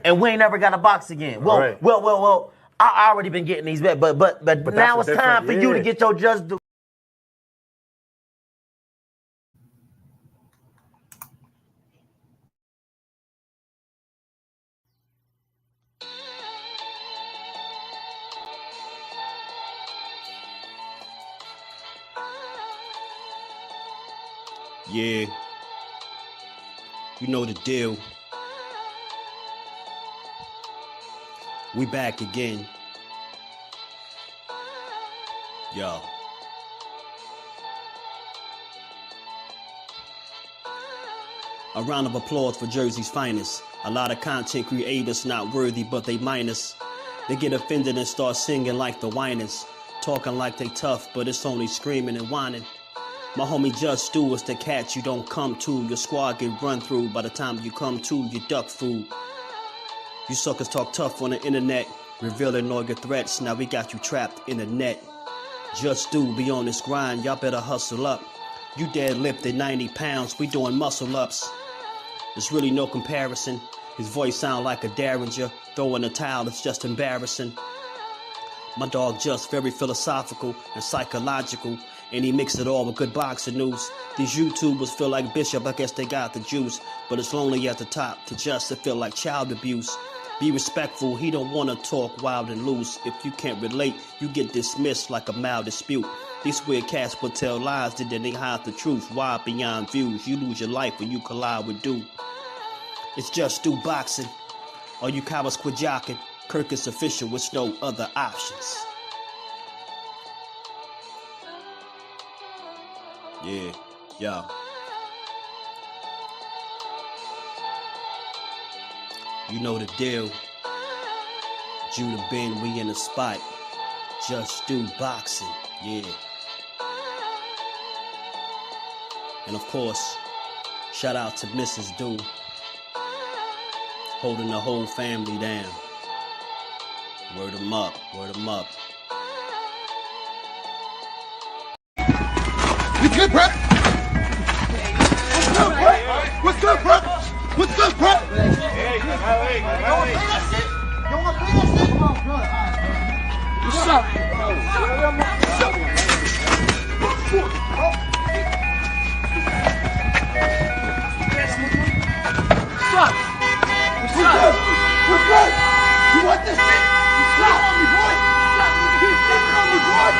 and we ain't never got to box again. Well. I already been getting these bets, but now it's time for you to get your just due. Yeah, you know the deal. We back again. Yo. A round of applause for Jersey's finest. A lot of content creators not worthy, but they minus. They get offended and start singing like the whiners. Talking like they tough, but it's only screaming and whining. My homie JusDue is the cat you don't come to. Your squad get run through. By the time you come to, you duck food. You suckers talk tough on the internet, revealing all your threats. Now we got you trapped in the net. JusDue be on this grind, y'all better hustle up. You deadlifted 90 pounds, we doing muscle ups. There's really no comparison. His voice sound like a derringer. Throwing a towel is just embarrassing. My dog Just very philosophical and psychological, and he mixed it all with good boxing news. These YouTubers feel like Bishop, I guess they got the juice, but it's lonely at the top to Just to feel like child abuse. Be respectful, he don't wanna talk wild and loose. If you can't relate, you get dismissed like a mild dispute. These weird cats will tell lies that then they hide the truth. Why beyond views? You lose your life when you collide with dude. It's JusDueBoxing. All you cowards quit jocking. Kirk is official with no other options. Yeah, yo. You know the deal. Judah Ben, we in the spot. JusDueBoxing, yeah. And of course, shout out to Mrs. Do, holding the whole family down. Word 'em up, word 'em up. You good, bro? What's good, bro? What's good, bro? Hey, you wanna play that shit? You wanna play that shit? Come on, bro. What's up? What's up? What's up? What's good? You want this shit? Stop on me, boy. Keep stepping on me, boy.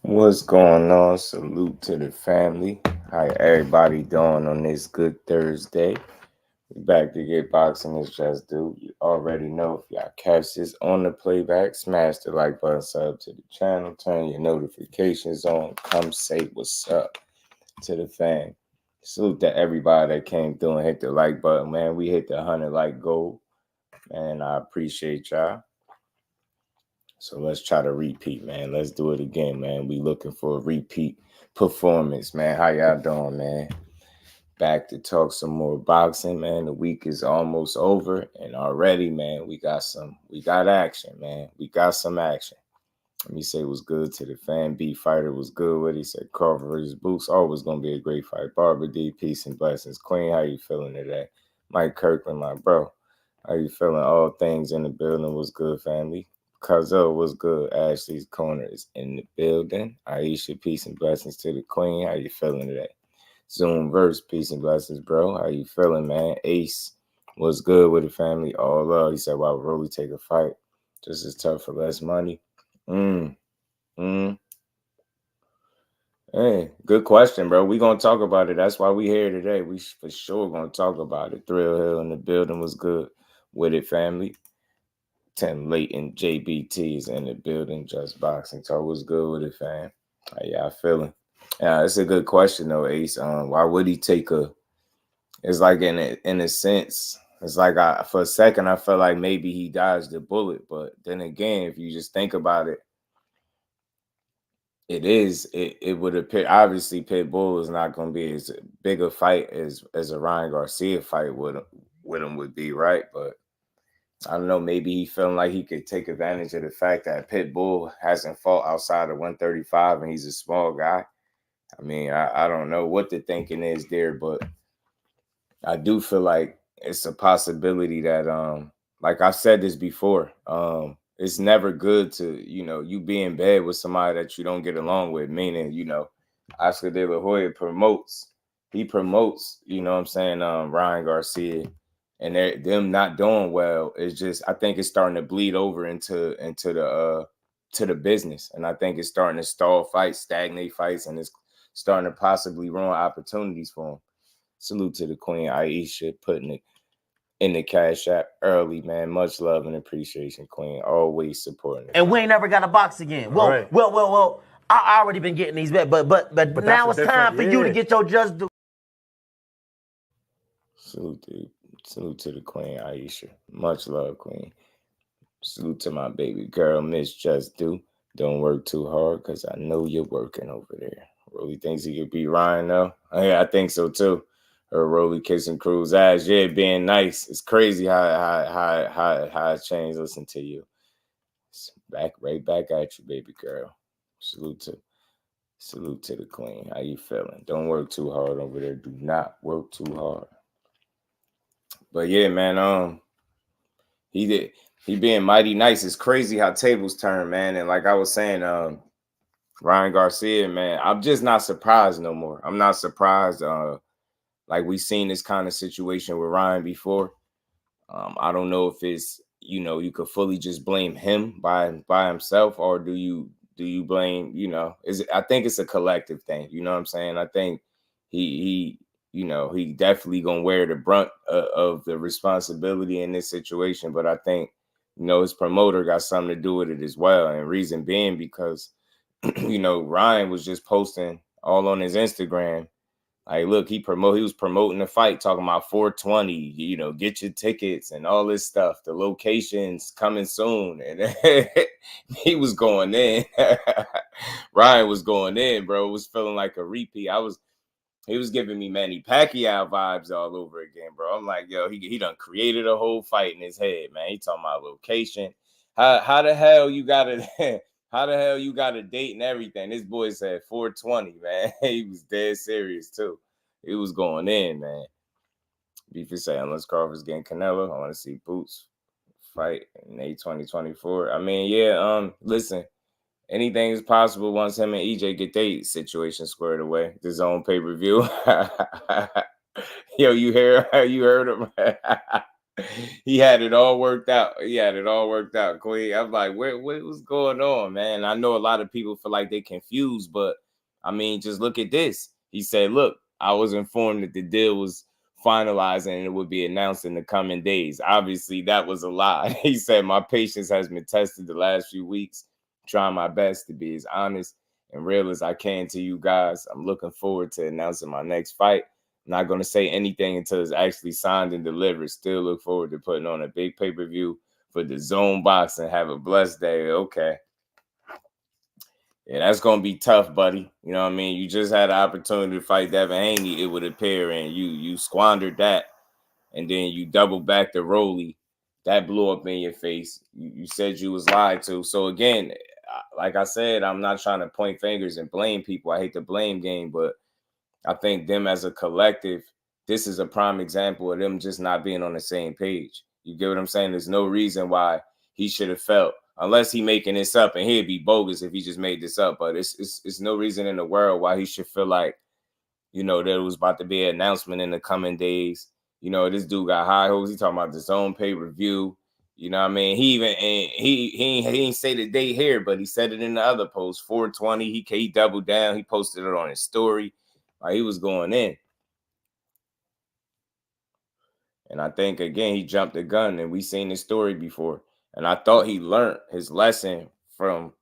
What's going on? Salute to the family. How everybody doing on this good Thursday? We back to get boxing. It's JusDue. You already know, if y'all catch this on the playback, smash the like button, sub to the channel, turn your notifications on, come say what's up to the fam. Salute to everybody that came through and hit the like button, man. We hit the 100 like goal, and I appreciate y'all. So let's try to repeat, man. Let's do it again, man. We looking for a repeat performance, man. How y'all doing, man? Back to talk some more boxing, man. The week is almost over, and already, man, we got action, man. We got some action. Let me say what's good to the fan. B Fighter was good with it. He said Crawford versus Boots. Always gonna be a great fight. Barbara D, peace and blessings. Queen, how you feeling today? Mike Kirkland, my bro. How you feeling? All things in the building. Was good, family. Cuzzo was good. Ashley's Corner is in the building. Aisha, peace and blessings to the queen. How you feeling today? Zoom Verse, peace and blessings, bro. How you feeling, man? Ace was good with the family. All love. He said, "Why would really take a fight? Just as tough for less money." Hey, good question, bro. We gonna talk about it. That's why we here today. We for sure gonna talk about it. Thrill Hill in the building was good with it, family. Tim Layton, JBT is in the building. JusDueBoxing talk was good with it, fam. How y'all feeling? Yeah, it's a good question though, Ace. Why would he take a? It's like in a sense, it's like for a second I felt like maybe he dodged the bullet, but then again, if you just think about it, It is. It would appear. Obviously, Pitbull is not going to be as big a fight as a Ryan Garcia fight with him would be, right? But I don't know. Maybe he feeling like he could take advantage of the fact that Pitbull hasn't fought outside of 135 and he's a small guy. I mean, I don't know what the thinking is there, but I do feel like it's a possibility that like I've said this before, it's never good to, you be in bed with somebody that you don't get along with, meaning, Oscar De La Hoya promotes, you know what I'm saying, Ryan Garcia, and them not doing well is just, I think it's starting to bleed over into the business. And I think it's starting to stall fights, stagnate fights, and it's starting to possibly ruin opportunities for them. Salute to the Queen Aisha, putting it in the Cash App early, man. Much love and appreciation, Queen. Always supporting it. And we ain't never got to box again. Well. I already been getting these bets, but now it's time for you to get your just due. Salute to the Queen Aisha. Much love, Queen. Salute to my baby girl, Miss Just Do. Don't work too hard, because I know you're working over there. Rolly thinks he could beat Ryan, though. Yeah, I think so, too. Her Rolly kissing Cruz ass. Yeah, being nice. It's crazy how it changed. Listen to you. It's right back at you, baby girl. Salute to the Queen. How you feeling? Don't work too hard over there. Do not work too hard. But yeah, man, he being mighty nice. It's crazy how tables turn, man. And like I was saying, Ryan Garcia, man, I'm just not surprised no more. I'm not surprised. Like we've seen this kind of situation with Ryan before. I don't know if it's, you could fully just blame him by himself, or do you blame, I think it's a collective thing. You know what I'm saying? I think he definitely gonna wear the brunt of the responsibility in this situation. But I think, his promoter got something to do with it as well. And reason being because, Ryan was just posting all on his Instagram. Like, look, he was promoting the fight, talking about 420, get your tickets and all this stuff. The location's coming soon. And he was going in. Ryan was going in, bro. It was feeling like a repeat. He was giving me Manny Pacquiao vibes all over again, bro. I'm like, yo, he done created a whole fight in his head, man. He talking about location. How the hell you got it? How the hell you got a date and everything? This boy said 420, man. He was dead serious, too. He was going in, man. Beef is saying, unless Carver's getting Canelo, I want to see Boots fight in May 2024. I mean, yeah, listen, anything is possible once him and EJ get their situation squared away. The zone pay-per-view. Yo, you heard him? He had it all worked out. Queen. I'm like, what was going on, man? I know a lot of people feel like they confused, but I mean, just look at this. He said, look, I was informed that the deal was finalized and it would be announced in the coming days. Obviously, that was a lie. He said, my patience has been tested the last few weeks, trying my best to be as honest and real as I can to you guys. I'm looking forward to announcing my next fight. Not going to say anything until it's actually signed and delivered. Still look forward to putting on a big pay-per-view for the Zone Boxing. Have a blessed day. Okay. Yeah, that's going to be tough, buddy. You know what I mean? You just had an opportunity to fight Devin Haney, it would appear, and you squandered that. And then you double back to Rolly. That blew up in your face. You said you was lied to. So, again, like I said, I'm not trying to point fingers and blame people. I hate the blame game, but I think them as a collective, this is a prime example of them just not being on the same page. You get what I'm saying? There's no reason why he should have felt, unless he making this up, and he'd be bogus if he just made this up. But it's no reason in the world why he should feel like, there was about to be an announcement in the coming days. This dude got high hopes. He talking about his own pay-per-view. You know what I mean? He even he ain't say the date here, but he said it in the other post, 420. He doubled down. He posted it on his story. He was going in. And I think, again, he jumped the gun, and we seen this story before. And I thought he learned his lesson from,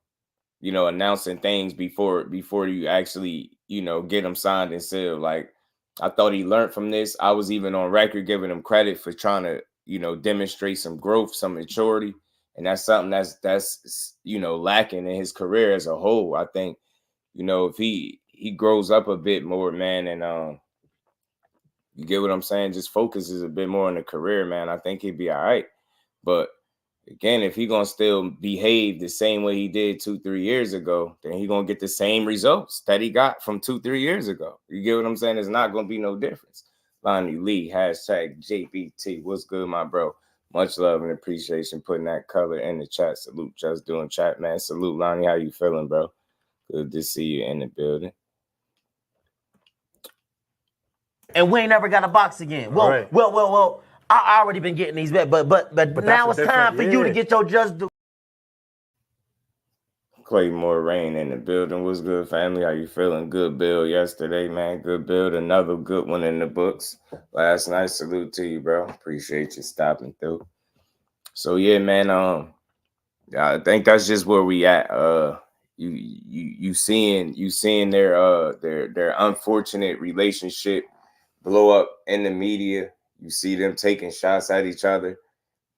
announcing things before you actually, get them signed and sealed. Like, I thought he learned from this. I was even on record giving him credit for trying to, demonstrate some growth, some maturity. And that's something that's lacking in his career as a whole. I think you know, if he grows up a bit more, man, and you get what I'm saying, just focuses a bit more on the career, man, I think he'd be all right. But again, if he gonna still behave the same way he did 2-3 years ago, then he gonna get the same results that he got from 2-3 years ago. You get what I'm saying? There's not gonna be no difference. Lonnie Lee, #JBT. What's good, my bro? Much love and appreciation putting that color in the chat. Salute, just doing chat, man. Salute, Lonnie. How you feeling, bro? Good to see you in the building. And we ain't never got to box again. Well. I already been getting these bets, but now it's time for you to get your just do. Claymore Rain in the building. What's good, family? How you feeling? Good build yesterday, man. Good build. Another good one in the books last night. Salute to you, bro. Appreciate you stopping through. So yeah, man. I think that's just where we at. You seeing their unfortunate relationship blow up in the media. You see them taking shots at each other.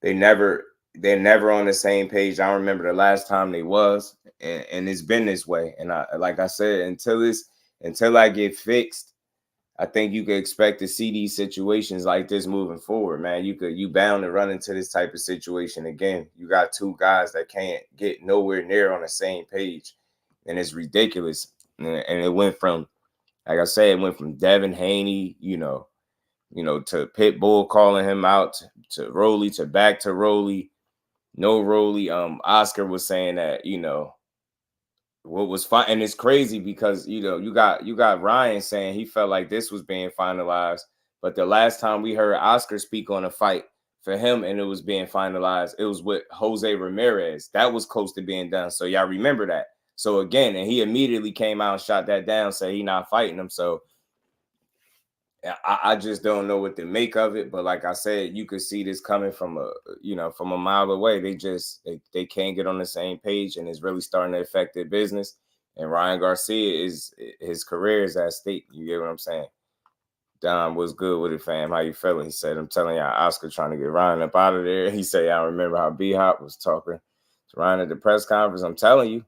They're never on the same page. I remember the last time they was, and it's been this way. And like I said, until I get fixed, I think you could expect to see these situations like this moving forward, man. You bound to run into this type of situation again. You got two guys that can't get nowhere near on the same page, and it's ridiculous. And it went from, like I said, Devin Haney, you know, to Pitbull calling him out, to Rolly, to back to Rolly. No Rolly. Oscar was saying that, you know, what was fine, and it's crazy because, you know, you got Ryan saying he felt like this was being finalized, but the last time we heard Oscar speak on a fight for him and it was being finalized, it was with Jose Ramirez. That was close to being done. So y'all remember that. So again, and he immediately came out and shot that down, said he not fighting him. So I just don't know what to make of it. But like I said, you could see this coming from a mile away. They can't get on the same page, and it's really starting to affect their business. And Ryan Garcia his career is at stake. You get what I'm saying? Don, what's good with it, fam? How you feeling? He said, I'm telling y'all, Oscar trying to get Ryan up out of there. He said, I remember how B-Hop was talking to Ryan at the press conference. I'm telling you,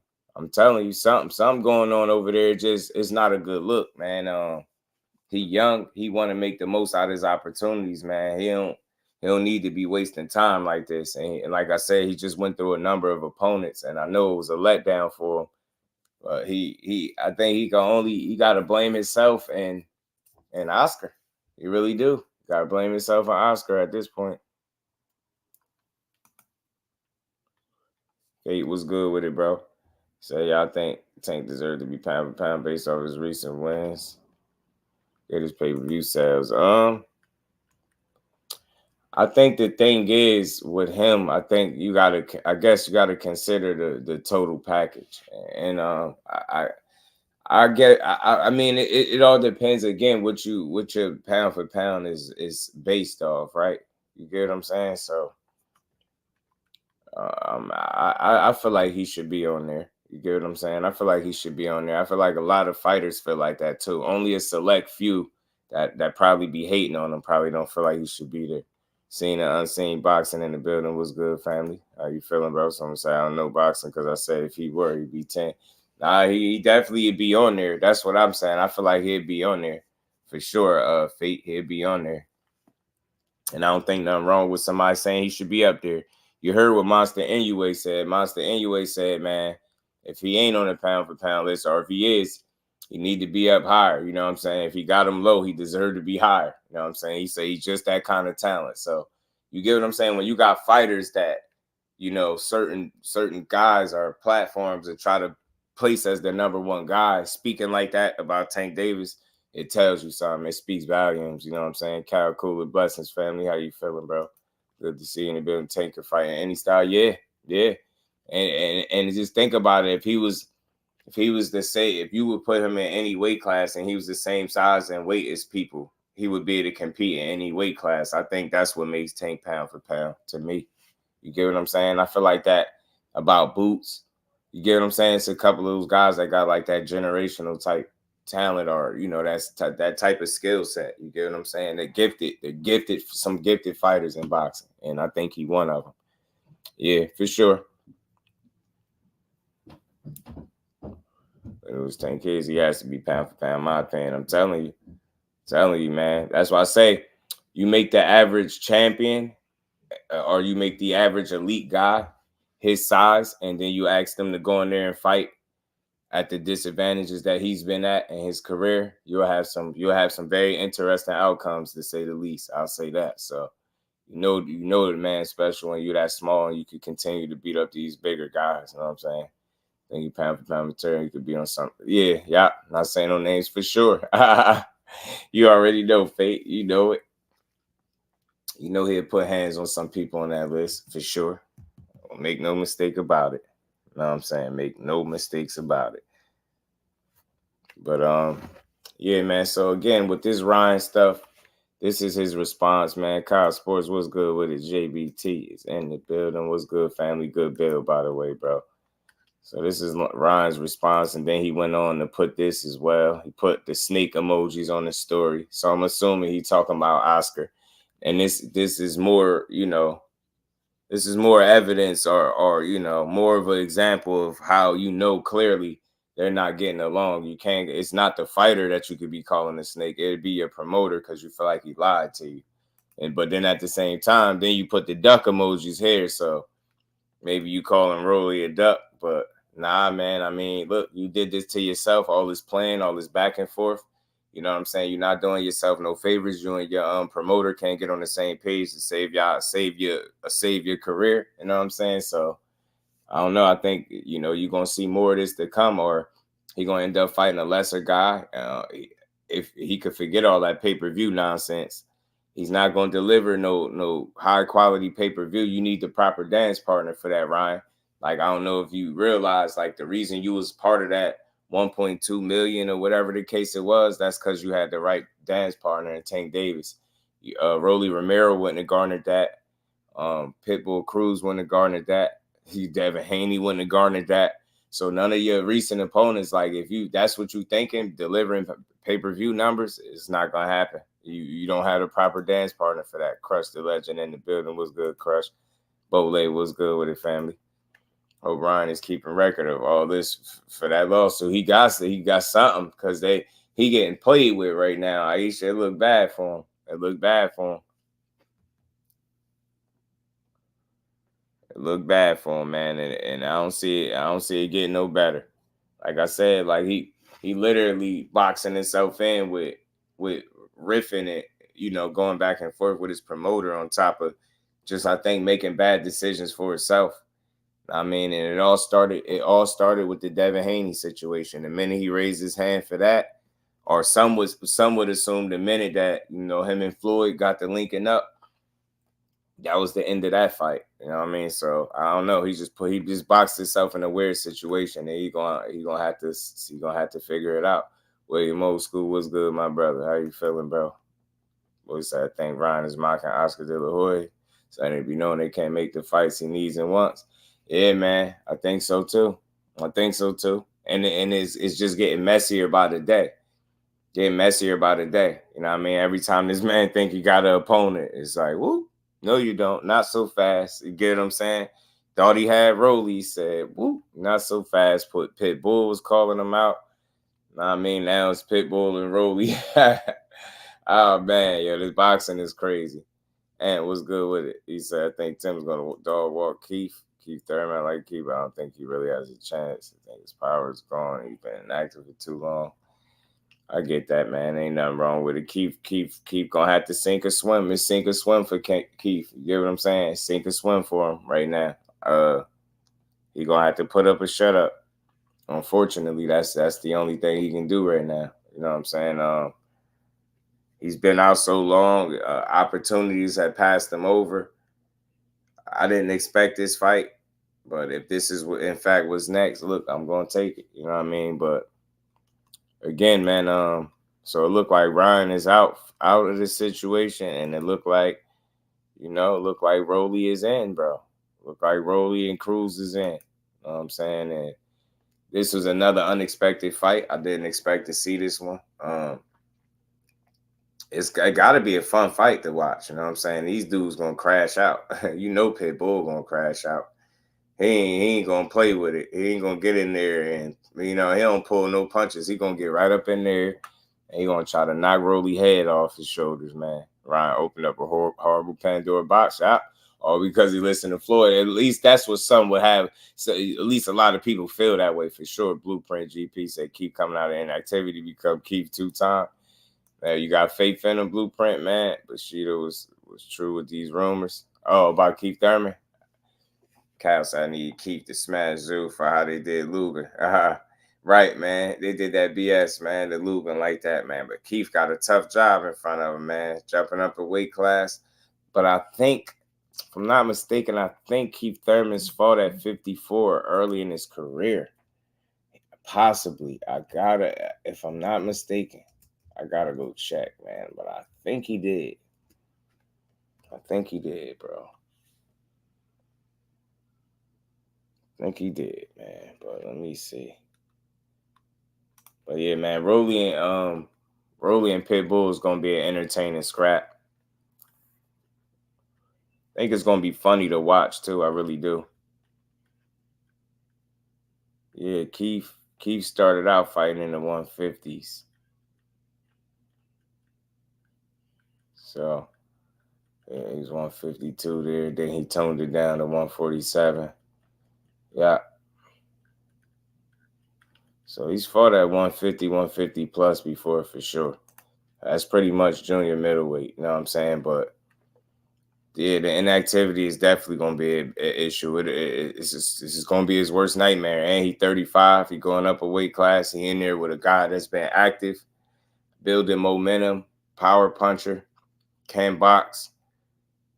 something going on over there. It's not a good look, man. He young. He want to make the most out of his opportunities, man. He don't need to be wasting time like this. And like I said, he just went through a number of opponents, and I know it was a letdown for him. But I think he got to blame himself and Oscar. He really do. Got to blame himself and Oscar at this point. Kate was good with it, bro. So y'all think Tank deserved to be pound for pound based off his recent wins. Get his pay-per-view sales. I think the thing is with him, I think you gotta consider the total package. And I mean it all depends again what your pound for pound is based off, right? You get what I'm saying? So I feel like he should be on there. You get what I'm saying? I feel like he should be on there. I feel like a lot of fighters feel like that too. Only a select few that probably be hating on him probably don't feel like he should be there. Seeing and unseen boxing in the building was good, family. How you feeling, bro? So I'm gonna say I don't know boxing because I said if he were, he'd be 10. Nah, he definitely would be on there. That's what I'm saying. I feel like he'd be on there for sure. Fate, he'd be on there. And I don't think nothing wrong with somebody saying he should be up there. You heard what Monster Inoue said. Monster Inoue said, man, if he ain't on the pound for pound list, or if he is, he need to be up higher. You know what I'm saying? If he got him low, he deserved to be higher. You know what I'm saying? He said he's just that kind of talent. So you get what I'm saying? When you got fighters that, you know, certain guys or platforms that try to place as the number one guy, speaking like that about Tank Davis, it tells you something. It speaks volumes. You know what I'm saying? Kyle Cooler, blessings, family. How you feeling, bro? Good to see you in the building. Tank can fight in any style. Yeah. And just think about it. If you would put him in any weight class and he was the same size and weight as people, he would be able to compete in any weight class. I think that's what makes Tank pound for pound to me. You get what I'm saying? I feel like that about Boots. You get what I'm saying? It's a couple of those guys that got like that generational type talent, or, you know, that type of skill set. You get what I'm saying? They're gifted, some gifted fighters in boxing. And I think he one of them. Yeah, for sure. It was 10 kids. He has to be pound for pound, in my opinion. I'm telling you, man. That's why I say you make the average champion or you make the average elite guy his size, and then you ask them to go in there and fight at the disadvantages that he's been at in his career. You'll have some very interesting outcomes, to say the least. I'll say that. So you know the man's special when you're that small and you can continue to beat up these bigger guys. You know what I'm saying? Then you pound for pound material, you could be on something. Yeah. Not saying no names for sure. You already know, Fate. You know it. You know he'll put hands on some people on that list for sure. Make no mistake about it. You know what I'm saying? Make no mistakes about it. But yeah, man. So again, with this Ryan stuff, this is his response, man. Kyle Sports, what's good with it? JBT is in the building. What's good, family? Good build, by the way, bro. So this is Ryan's response, and then he went on to put this as well. He put the snake emojis on the story. So I'm assuming he's talking about Oscar. And this is more, this is more evidence or more of an example of how clearly they're not getting along. It's not the fighter that you could be calling a snake. It'd be your promoter because you feel like he lied to you. But then at the same time, then you put the duck emojis here. So maybe you calling Rolly a duck, but nah, man. I mean, look, you did this to yourself, all this playing, all this back and forth. You know what I'm saying? You're not doing yourself no favors. You and your promoter can't get on the same page to save your career. You know what I'm saying? So I don't know. I think, you're going to see more of this to come, or he going to end up fighting a lesser guy. If he could forget all that pay-per-view nonsense, he's not going to deliver no high-quality pay-per-view. You need the proper dance partner for that, Ryan. Like, I don't know if you realize, like, the reason you was part of that 1.2 million or whatever the case it was, that's because you had the right dance partner in Tank Davis. Rolly Romero wouldn't have garnered that. Pitbull Cruz wouldn't have garnered that. Devin Haney wouldn't have garnered that. So none of your recent opponents, like, if that's what you thinking, delivering pay-per-view numbers, it's not going to happen. You don't have the proper dance partner for that. Crush the legend in the building. Was good, Crush. Bole was good with it, family. Hope Ryan is keeping record of all this for that lawsuit. He got something because he getting played with right now. Aisha, it looked bad for him. It looked bad for him, man. And I don't see it getting no better. Like I said, like he literally boxing himself in with riffing it, going back and forth with his promoter on top of just, I think, making bad decisions for himself. I mean, and it all started with the Devin Haney situation. The minute he raised his hand for that, or some would assume the minute that, him and Floyd got the linking up, that was the end of that fight. You know what I mean? So I don't know. He just boxed himself in a weird situation, and he gonna have to figure it out. William Old School, what's good, my brother? How you feeling, bro? Boys, I think Ryan is mocking Oscar De La Hoya, so they be knowing they can't make the fights he needs and wants. Yeah, man, I think so too. And it's just getting messier by the day. You know what I mean? Every time this man think he got an opponent, it's like, whoop, no, you don't. Not so fast. You get what I'm saying? Thought he had Rolly, said, whoop, not so fast. Pitbull was calling him out. Know what I mean? Now it's Pitbull and Rolly. Oh, man, this boxing is crazy. And what's good with it? He said, I think Tim's going to dog walk Keith Thurman. I like Keith, but I don't think he really has a chance. I think his power is gone. He's been inactive for too long. I get that, man. Ain't nothing wrong with it. Keith gonna have to sink or swim. It's sink or swim for Keith. You get what I'm saying? Sink or swim for him right now. He gonna have to put up or shut up. Unfortunately, that's the only thing he can do right now. You know what I'm saying? He's been out so long. Opportunities have passed him over. I didn't expect this fight, but if this is what, in fact, what's next, look, I'm gonna take it. You know what I mean? But again, man, so it looked like Ryan is out of this situation, and it looked like, Rolly is in, bro. Look like Rolly and Cruz is in. You know what I'm saying? And this was another unexpected fight. I didn't expect to see this one. It got to be a fun fight to watch. You know what I'm saying? These dudes going to crash out. Pitbull going to crash out. He ain't going to play with it. He ain't going to get in there and You know, he don't pull no punches. He gonna get right up in there, and he gonna try to knock Rolly head off his shoulders, man. Ryan opened up a horrible Pandora box shop, all because he listened to Floyd. At least that's what some would have. So at least a lot of people feel that way for sure. Blueprint GP said keep coming out of inactivity, become Keith 2-time. Man, you got faith in him, Blueprint, man. Bushido was true with these rumors. Oh, about Keith Thurman. Kyle said I need Keith to smash Tszyu for how they did Lugan. Right, man. They did that BS, man. The Lugan like that, man. But Keith got a tough job in front of him, man. Jumping up a weight class. But I think, if I'm not mistaken, I think Keith Thurman's fought at 54 early in his career. Possibly. If I'm not mistaken, I gotta go check, man. But I think he did. I think he did, bro. I think he did, man. But let me see. But yeah, man, Rolly and Pitbull is gonna be an entertaining scrap. I think it's gonna be funny to watch too. I really do. Yeah, Keith started out fighting in the 150s. So yeah, he's 152 there. Then he toned it down to 147. Yeah. So he's fought at 150 plus before for sure. That's pretty much junior middleweight, you know what I'm saying? But yeah, the inactivity is definitely going to be an issue. This is going to be his worst nightmare. And he's 35. He's going up a weight class. He in there with a guy that's been active, building momentum, power puncher, can box.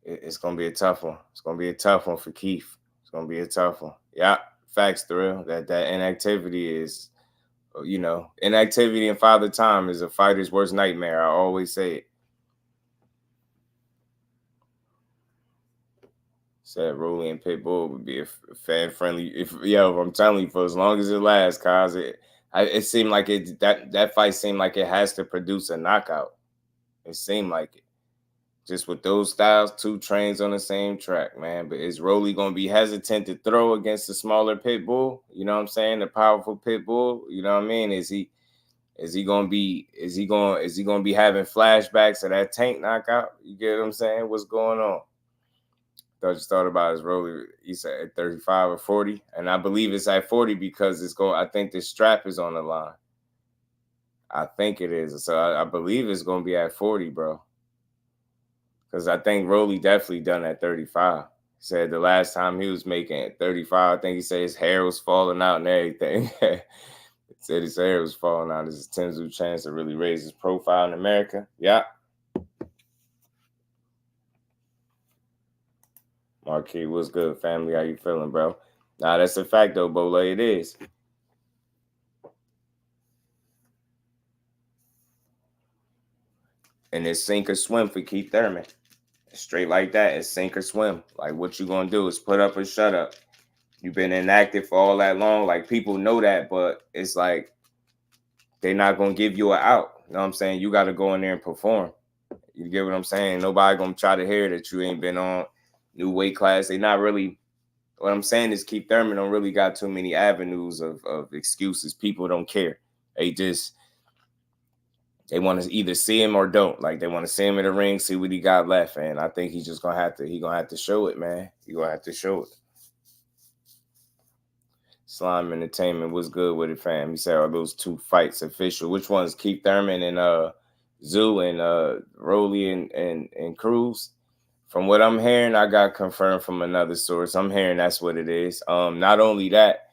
It's going to be a tough one. It's going to be a tough one for Keith. It's going to be a tough one. Yeah, facts, Thrill. That inactivity is, you know, inactivity in Father Time is a fighter's worst nightmare. I always say it. Said Rolly and Pitbull would be a fan friendly. I'm telling you, for as long as it lasts, cause it seemed like that fight seemed like it has to produce a knockout. It seemed like it. Just with those styles, two trains on the same track, man. But is Rolly gonna be hesitant to throw against the smaller Pitbull? You know what I'm saying? The powerful Pitbull. You know what I mean? Is he gonna be having flashbacks of that Tank knockout? You get what I'm saying? What's going on? I just thought about his Rolly. He said at 35 or 40, and I believe it's at 40 because I think the strap is on the line. I think it is. So I believe it's gonna be at 40, bro. Because I think Rolly definitely done at 35. He said the last time he was making it 35, I think he said his hair was falling out and everything. He said his hair was falling out. This is Tszyu chance to really raise his profile in America. Yeah. Marquis, what's good, family? How you feeling, bro? Nah, that's a fact, though, Bola. It is. And it's sink or swim for Keith Thurman. Straight like that, it's sink or swim. Like, what you gonna do is put up or shut up. You've been inactive for all that long. Like, people know that, but it's like they're not gonna give you an out. You know what I'm saying? You got to go in there and perform. You get what I'm saying? Nobody gonna try to hear that you ain't been on new weight class. They not really. What I'm saying is Keith Thurman don't really got too many avenues of excuses. People don't care. They want to either see him or don't. Like, they want to see him in the ring, see what he got left. And I think he's just gonna have to show it, man. He gonna have to show it. Slime Entertainment, what's good with it, fam? He said, are those two fights official? Which one's Keith Thurman and Tszyu and Rolly and Cruz? From what I'm hearing, I got confirmed from another source. I'm hearing that's what it is. Not only that,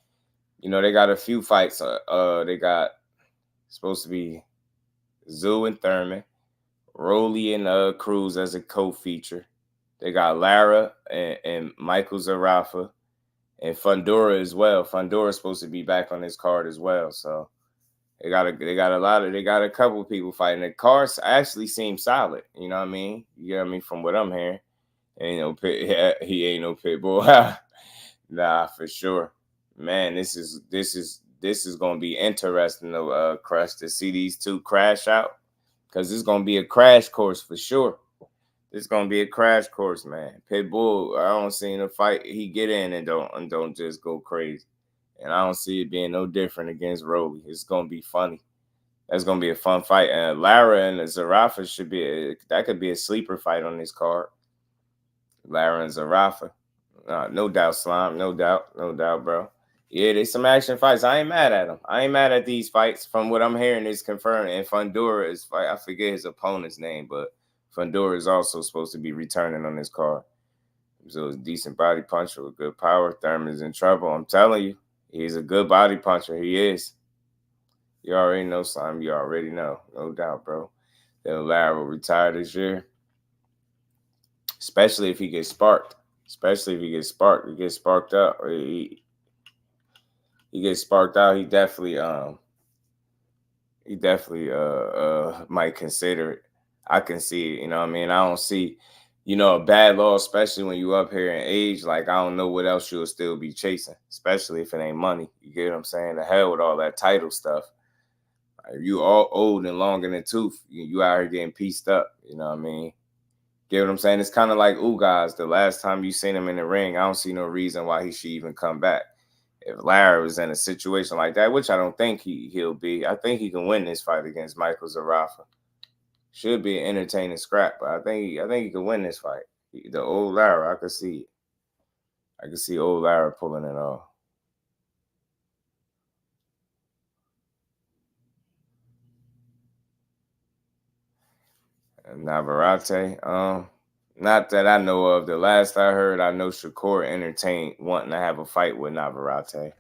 you know, they got a few fights. They got supposed to be Tszyu and Thurman, Rolly and Cruz as a co-feature. They got Lara and Michael Zarafa and Fundora as well. Fundora is supposed to be back on this card as well. So they got a couple of people fighting. The cards actually seem solid. You know what I mean? You know what I mean? From what I'm hearing. He ain't no Pitbull. Nah, for sure. Man, this is gonna be interesting to Crush to see these two crash out. Because it's gonna be a crash course for sure. It's gonna be a crash course, man. Pitbull, I don't see him fight. He get in and don't just go crazy. And I don't see it being no different against Rolly. It's going to be funny. That's going to be a fun fight. And Lara and Zarafa that could be a sleeper fight on this card. Lara and Zarafa. No doubt, Slime. No doubt, bro. Yeah, there's some action fights. I ain't mad at them. I ain't mad at these fights. From what I'm hearing, is confirmed. And Fundora is fight. I forget his opponent's name, but Fundora is also supposed to be returning on this card. So it's a decent body puncher with good power. Thurman's in trouble. I'm telling you, he's a good body puncher. He is. You already know, Slime. You already know. No doubt, bro. Then Lara will retire this year. Especially if he gets sparked. He gets sparked up. Or he gets sparked out. He definitely might consider it. I can see it. You know what I mean? I don't see, a bad loss, especially when you up here in age. Like, I don't know what else you'll still be chasing, especially if it ain't money. You get what I'm saying? The hell with all that title stuff. Like, you all old and long in the tooth. You out here getting pieced up. You know what I mean? Get what I'm saying? It's kind of like Ugas. The last time you seen him in the ring, I don't see no reason why he should even come back. If Lara was in a situation like that, which I don't think he'll be, I think he can win this fight against Michael Zarafa. Should be an entertaining scrap, but I think he can win this fight. The old Lara, I could see it. I could see old Lara pulling it off. And Navarrete, not that I know of. The last I heard, I know Shakur entertained wanting to have a fight with Navarrete.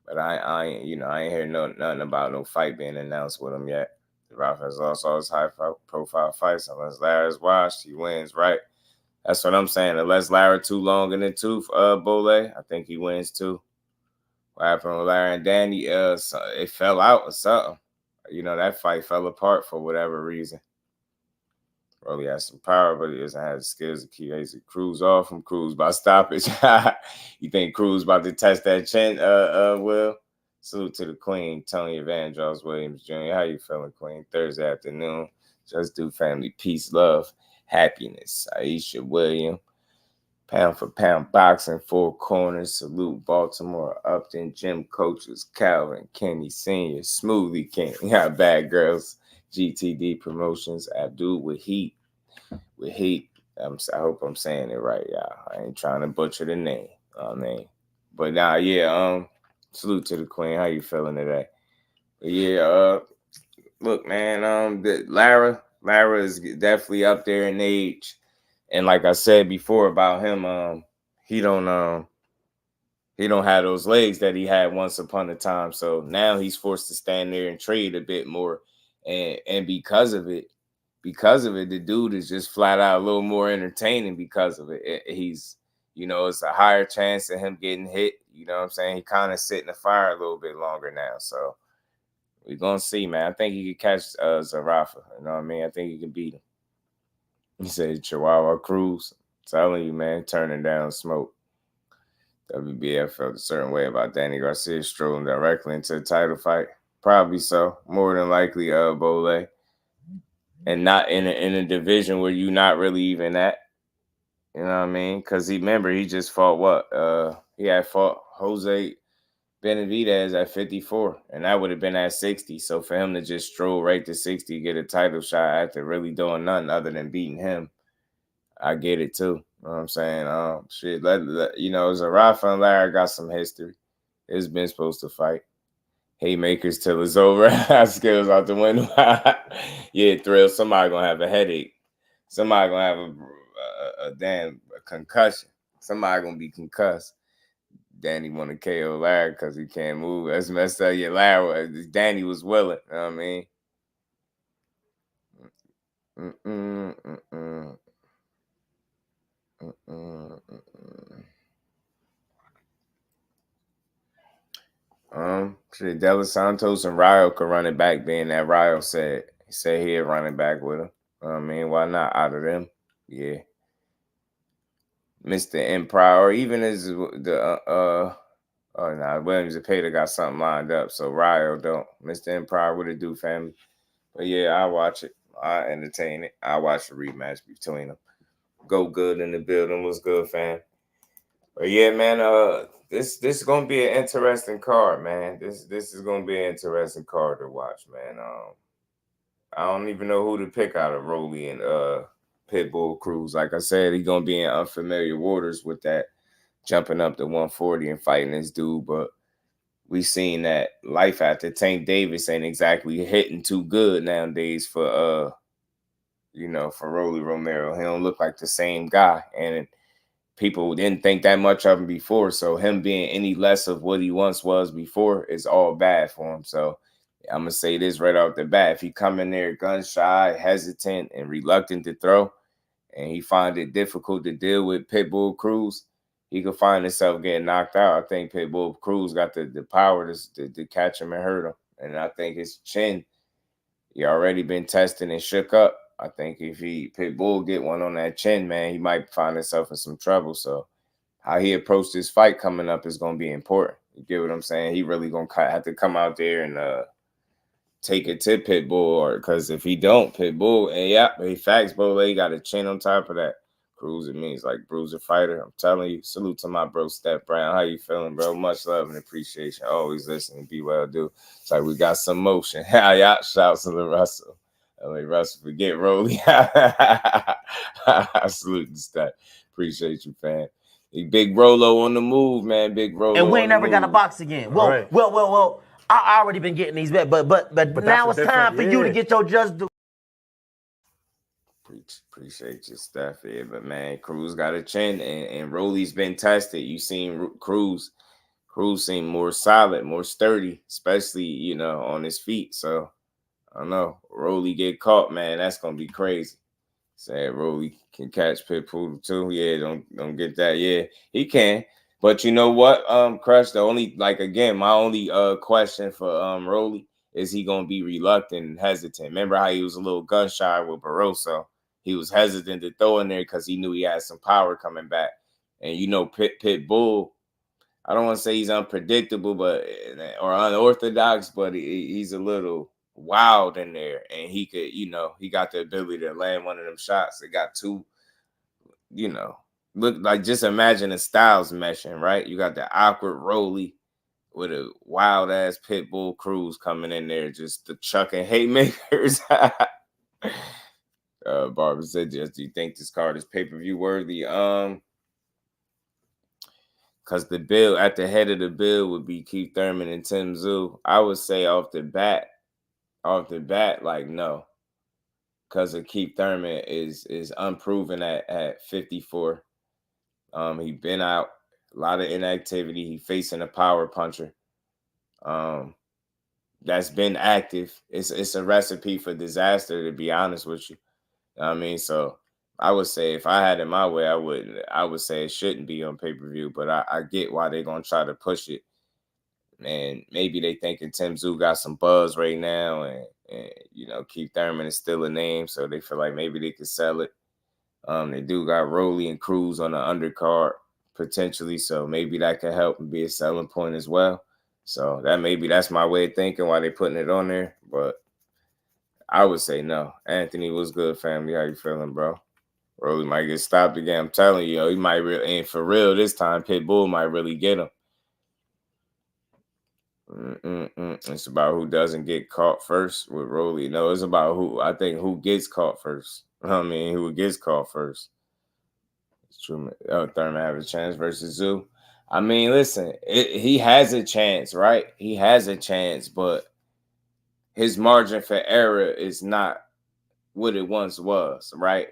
But I ain't heard nothing about no fight being announced with him yet. Rafa has lost all his high-profile fights. Unless Lara's washed, he wins, right? That's what I'm saying. Unless Lara too long in the tooth, Bole, I think he wins too. What happened with Lara and Danny? It fell out or something. That fight fell apart for whatever reason. Rolly has some power, but he doesn't have the skills to keep Cruz off from Cruz by stoppage. You think Cruz about to test that chin, Will? Salute to the Queen, Tony Evangelos Williams Jr. How you feeling, Queen? Thursday afternoon. Just do family, peace, love, happiness. Aisha William. Pound for pound boxing, 4 corners. Salute Baltimore, Upton, gym coaches, Calvin, Kenny Sr., Smoothie King. Got bad girls. GTD Promotions, Abdul with heat. I hope I'm saying it right, y'all. I ain't trying to butcher the name. But now, salute to the Queen. How you feeling today? But look, man, Lara is definitely up there in age, and like I said before about him, he don't have those legs that he had once upon a time. So now he's forced to stand there and trade a bit more. And because of it, the dude is just flat out a little more entertaining because of it. He's, it's a higher chance of him getting hit. You know what I'm saying? He kind of sit in the fire a little bit longer now. So we're going to see, man. I think he could catch Zarafa. You know what I mean? I think he can beat him. He said Chihuahua Cruz. I'm telling you, man, turning down smoke. WBF felt a certain way about Danny Garcia strolling directly into a title fight. Probably so. More than likely, Bole. And not in a division where you're not really even at. You know what I mean? Because he just fought what? He had fought Jose Benavidez at 54. And that would have been at 60. So for him to just stroll right to 60, get a title shot after really doing nothing other than beating him, I get it too. You know what I'm saying? Zarafa and Lara got some history. It's been supposed to fight. Haymakers till it's over. Skills out the window. Yeah, Thrill. Somebody gonna have a headache. Somebody gonna have a damn concussion. Somebody gonna be concussed. Danny want to KO Larry because he can't move. That's messed up. Yeah, Larry. Danny was willing. You know what I mean? De Los Santos and Ryo could run it back, being that Ryo said he'd run it back with him. I mean, why not out of them? Yeah. Mr. Empire, or even as Williams and Peter got something lined up, so Ryo don't. Mr. Empire, what it do, family? But yeah, I watch it. I entertain it. I watch the rematch between them. Go good in the building. What's good, fam? But yeah, man, this is gonna be an interesting card, man. This is gonna be an interesting card to watch, man. I don't even know who to pick out of Rolly and Pitbull Cruz. Like I said, he's gonna be in unfamiliar waters with that jumping up to 140 and fighting this dude. But we seen that life after Tank Davis ain't exactly hitting too good nowadays for for Rolly Romero. He don't look like the same guy. And people didn't think that much of him before. So him being any less of what he once was before is all bad for him. So I'm going to say this right off the bat. If he come in there gun shy, hesitant, and reluctant to throw, and he find it difficult to deal with Pitbull Cruz, he could find himself getting knocked out. I think Pitbull Cruz got the power to catch him and hurt him. And I think his chin, he already been tested and shook up. I think if Pitbull get one on that chin, man, he might find himself in some trouble. So how he approached this fight coming up is going to be important. You get what I'm saying? He really going to have to come out there and take it to Pitbull, or because if he don't, Pitbull, and he facts, bro, he got a chin on top of that. Cruz, it means like bruiser fighter. I'm telling you, salute to my bro, Step Brown. How you feeling, bro? Much love and appreciation. Always listening. Be well, dude. It's like we got some motion. Shouts to the Russell. Russell, forget Rolly. I salute the Step. Appreciate you, fam. Big Rolo on the move, man. Big Rolo. And we ain't never got to box again. Well. I already been getting these bets, but now it's time for you to get your just due. Appreciate your stuff here, but man, Cruz got a chin, and Rolly's been tested. You seen Cruz seemed more solid, more sturdy, especially on his feet. So I don't know, Rolly get caught, man, that's gonna be crazy. Said Rolly can catch Pitbull too. Yeah, don't get that. Yeah, he can. But you know what, Crush, the only, my only question for Rolly is he gonna be reluctant and hesitant. Remember how he was a little gun shy with Barroso? He was hesitant to throw in there because he knew he had some power coming back. And Pitbull, I don't want to say he's unpredictable, or unorthodox, but he's a little wild in there. And he could, he got the ability to land one of them shots. It got two, look like, just imagine the styles meshing, right? You got the awkward Rolly with a wild ass Pitbull Cruz coming in there, just the chucking haymakers. Barbara said, do you think this card is pay-per-view worthy? Because the bill at the head of the bill would be Keith Thurman and Tszyu. I would say off the bat, like no. Because of Keith Thurman is unproven at 54. He been out, a lot of inactivity. He facing a power puncher. That's been active. It's a recipe for disaster, to be honest with you. I mean, so I would say if I had it my way, I would say it shouldn't be on pay-per-view, but I get why they're gonna try to push it. And maybe they thinking Tszyu got some buzz right now, and Keith Thurman is still a name, so they feel like maybe they could sell it. They do got Rolly and Cruz on the undercard potentially, so maybe that could help and be a selling point as well. So that's my way of thinking why they're putting it on there. But I would say no. Anthony, what's good, family? How you feeling, bro? Rolly might get stopped again. I'm telling you, he might and for real this time, Pitbull might really get him. It's about who doesn't get caught first with Rolly. No, it's about who gets caught first. Who gets caught first. It's true. Thurman have a chance versus Tszyu. I mean, listen, he has a chance, right? He has a chance, but his margin for error is not what it once was, right?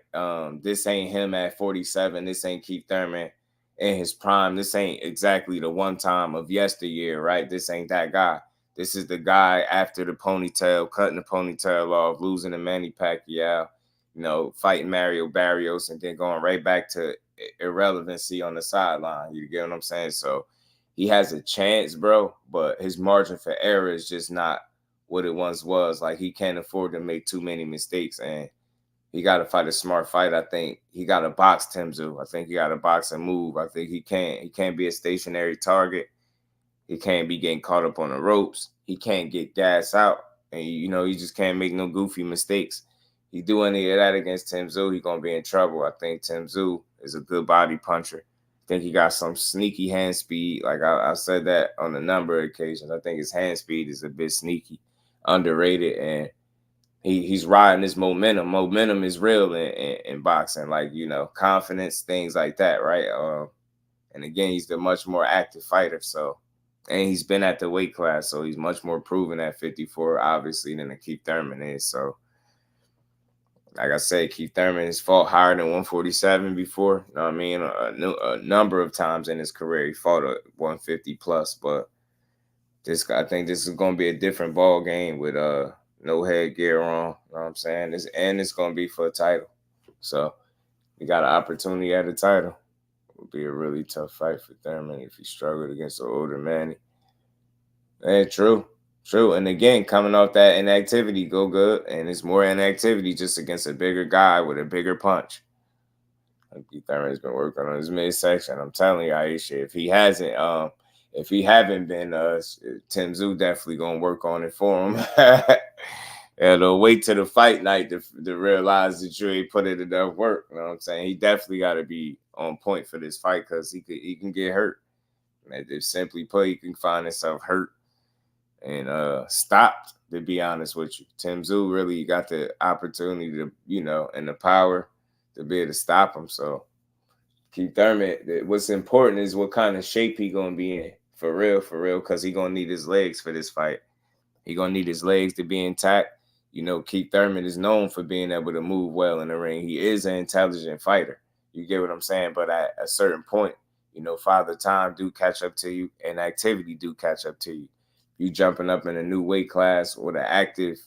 This ain't him at 47. This ain't Keith Thurman in his prime. This ain't exactly the one time of yesteryear, right? This ain't that guy. This is the guy after the ponytail, cutting the ponytail off, losing to Manny Pacquiao, fighting Mario Barrios, and then going right back to irrelevancy on the sideline. You get what I'm saying? So he has a chance, bro, but his margin for error is just not what it once was. Like, he can't afford to make too many mistakes, and he got to fight a smart fight. I think he got to box Tszyu. I think he got to box and move. I think he can't be a stationary target. He can't be getting caught up on the ropes. He can't get gas out, and he just can't make no goofy mistakes. He do any of that against Tszyu, he's gonna be in trouble. I think Tszyu is a good body puncher. I think he got some sneaky hand speed. Like I said that on a number of occasions. I think his hand speed is a bit sneaky, underrated, and he's riding his momentum. Momentum is real in boxing, like, you know, confidence, things like that, right? And again, he's the much more active fighter. So, and he's been at the weight class, so he's much more proven at 54, obviously, than Keith Thurman is. So, like I said, Keith Thurman has fought higher than 147 before. You know what I mean? A number of times in his career, he fought a 150 plus. But I think this is going to be a different ball game with no headgear on. You know what I'm saying? It's going to be for a title. So, he got an opportunity at a title. It would be a really tough fight for Thurman if he struggled against an older Manny. Yeah, true. And again, coming off that inactivity, go good. And it's more inactivity just against a bigger guy with a bigger punch. Keith Thurman's been working on his midsection. I'm telling you, Aisha, if he haven't been, Tszyu definitely gonna work on it for him. And wait till the fight night to realize that you ain't put in enough work. You know what I'm saying? He definitely got to be on point for this fight because he can get hurt. And if simply put, he can find himself hurt and stopped, to be honest with you. Tszyu really got the opportunity to, you know, and the power to be able to stop him. So Keith Thurman, what's important is what kind of shape he going to be in. For real, because he going to need his legs for this fight. He going to need his legs to be intact. You know, Keith Thurman is known for being able to move well in the ring. He is an intelligent fighter. You get what I'm saying? But at a certain point, you know, Father Time do catch up to you and activity do catch up to you. You jumping up in a new weight class with an active,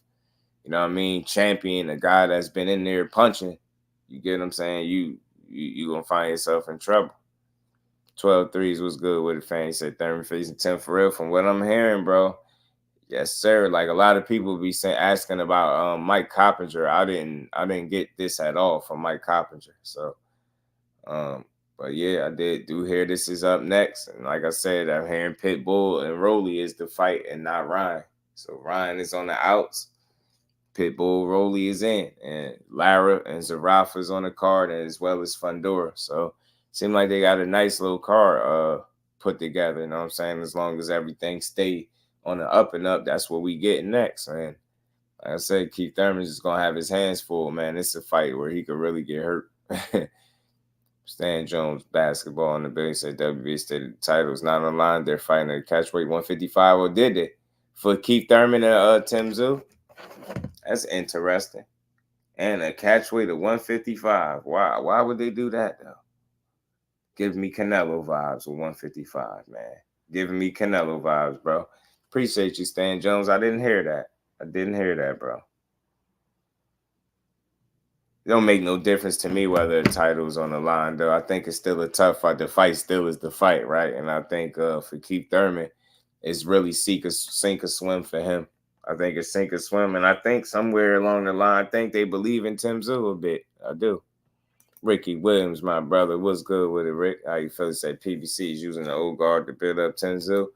you know what I mean, champion, a guy that's been in there punching. You get what I'm saying? You going to find yourself in trouble. 12-3s was good with it, fan. He said Thurman facing 10 for real. From what I'm hearing, bro, yes, sir. Like a lot of people be asking about Mike Coppinger. I didn't get this at all from Mike Coppinger. So, but yeah, I do hear this is up next. And like I said, I'm hearing Pitbull and Rolly is the fight and not Ryan. So Ryan is on the outs. Pitbull, Rolly is in. And Lara and Zarafa is on the card, and as well as Fundora. So seems like they got a nice little card put together. You know what I'm saying? As long as everything stay on the up and up, that's what we get next. And like I said, Keith Thurman's just going to have his hands full, man. It's a fight where he could really get hurt. Stan Jones basketball on the bill. He said WBA stated the title is not on the line. They're fighting at catchweight 155. Or did it? For Keith Thurman and Tszyu? That's interesting. And a catchweight of 155. Why would they do that, though? Give me Canelo vibes with 155, man. Giving me Canelo vibes, bro. Appreciate you, Stan Jones. I didn't hear that, bro. It don't make no difference to me whether the title's on the line, though. I think it's still a tough fight. The fight still is the fight, right? And I think for Keith Thurman, it's really sink or swim for him. I think it's sink or swim. And I think somewhere along the line, I think they believe in Tszyu a bit. I do. Ricky Williams, my brother. What's good with it, Rick? How you feel? Say PBC is using the old guard to build up Tszyu.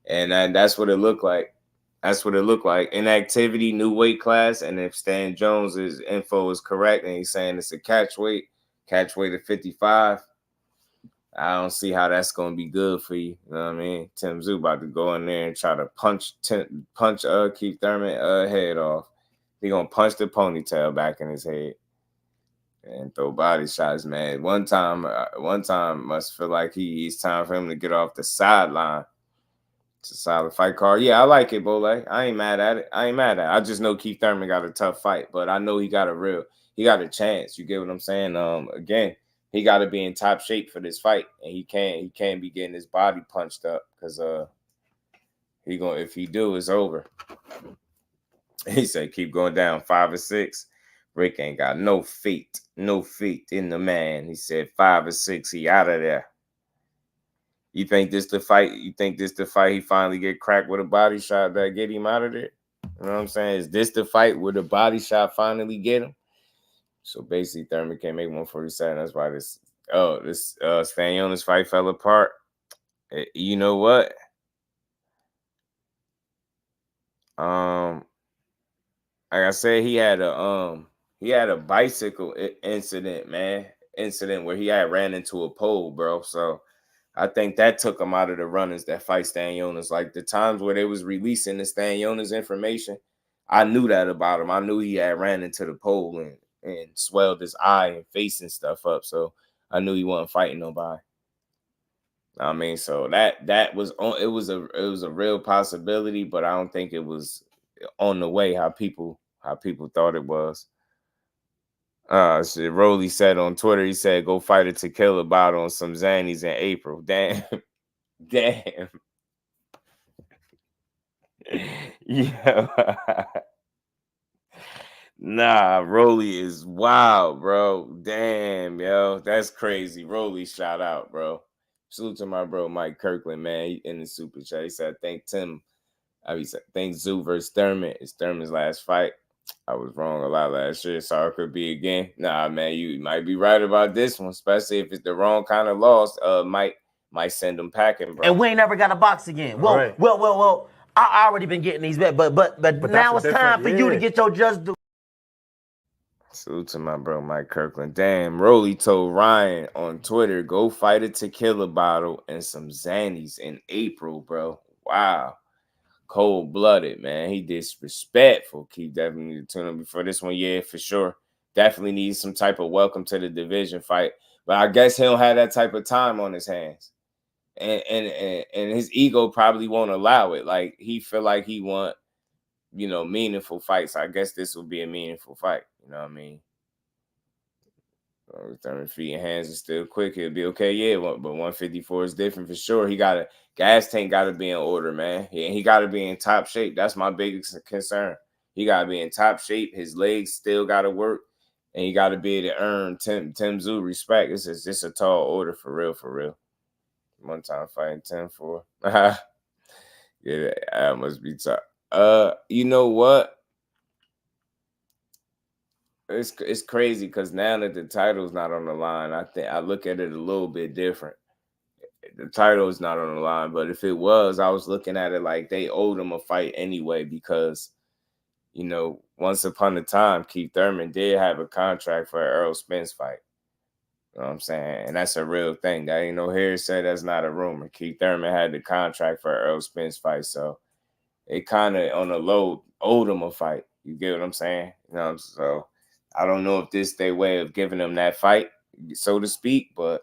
And that's what it looked like. That's what it looked like. Inactivity, new weight class. And if Stan Jones' info is correct and he's saying it's a catchweight of 55, I don't see how that's going to be good for you. You know what I mean? Tszyu about to go in there and try to punch Keith Thurman head off. He going to punch the ponytail back in his head and throw body shots, man. One time must feel like it's time for him to get off the sideline. It's a solid fight card. Yeah, I like it, Bole. I ain't mad at it. I just know Keith Thurman got a tough fight, but I know he got a chance. You get what I'm saying? Again, he got to be in top shape for this fight, and he can't be getting his body punched up because if he do, it's over. He said keep going down 5 or 6. Rick ain't got no feet in the man. He said 5 or 6, he out of there. You think this the fight? He finally get cracked with a body shot that get him out of there? You know what I'm saying? Is this the fight where the body shot finally get him? So basically, Thurman can't make 147. That's why this Spanionis fight fell apart. You know what? Like I said, he had a bicycle incident, man. Incident where he had ran into a pole, bro. So I think that took him out of the runnings that fight Stanionis. Like the times where they was releasing the Stanionis information, I knew that about him. I knew he had ran into the pole and swelled his eye and face and stuff up. So I knew he wasn't fighting nobody. I mean, so that was on. It was a real possibility, but I don't think it was on the way how people thought it was. Rolly said on Twitter, he said, "Go fight a tequila bottle on some Xannies in April." Damn, damn. Yeah. Nah, Rolly is wild, bro. Damn, yo, that's crazy. Rolly, shout out, bro. Salute to my bro Mike Kirkland, man. He in the super chat. He said, "Thank Tim. He said, thank Tszyu versus Thurman. It's Thurman's last fight. I was wrong a lot last year, so it could be again." Nah, man, you might be right about this one, especially if it's the wrong kind of loss. Might send them packing, bro. And we ain't never got to box again. Well. I already been getting these bets, but now it's time for you to get your just due. Salute to my bro Mike Kirkland. Damn, Rolly told Ryan on Twitter, "Go fight a tequila bottle and some Xannies in April, bro." Wow. Cold-blooded, man. He disrespectful. Keep definitely need to tune in before this one. Yeah, for sure. Definitely needs some type of welcome to the division fight. But I guess he don't have that type of time on his hands. And his ego probably won't allow it. Like, he feel like he want, meaningful fights. I guess this will be a meaningful fight. You know what I mean? Returning feet and hands is still quick. It'll be okay, yeah. But 154 is different for sure. Gas tank got to be in order, man. He got to be in top shape. That's my biggest concern. He got to be in top shape. His legs still got to work, and he got to be able to earn Tim Tszyu respect. This is just a tall order for real. One time fighting 10-4. Yeah, that must be tough. You know what? It's crazy because now that the title's not on the line, I think I look at it a little bit different. The title is not on the line, but if it was, I was looking at it like they owed him a fight anyway because, once upon a time, Keith Thurman did have a contract for an Errol Spence fight. You know what I'm saying? And that's a real thing. That ain't no hearsay. That's not a rumor. Keith Thurman had the contract for an Errol Spence fight, so it kind of on the low owed him a fight. You get what I'm saying? So I don't know if this their way of giving him that fight, so to speak, but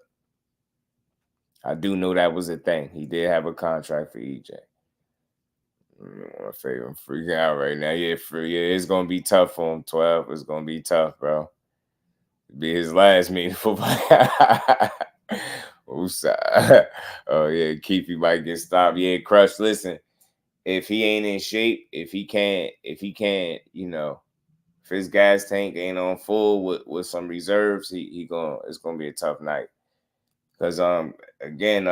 I do know that was a thing. He did have a contract for EJ. My favorite. I'm freaking out right now. Yeah, it's gonna be tough for him. 12. It's gonna be tough, bro. It'll be his last meaningful fight. Oh yeah, Keefy might get stopped. Yeah, Crush. Listen, if he ain't in shape, if he can't, if his gas tank ain't on full with some reserves, it's gonna be a tough night. Because again,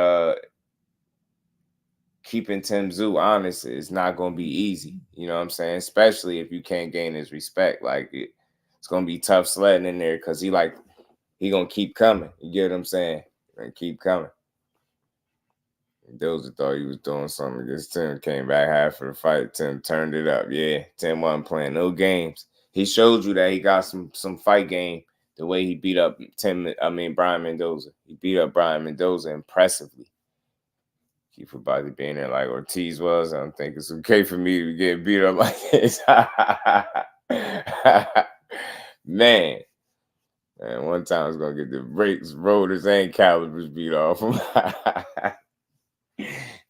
keeping Tim Tszyu honest is not gonna be easy. You know what I'm saying? Especially if you can't gain his respect. Like it's gonna be tough sledding in there because he gonna keep coming. You get what I'm saying? And keep coming. Those that thought he was doing something against Tim came back half of the fight. Tim turned it up. Yeah, Tim wasn't playing no games. He showed you that he got some fight game. The way he beat up Brian Mendoza. He beat up Brian Mendoza impressively. Keep her body being there like Ortiz was. I don't think it's okay for me to get beat up like this. Man, one time I was going to get the brakes, rotors, and calipers beat off him.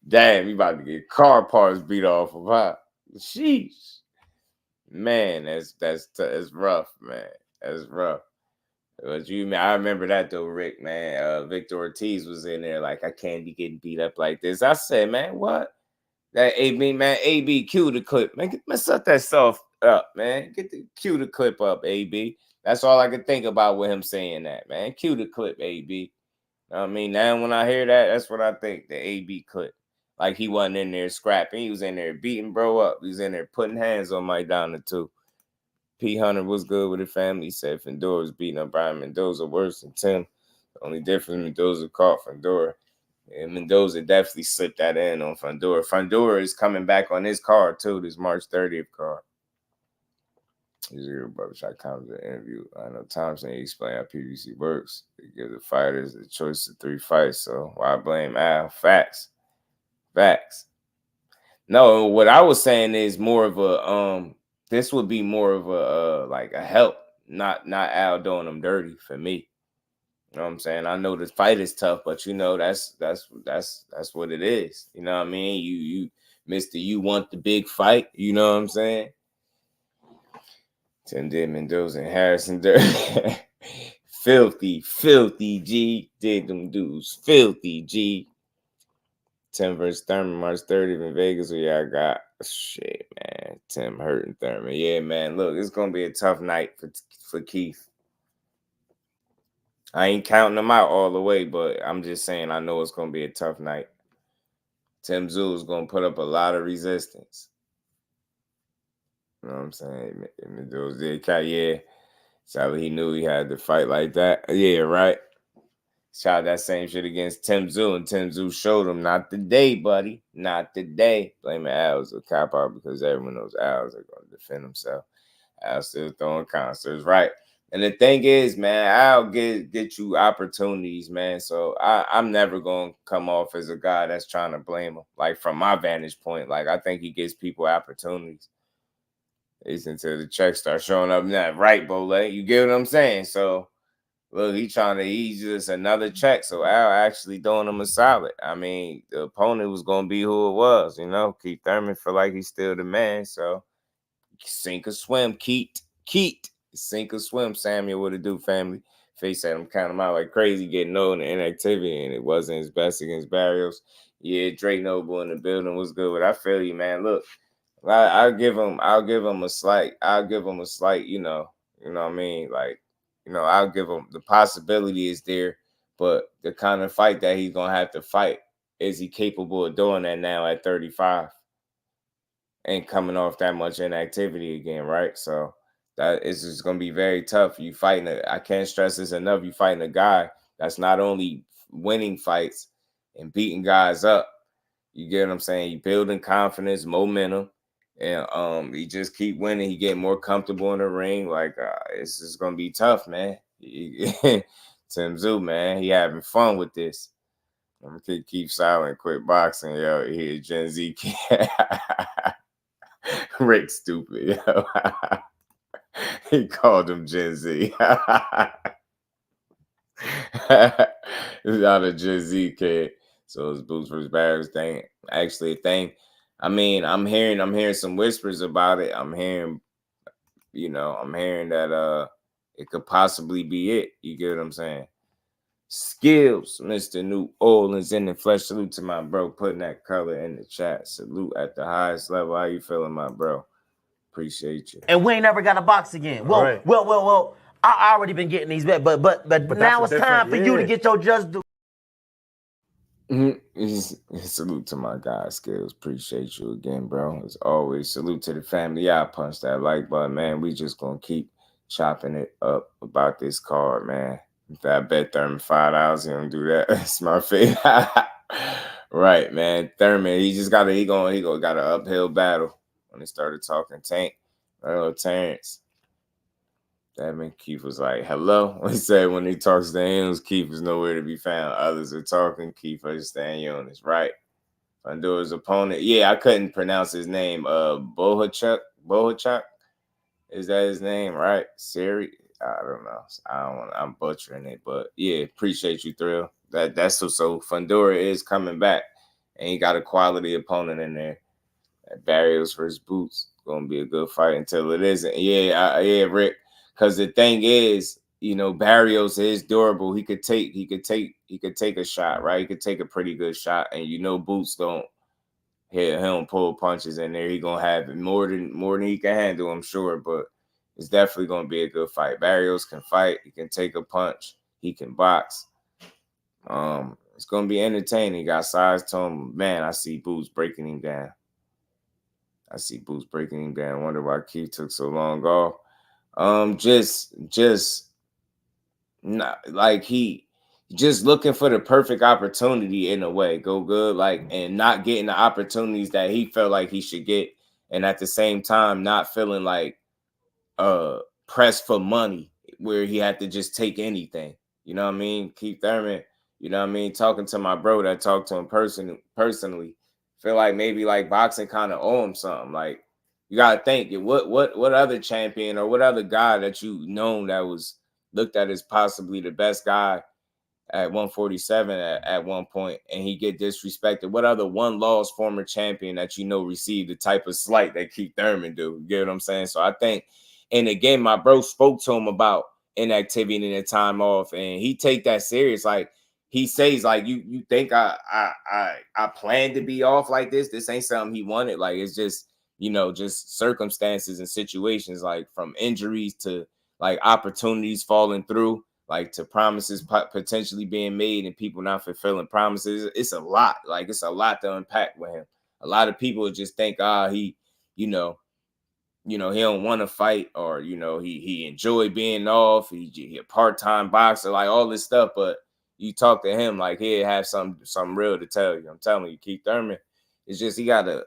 Damn, he about to get car parts beat off of her. Sheesh. Man, that's rough, man. That's rough. I remember that though, Rick, man. Victor Ortiz was in there like, I can't be getting beat up like this. I said, man, what? That AB, cue the clip. Man, set that stuff up, man. Cue the clip up, AB. That's all I could think about with him saying that, man. Cue the clip, AB. I mean, now when I hear that, that's what I think, the AB clip. Like he wasn't in there scrapping. He was in there beating bro up. He was in there putting hands on Mike down the two. P. Hunter was good with the family. He said Fendora was beating up Brian Mendoza worse than Tim. The only difference, Mendoza caught Fendora. And Mendoza definitely slipped that in on Fendora.. Fendora is coming back on his card, too, this March 30th card. He's a good barbershop comment interview. I know Thompson explained how PBC works. They give the fighters the choice of 3 fights. So why blame Al? Facts. No, what I was saying is more of a this would be more of a like a help, not Al doing them dirty for me. You know what I'm saying? I know this fight is tough, but you know that's what it is. You know what I mean? You Mr. You want the big fight, you know what I'm saying? Tim did Mendoza and Harrison dirty. Filthy G. Did them dudes. Filthy G. Tim versus Thurman, March 30th in Vegas. Where y'all got shit, man. Tim hurting Thurman. Yeah, man. Look, it's gonna be a tough night for Keith. I ain't counting them out all the way, but I'm just saying I know it's gonna be a tough night. Tszyu is gonna put up a lot of resistance. You know what I'm saying? Yeah. So he knew he had to fight like that. Yeah, right. Shot that same shit against Tszyu, and Tszyu showed him, not today, buddy. Not today. Blaming Al was a cop out because everyone knows Al's are going to defend himself. Al still throwing concerts, right? And the thing is, man, Al get you opportunities, man. So I'm never going to come off as a guy that's trying to blame him. Like, from my vantage point, like, I think he gives people opportunities. It's until the checks start showing up. Not right, Bole. You get what I'm saying? So, look, he's just another check. So Al actually doing him a solid. I mean, the opponent was gonna be who it was, you know. Keith Thurman feel like he's still the man. So sink or swim, Keith. Sink or swim, Samuel, what it do, family? Face at him, count him out like crazy, getting old and inactivity, and it wasn't his best against Barrios. Yeah, Drake Noble in the building was good, but I feel you, man. Look, I'll give him a slight, you know what I mean? Like, you know, I'll give him the possibility is there, but the kind of fight that he's gonna have to fight, is he capable of doing that now at 35 and coming off that much inactivity again, right? So that is just gonna be very tough. You fighting I can't stress this enough. You fighting a guy that's not only winning fights and beating guys up. You get what I'm saying? You building confidence, momentum. And he just keep winning. He get more comfortable in the ring. Like, it's just gonna be tough, man. Tszyu, man, he having fun with this. I'm gonna keep silent, quit boxing, yo. He Gen Z kid. Rick stupid, yo. He called him Gen Z. It's not a Gen Z kid. So it's Boots versus Barrios thing. Actually, a thing. I mean, I'm hearing some whispers about it. I'm hearing that it could possibly be it. You get what I'm saying? Skills, Mr. New Orleans in the flesh. Salute to my bro, putting that color in the chat. Salute at the highest level. How you feeling, my bro? Appreciate you. And we ain't never got to box again. Well, right. well. I already been getting these bets, but now it's time for you to get your just due. Salute to my guy, Skills. Appreciate you again, bro. As always, salute to the family. Yeah, I punch that like button, man. We just gonna keep chopping it up about this card, man. If I bet Thurman $5, he don't do that. That's my favorite. Right, man. Thurman, he got an uphill battle when he started talking Tank. Terrence. That meant Keith was like, hello. He said when he talks to him, Keith is nowhere to be found. Others are talking. Keith understand you on this, right? Fundura's opponent. Yeah, I couldn't pronounce his name. Bohachuk. Is that his name, right? Siri? I don't know. I'm butchering it, but yeah, appreciate you, Thrill. That's so Fundura is coming back, and he got a quality opponent in there. That Barrios versus Boots gonna be a good fight until it isn't. Yeah, Rick. Because the thing is, you know, Barrios is durable. He could take a shot, right? He could take a pretty good shot, and you know, Boots don't pull punches in there. He gonna have more than he can handle, I'm sure. But it's definitely gonna be a good fight. Barrios can fight. He can take a punch. He can box. It's gonna be entertaining. He got size to him. Man, I see Boots breaking him down. I wonder why Keith took so long off. Just not like he just looking for the perfect opportunity in a way, go good, like, and not getting the opportunities that he felt like he should get, and at the same time not feeling like press for money where he had to just take anything. You know what I mean? Keith Thurman, you know what I mean? Talking to my bro that talked to him personally, feel like maybe like boxing kind of owe him something. Like, you gotta think, what other champion or what other guy that you known that was looked at as possibly the best guy at 147 at one point, and he get disrespected? What other one-loss former champion that you know received the type of slight that Keith Thurman do? You get what I'm saying? So I think, and again, my bro spoke to him about inactivity and the time off, and he take that serious. Like, he says, like, you think I plan to be off like this? This ain't something he wanted. Like, it's just, you know, just circumstances and situations, like from injuries to like opportunities falling through, like to promises potentially being made and people not fulfilling promises. It's a lot. Like, it's a lot to unpack with him. A lot of people just think, he, you know, he don't want to fight, or, you know, he enjoy being off. He a part-time boxer, like all this stuff. But you talk to him, like, he'll have something real to tell you. I'm telling you, Keith Thurman, it's just, he got a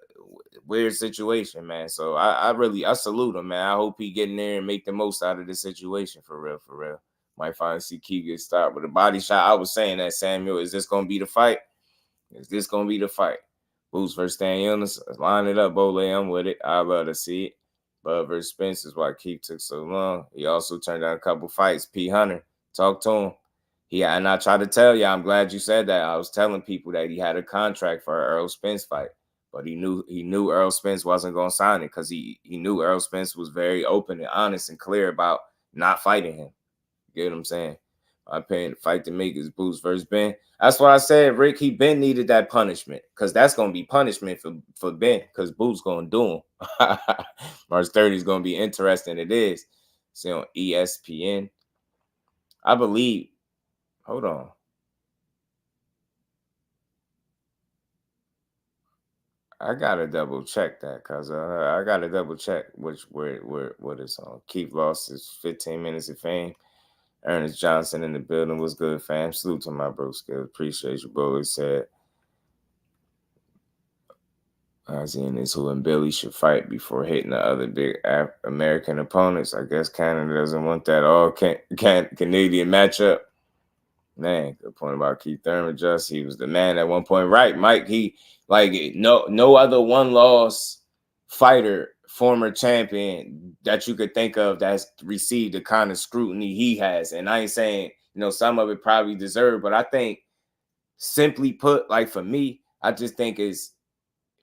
weird situation, man. So I salute him, man. I hope he get in there and make the most out of this situation, for real, for real. Might finally see Keith get started with a body shot. I was saying that, Samuel, is this going to be the fight? Is this going to be the fight? Boots versus Daniels. Line it up, Bole. I'm with it. I'd love to see it. Bud versus Spence is why Keith took so long. He also turned down a couple fights. P. Hunter, talk to him. And I tried to tell you, I'm glad you said that. I was telling people that he had a contract for an Errol Spence fight, but he knew Errol Spence wasn't going to sign it, because he knew Errol Spence was very open and honest and clear about not fighting him. You get what I'm saying? My opinion, the fight to make is Boots versus Ben. That's why I said, Rick, Ben needed that punishment, because that's going to be punishment for Ben, because Boots going to do him. March 30 is going to be interesting. It is. See on ESPN. I believe. Hold on. I gotta double check that, because I gotta double check what it's on. Keith lost his 15 minutes of fame. Ernest Johnson in the building. Was good, fam. Salute to my bro skills. Appreciate you, bro. He said Ozzy is who and Billy should fight before hitting the other big American opponents. I guess Canada doesn't want that all Canadian matchup. Man, good point about Keith Thurman. He was the man at one point. Right, Mike. He, like, no other one-loss fighter, former champion that you could think of that's received the kind of scrutiny he has. And I ain't saying, some of it probably deserved, but I think, simply put, like, for me, I just think it's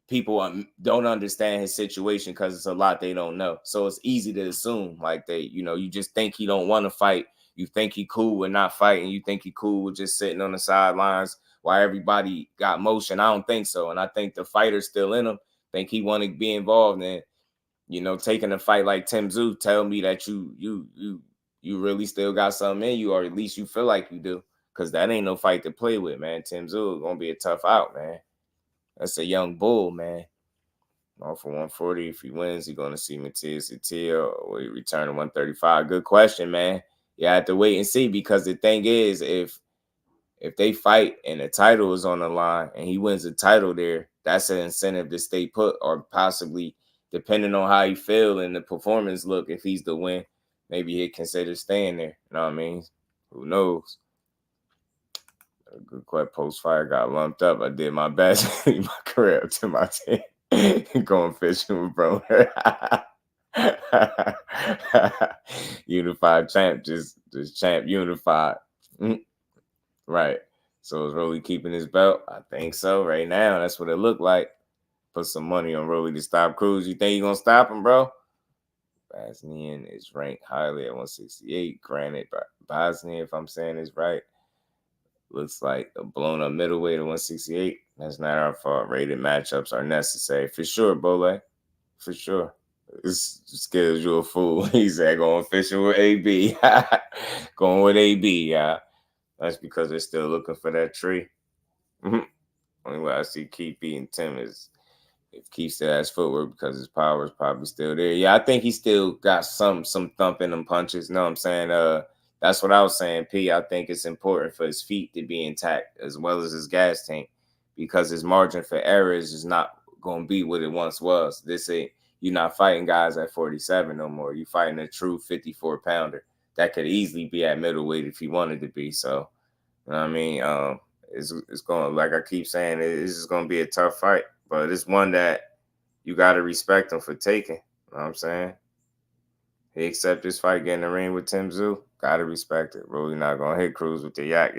people don't understand his situation, because it's a lot they don't know. So it's easy to assume, like, you just think he don't want to fight. You think he cool with not fighting. You think he cool with just sitting on the sidelines while everybody got motion. I don't think so. And I think the fighter's still in him. Think he want to be involved. And, taking a fight like Tszyu, tell me that you really still got something in you, or at least you feel like you do. Because that ain't no fight to play with, man. Tszyu is going to be a tough out, man. That's a young bull, man. All for 140. If he wins, he's going to see Matias Atia, or he return to 135. Good question, man. You have to wait and see, because the thing is, if they fight and the title is on the line and he wins the title there, that's an incentive to stay put, or possibly, depending on how he feel and the performance look, if he's the win, maybe he'd consider staying there. You know what I mean? Who knows? A good quite post-fire got lumped up. I did my best to lead my career up to my team. Going fishing with bro. Unified champ, just champ unified. Right. So is Rolly keeping his belt? I think so. Right now, that's what it looked like. Put some money on Rolly to stop Cruz. You think you're gonna stop him, bro? Bosnian is ranked highly at 168. Granted, Bosnian, if I'm saying this right, looks like a blown up middleweight at 168. That's not our fault. Rated matchups are necessary. For sure, Bole. For sure. This scares you a fool. He said going fishing with AB. Going with AB, yeah. That's because they're still looking for that tree. Only way I see Keith beating Tim is if Keith still has footwork, because his power is probably still there. Yeah, I think he still got some thump in them punches. You know what I'm saying? That's what I was saying, P. I think it's important for his feet to be intact as well as his gas tank, because his margin for errors is not going to be what it once was. You're not fighting guys at 47 no more. You're fighting a true 54-pounder that could easily be at middleweight if he wanted to be. So, you know what I mean? It's going, like I keep saying, it's just going to be a tough fight. But it's one that you got to respect him for taking. You know what I'm saying? He accept this fight, get in the ring with Tszyu. Got to respect it. Rolly not going to hit Cruz with the yak.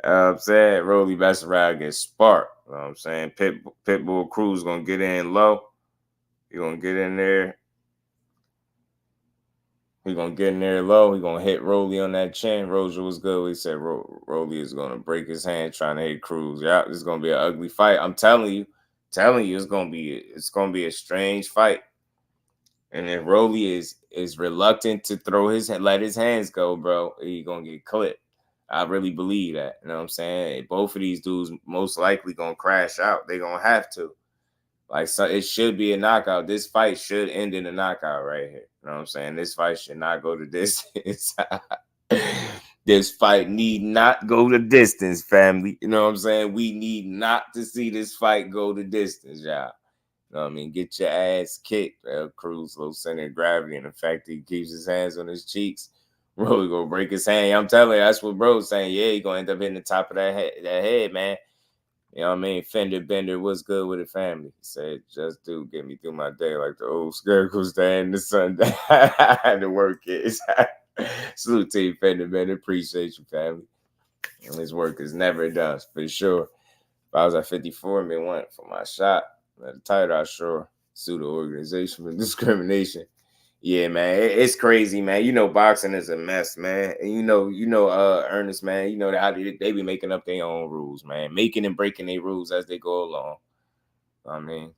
I'm saying Rolly mess around, get sparked. You know what I'm saying? Pitbull Cruz going to get in low. He going to get in there. He going to get in there low. He going to hit Rolly on that chin. Roger was good. He said Rolly is going to break his hand trying to hit Cruz. Yeah, this is going to be an ugly fight. I'm telling you, it's going to be a strange fight. And if Rolly is reluctant to let his hands go, bro, he going to get clipped. I really believe that. You know what I'm saying? Both of these dudes most likely going to crash out. They're going to have to. Like, so it should be a knockout. This fight should end in a knockout right here. You know what I'm saying? This fight should not go to distance. This fight need not go to distance, family. You know what I'm saying? We need not to see this fight go to distance, y'all. You know what I mean? Get your ass kicked. Cruz, low center of gravity. And the fact that he keeps his hands on his cheeks, bro, he gonna break his hand. I'm telling you, that's what bro's saying. Yeah, he gonna end up hitting the top of that head, man. You know what I mean? Fender Bender, what's good with the family? He said, just do get me through my day like the old scarecrow's day in the sun. I had to work it. Salute to you, Fender Bender. Appreciate you, family. And his work is never done, for sure. If I was at 54 and been wanting for my shot, the title, I sure sue the organization for discrimination. Yeah, man, it's crazy, man. You know, boxing is a mess, man. And you know, Ernest, man. You know how they be making up their own rules, man, making and breaking their rules as they go along. I mean,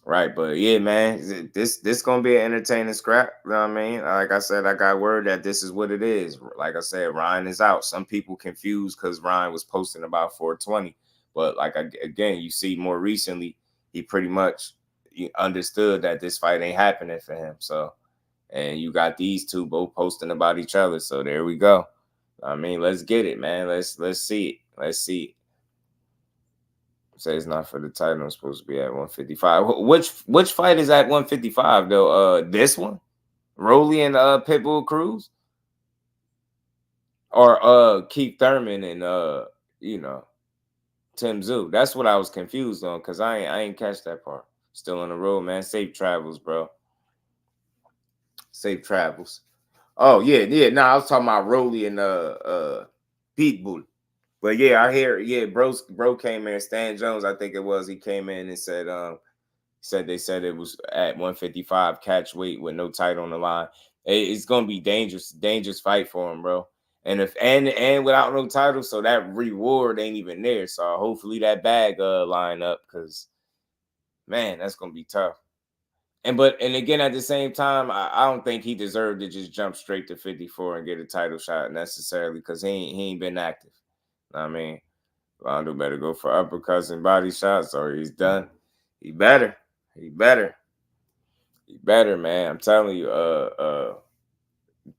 right, but yeah, man, this gonna be an entertaining scrap. You know what I mean? Like I said, I got word that this is what it is. Like I said, Ryan is out. Some people confused because Ryan was posting about 420, but like again, you see more recently, he pretty much understood that this fight ain't happening for him. So, and you got these two both posting about each other. So there we go. I mean, let's get it, man. Let's see it. Let's see it. Say it's not for the title. I'm supposed to be at 155. Which fight is at 155 though? This one, Rolly and Pitbull Cruz, or Keith Thurman and Tszyu. That's what I was confused on because I ain't catch that part. Still on the road, man. Safe travels, bro. Safe travels. Oh, yeah. Nah, I was talking about Rolly and Pitbull. But yeah, I hear, yeah, bro came in, Stan Jones, I think it was, he came in and said they said it was at 155 catch weight with no title on the line. It's gonna be dangerous fight for him, bro. And and without no title, so that reward ain't even there. So hopefully that bag line up, because man, that's gonna be tough. And again, at the same time, I don't think he deserved to just jump straight to 54 and get a title shot necessarily, because he ain't been active. I mean, Rondo better go for uppercuts and body shots, or he's done. He better, man. I'm telling you,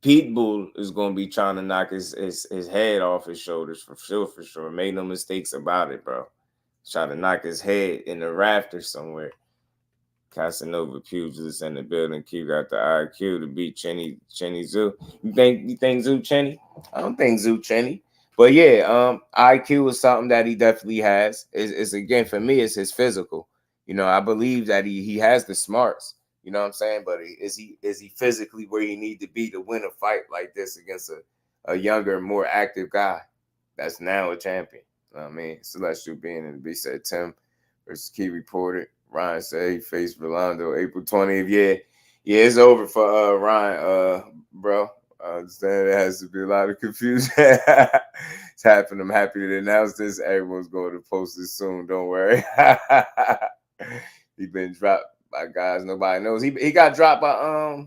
Pitbull is gonna be trying to knock his head off his shoulders for sure. Made no mistakes about it, bro. Trying to knock his head in the rafters somewhere. Casanova pugilist in the building. Q got the IQ to beat Chenny Tszyu. You think Tszyu Chenny? I don't think Tszyu Chenny. But yeah, IQ is something that he definitely has. It's again, for me, it's his physical. You know, I believe that he has the smarts. You know what I'm saying? But is he physically where he need to be to win a fight like this against a younger, more active guy that's now a champion? You know what I mean? Celestial being in the B said Tim versus Key reported. Ryan said he faced Rolando April 20th. Yeah, it's over for Ryan, bro. I understand there has to be a lot of confusion. It's happened. I'm happy to announce this. Everyone's going to post this soon. Don't worry. He been dropped by guys nobody knows. He got dropped by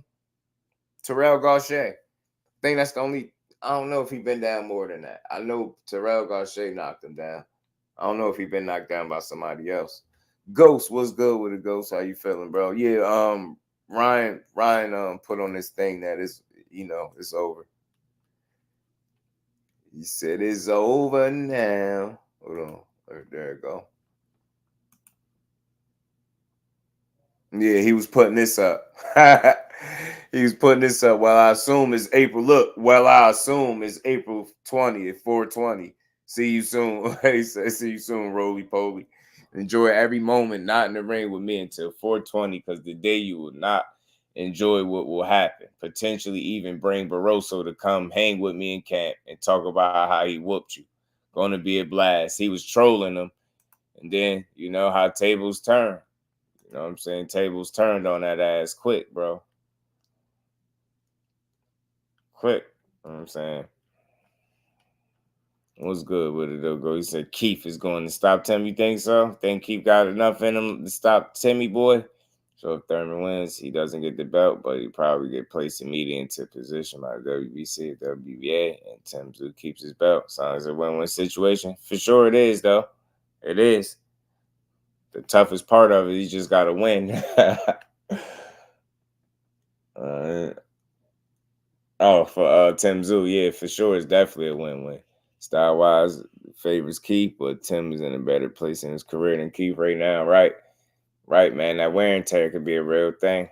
Terrell Garcia. I think that's the only. I don't know if he been down more than that. I know Terrell Garcia knocked him down. I don't know if he been knocked down by somebody else. Ghost, what's good with the Ghost? How you feeling, bro? Yeah, Ryan put on this thing that is, it's over. He said it's over now. Hold on. There you go. Yeah, he was putting this up. He was putting this up. Well, I assume it's April. Look, well, I assume it's April 20th, 420. See you soon. He said, see you soon, roly poly. Enjoy every moment not in the ring with me until 420, because the day you will not enjoy what will happen. Potentially even bring Barroso to come hang with me in camp and talk about how he whooped you. Gonna be a blast. He was trolling them. And then, you know how tables turn. You know what I'm saying? Tables turned on that ass quick, bro. Quick. You know what I'm saying? What's good with it, though, bro? He said Keith is going to stop Tim. You think so? Think Keith got enough in him to stop Timmy, boy? So if Thurman wins, he doesn't get the belt, but he probably get placed immediately into position by the WBC, WBA, and Tim Tszyu keeps his belt. Sounds like a win-win situation. For sure it is, though. It is. The toughest part of it, he just got to win. For Tim Tszyu, yeah, for sure, it's definitely a win-win. Style-wise, favors Keith, but Tim is in a better place in his career than Keith right now, right? Right, man. That wear and tear could be a real thing.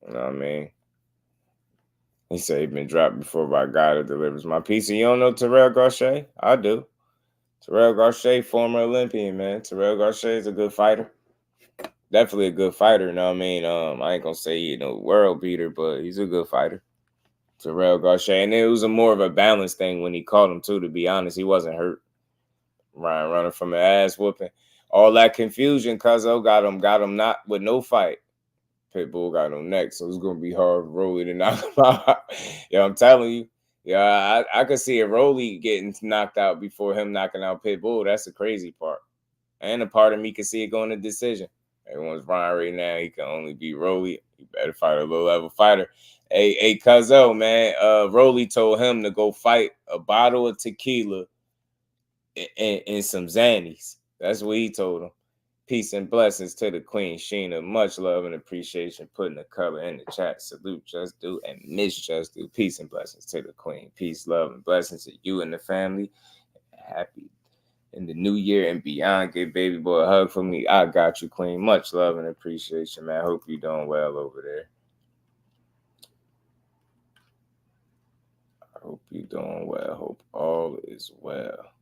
You know what I mean? He said he'd been dropped before by a guy that delivers my pizza. You don't know Terrell Garcia? I do. Terrell Garcia, former Olympian, man. Terrell Garcia is a good fighter. Definitely a good fighter, you know what I mean? I ain't gonna say he world beater, but he's a good fighter. Terrell Garcia. And it was more of a balance thing when he caught him too, to be honest. He wasn't hurt. Ryan running from an ass whooping. All that confusion, Cuzzo got him not with no fight. Pitbull got him next, so it's gonna be hard for Rolly to knock him out. Yeah, I'm telling you. Yeah, I could see a Rolly getting knocked out before him knocking out Pitbull. That's the crazy part. And a part of me could see it going to decision. Everyone's Ryan right now. He can only beat Rolly. He better fight a low-level fighter. Hey, Cuzzo, man. Rolly told him to go fight a bottle of tequila and some Xannies. That's what he told him. Peace and blessings to the Queen Sheena. Much love and appreciation putting the color in the chat. Salute Just Do and Miss Just Do. Peace and blessings to the Queen. Peace, love, and blessings to you and the family. Happy in the new year and beyond. Give baby boy a hug for me. I got you, Queen. Much love and appreciation, man. Hope you're doing well over there. I hope you're doing well. Hope all is well.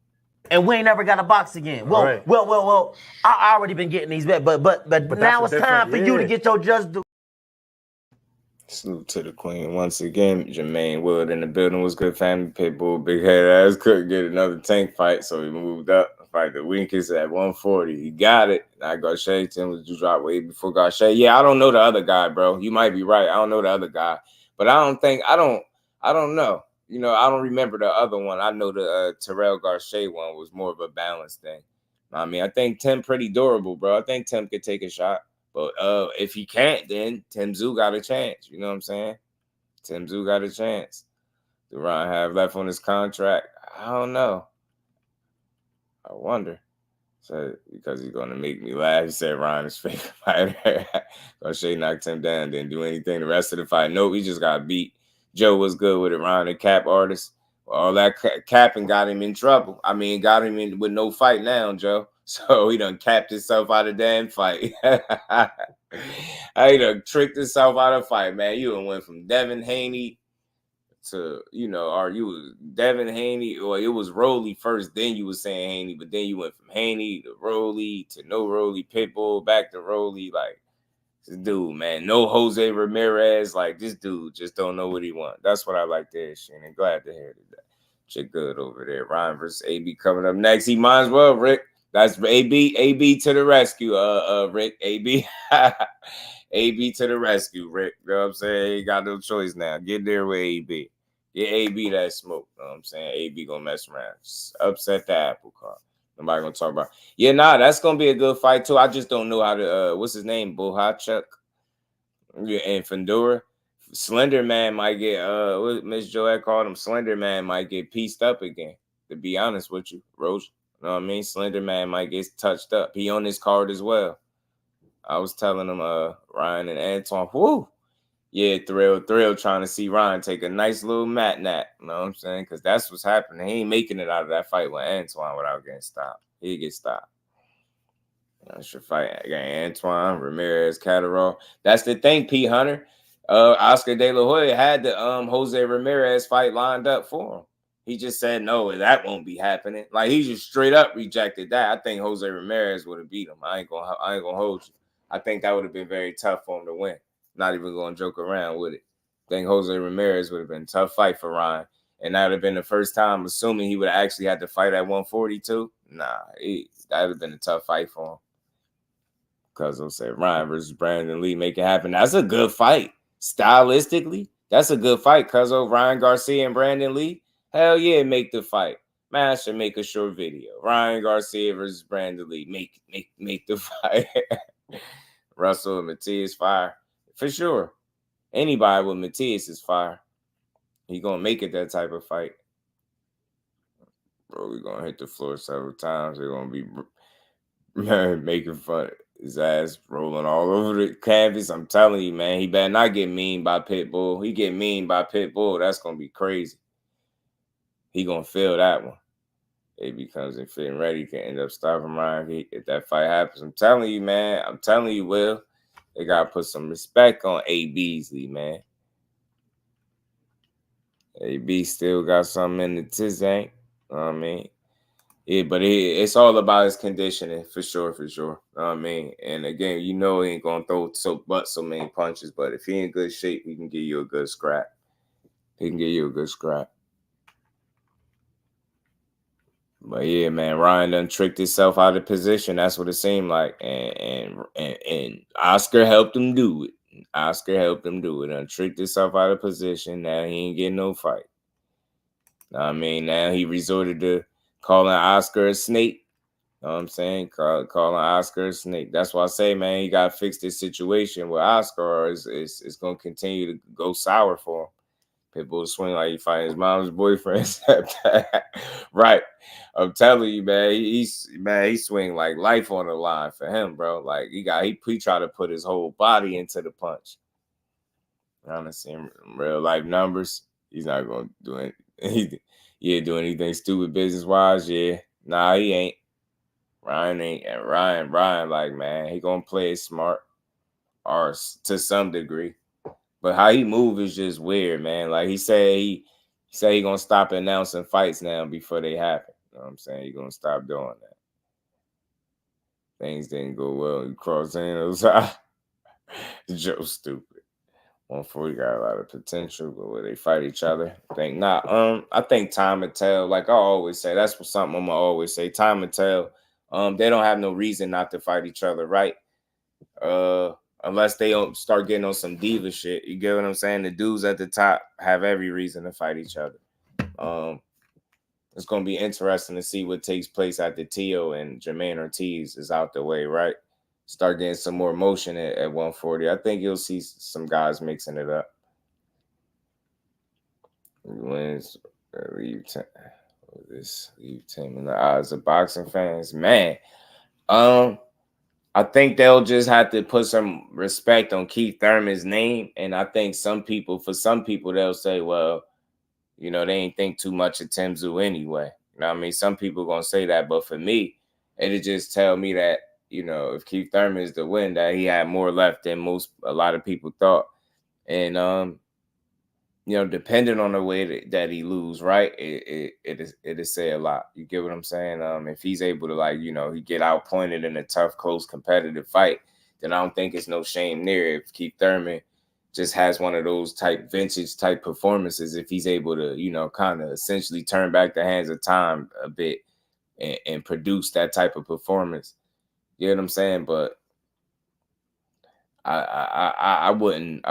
And we ain't never got a box again. Well, right. well. I already been getting these bets, but now it's time for you to get your Just Do. Salute to the Queen once again. Jermaine Wood in the building. Was good, family. Pitbull, big head ass, couldn't get another tank fight, so he moved up. Fight the weakest at 140. He got it. Now Garcia, Tim was just dropped way before Garcia. Yeah, I don't know the other guy, bro. You might be right. I don't know the other guy, but I don't know. You know, I don't remember the other one. I know the Terrell Garcia one was more of a balance thing. I mean, I think Tim pretty durable, bro. I think Tim could take a shot. But if he can't, then Tim Tszyu got a chance. You know what I'm saying? Tim Tszyu got a chance. Do Ron have left on his contract? I don't know. I wonder. So because he's gonna make me laugh. He said Ron is fake fighter. Garcia knocked him down, didn't do anything the rest of the fight. Nope, he just got beat. Joe was good with it. Ron, the cap artist. All that capping got him in trouble. I mean, got him in with no fight now, Joe. So he done capped himself out of damn fight. He done tricked himself out of fight, man. You done went from Devin Haney to, or you was Devin Haney, or it was Rolly first, then you was saying Haney, but then you went from Haney to Rolly to no Rolly, Pitbull, back to Rolly. Like, this dude, man, no Jose Ramirez. Like, this dude just don't know what he wants. That's what I like to hear, Shannon. Glad to hear that. Shit good over there. Ryan versus AB coming up next. He might as well, Rick. That's AB to the rescue, Rick. AB. AB to the rescue, Rick. You know what I'm saying? He got no choice now. Get there with AB. Get AB that smoke. You know what I'm saying? AB gonna mess around. Just upset the apple cart. Nobody gonna talk about. Yeah, that's gonna be a good fight too. I just don't know how to. What's his name? Bohachuk. Yeah, and Fandura. Slender Man might get. What Miss Joette called him. Slender Man might get pieced up again. To be honest with you, Roach. You know what I mean? Slender Man might get touched up. He on this card as well. I was telling him, Ryan and Antoine. Whoo. Yeah, thrill trying to see Ryan take a nice little mat nap. You know what I'm saying? Because that's what's happening. He ain't making it out of that fight with Antoine without getting stopped. He get stopped. That's your fight. I got Antoine, Ramirez, Catterall. That's the thing, P. Hunter. Oscar De La Hoya had the Jose Ramirez fight lined up for him. He just said no, that won't be happening. Like he just straight up rejected that. I think Jose Ramirez would have beat him. I ain't gonna hold you. I think that would have been very tough for him to win. Not even gonna joke around with it. I think Jose Ramirez would have been a tough fight for Ryan. And that would have been the first time, assuming he would have actually had to fight at 142. Nah, that would have been a tough fight for him. Because they'll say Ryan versus Brandon Lee, make it happen. That's a good fight. Stylistically, that's a good fight. Because of Ryan Garcia and Brandon Lee, hell yeah, make the fight. Man, I should make a short video. Ryan Garcia versus Brandon Lee. Make the fight. Russell and Matias fire. For sure. Anybody with Matias is fire. He gonna make it that type of fight. Bro, we gonna hit the floor several times. They're gonna be making fun of his ass rolling all over the canvas. I'm telling you, man, he better not get mean by Pitbull. He get mean by Pitbull, that's gonna be crazy. He gonna feel that one. If he comes in fit and ready, he can end up stopping Ryan if that fight happens. I'm telling you, man. I'm telling you, Will. They gotta put some respect on A. Beasley, man. AB still got something in the tizank. You know what I mean? Yeah, but it's all about his conditioning, for sure. You know what I mean? And again, you know he ain't gonna throw so many punches, but if he in good shape, he can give you a good scrap. But yeah, man, Ryan done tricked himself out of position. That's what it seemed like. And Oscar helped him do it. Done tricked himself out of position. Now he ain't getting no fight. I mean, now he resorted to calling Oscar a snake. You know what I'm saying? Calling Oscar a snake. That's why I say, man, he got to fix this situation with Oscar, or it's going to continue to go sour for him. Pitbull swing like he fighting his mom's boyfriend. Right. I'm telling you, man, he swing like life on the line for him, bro. Like he tried to put his whole body into the punch. Honestly, in real life numbers, he's not gonna do anything. Do anything stupid business wise. Yeah. Nah, he ain't. Ryan ain't. And Ryan, like, man, he gonna play it smart, or to some degree. But how he move is just weird, man. Like he said he gonna stop announcing fights now before they happen. You know what I'm saying? He gonna stop doing that. Things didn't go well. He crossed hands. Joe's stupid. 140 got a lot of potential, but will they fight each other? I think not. I think time will tell. Like I always say, that's something I'm gonna always say. Time will tell. They don't have no reason not to fight each other, right? Unless they don't start getting on some diva shit. You get what I'm saying? The dudes at the top have every reason to fight each other. It's gonna be interesting to see what takes place after Tszyu and Jermaine Ortiz is out the way, right? Start getting some more motion at 140. I think you'll see some guys mixing it up. Wins leave team in the eyes of boxing fans. Man, I think they'll just have to put some respect on Keith Thurman's name. And I think for some people, they'll say, well, you know, they ain't think too much of Tszyu anyway. You know what I mean? Some people going to say that. But for me, it'll just tell me that, you know, if Keith Thurman is the win, that he had more left than a lot of people thought. And, you know, depending on the way that he lose, right, it'll say a lot. You get what I'm saying? If he's able to, like, you know, he get outpointed in a tough, close, competitive fight, then I don't think it's no shame there if Keith Thurman just has one of those vintage type performances, if he's able to, you know, kind of essentially turn back the hands of time a bit and produce that type of performance. You know what I'm saying? But I wouldn't,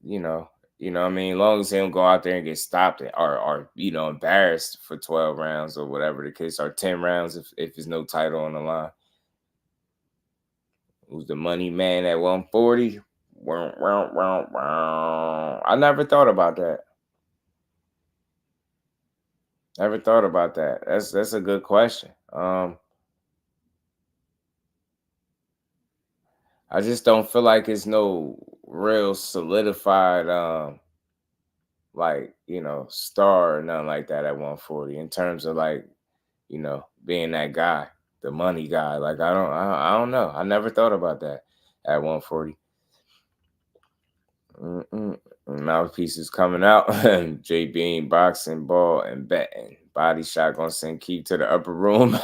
you know what I mean? As long as he don't go out there and get stopped or you know, embarrassed for 12 rounds or whatever the case, or 10 rounds if there's no title on the line. Who's the money man at 140? I never thought about that. That's a good question. I just don't feel like it's no real solidified, like, you know, star or nothing like that at 140 in terms of, like, you know, being that guy. the money guy. Like I don't know. I never thought about that at 140. Mouthpieces coming out. J Bean boxing, ball, and betting. Body shot gonna send Keith to the upper room.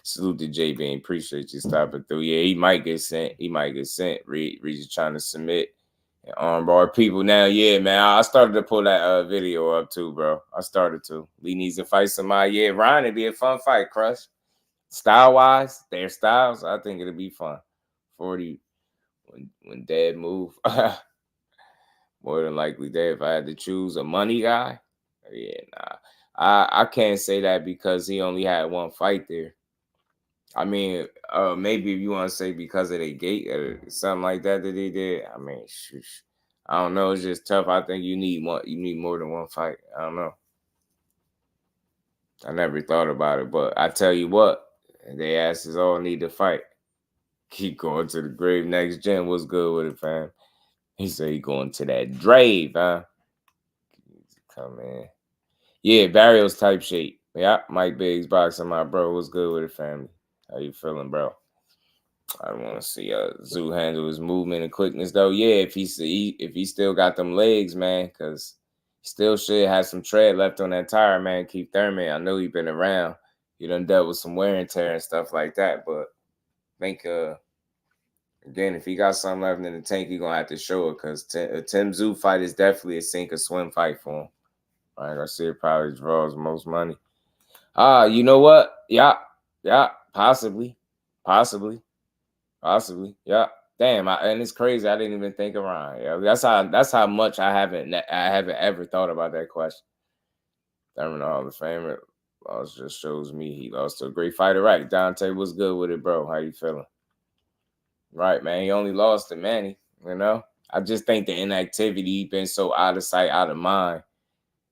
Salute to J Bean. Appreciate you stopping through. Yeah, he might get sent. Reed's trying to submit and armbar people now. Yeah, man. I started to pull that video up too, bro. I started to. Lee needs to fight somebody. Yeah, Ryan, it'd be a fun fight, Crush. Style wise, their styles, I think it'll be fun. 40 when Dad move. More than likely, Dad, if I had to choose a money guy, yeah, nah. I can't say that because he only had one fight there. I mean, maybe if you want to say because of the gate or something like that he did. I mean, I don't know. It's just tough. I think you need more. You need more than one fight. I don't know. I never thought about it, but I tell you what, they asses all need to fight. Keep going to the grave. Next gen, what's good with it, fam? He said he going to that grave, huh? Come in. Yeah, Barrios type shape. Yeah, Mike Biggs boxing, my bro. What's good with it, family? How you feeling, bro? I want to see Zoo handle his movement and quickness, though. Yeah, if he still got them legs, man, because he still should have some tread left on that tire, man. Keith Thurman, I know he been around. He done dealt with some wear and tear and stuff like that, but I think again, if he got something left in the tank, he gonna have to show it because a Tim Tszyu fight is definitely a sink or swim fight for him. Garcia probably draws most money. You know what? Yeah, possibly. Yeah. Damn, and it's crazy. I didn't even think around. Yeah, that's how much I haven't ever thought about that question. Thurman Hall of Famer loss just shows me he lost to a great fighter. Right, Dante, what's good with it, bro? How you feeling? Right, man. He only lost to Manny. You know, I just think the inactivity been so out of sight, out of mind.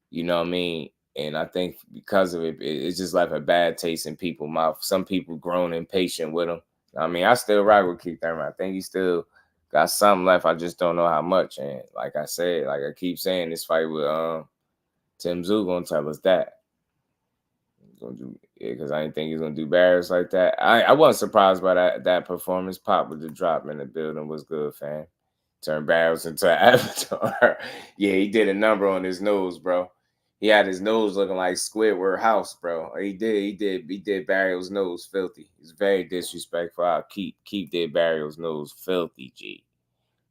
You know what I mean? And I think because of it, it's just like a bad taste in people's mouth. Some people grown impatient with him. I mean, I still ride with Keith Thurman. I think he still got something left. I just don't know how much. And like I said, like I keep saying, this fight with Tim Tszyu gonna tell us that. Because I didn't think he was gonna do Barrios like that. I wasn't surprised by that performance. Pop with the drop in the building was good, fam. Turned Barrios into an avatar. Yeah, he did a number on his nose, bro. He had his nose looking like Squidward House, bro. He did Barrios' nose filthy. It's very disrespectful. I'll keep did Barrios' nose filthy, G.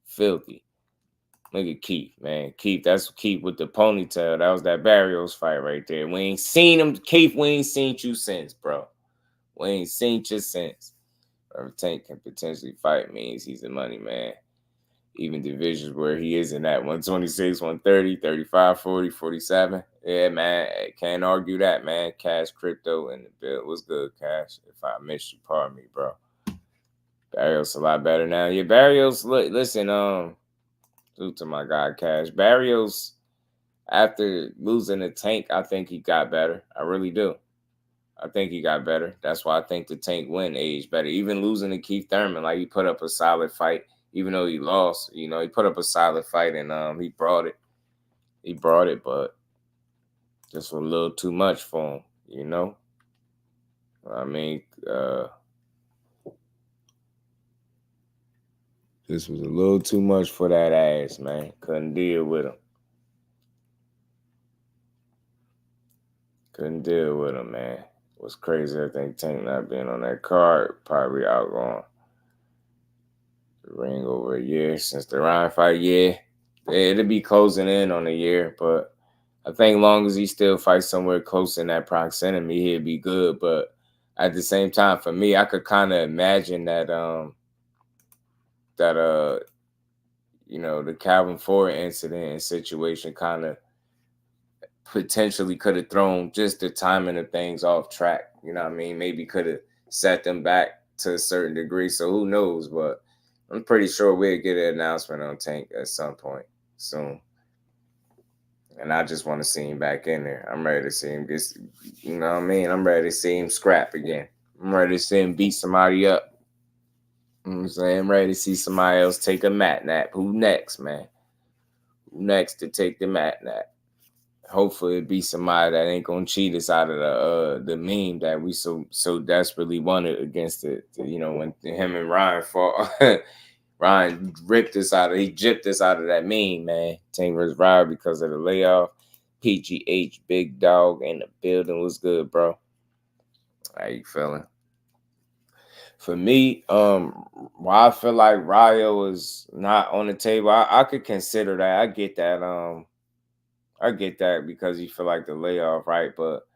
Filthy. Look at Keith, man. That's Keith with the ponytail. That was that Barrios fight right there. We ain't seen him, Keith. We ain't seen you since, bro. We ain't seen you since. Whoever Tank can potentially fight means he's the money, man. Even divisions where he is in that 126, 130, 35, 40, 47. Yeah, man. Can't argue that, man. Cash Crypto in the bill. What's good, Cash? If I missed you, pardon me, bro. Barrios a lot better now. Yeah, Barrios, look, listen, due to my guy, Cash. Barrios, after losing the Tank, I think he got better. I really do. I think he got better. That's why I think the Tank win aged better. Even losing to Keith Thurman, like he put up a solid fight. Even though he lost, you know, he put up a solid fight and he brought it. He brought it, but just a little too much for him, you know? I mean, this was a little too much for that ass, man. Couldn't deal with him. Couldn't deal with him, man. What's crazy, I think Tank not being on that card, probably outgoing. Ring over a year since the Ryan fight. Yeah, it'll be closing in on a year, but I think long as he still fights somewhere close in that proximity, he'll be good. But at the same time, for me, I could kind of imagine that you know, the Calvin Ford incident and situation kind of potentially could have thrown just the timing of things off track. You know what I mean? Maybe could have set them back to a certain degree. So who knows? But I'm pretty sure we'll get an announcement on Tank at some point soon. And I just want to see him back in there. I'm ready to see him get, you know what I mean? I'm ready to see him scrap again. I'm ready to see him beat somebody up. You know what I'm saying? I'm ready to see somebody else take a mat nap. Who next, man? Who next to take the mat nap? hopefully it be somebody that ain't gonna cheat us out of the meme that we so desperately wanted against it. When him and Ryan fought, Ryan gypped us out of that meme, man. Tank versus Ryder because of the layoff. PGH, big dog in the building. Was good, bro. How you feeling? For me, why I feel like Ryo is not on the table, I could consider that. I get that because you feel like the layoff, right? But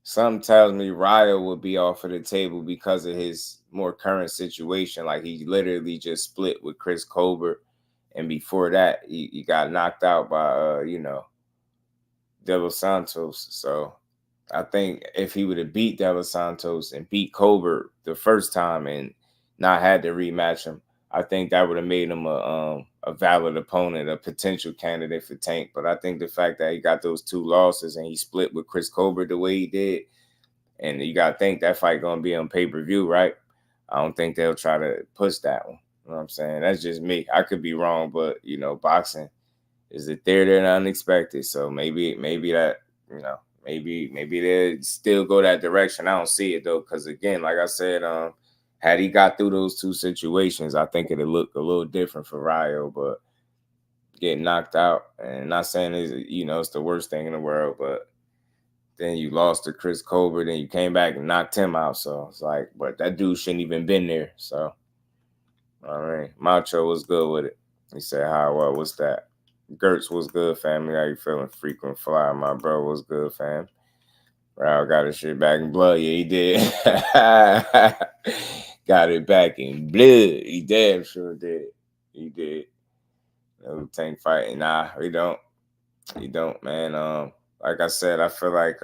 something tells me Ryo would be off of the table because of his more current situation. Like he literally just split with Chris Colbert, and before that, he got knocked out by De Los Santos. So I think if he would have beat De Los Santos and beat Colbert the first time and not had to rematch him, I think that would have made him a valid opponent, a potential candidate for Tank. But I think the fact that he got those 2 losses and he split with Chris Colbert the way he did, and you got to think that fight going to be on pay-per-view, right? I don't think they'll try to push that one. You know what I'm saying? That's just me. I could be wrong, but, boxing is the theater and unexpected. So maybe that, maybe they still go that direction. I don't see it, though, because, again, like I said, had he got through those 2 situations, I think it'd look a little different for Ryo, but getting knocked out, and not saying it's the worst thing in the world, but then you lost to Chris Colbert, and you came back and knocked him out. So it's like, but that dude shouldn't even been there. So, all right. Macho was good with it. He said, what's that? Gertz was good, family. How you feeling? Frequent flyer, my bro was good, fam. Raul got his shit back in blood. Yeah, he did. Got it back in blood. He damn sure did. He did. No Tank fighting. Nah, we don't. He don't, man. Like I said, I feel like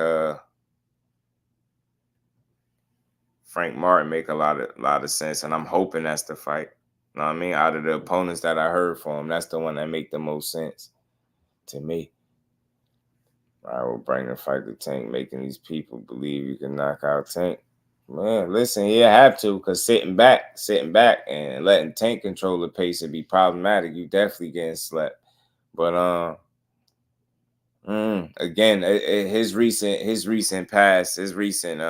Frank Martin make a lot of sense, and I'm hoping that's the fight. You know what I mean? Out of the opponents that I heard from him, that's the one that make the most sense to me. I will bring the fight to Tank, making these people believe you can knock out Tank. Man, listen, he'll have to, because sitting back and letting Tank control the pace would be problematic. You definitely getting slept. But again, his recent past, his recent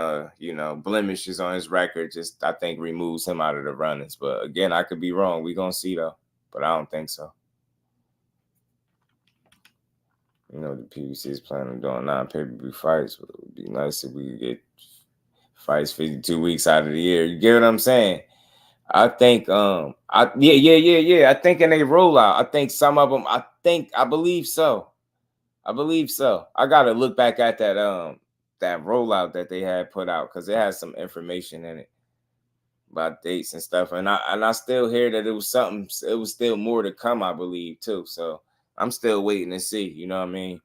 blemishes on his record, just I think removes him out of the runnings. But again, I could be wrong. We gonna see though, but I don't think so. The PBC is planning on doing 9 pay-per-view fights. But it would be nice if we could get fights 52 weeks out of the year. You get what I'm saying? I think I think in a rollout, I think some of them, I believe so. I gotta look back at that rollout that they had put out, because it has some information in it about dates and stuff. And I still hear that it was still more to come, I believe, too. So I'm still waiting to see, you know what I mean?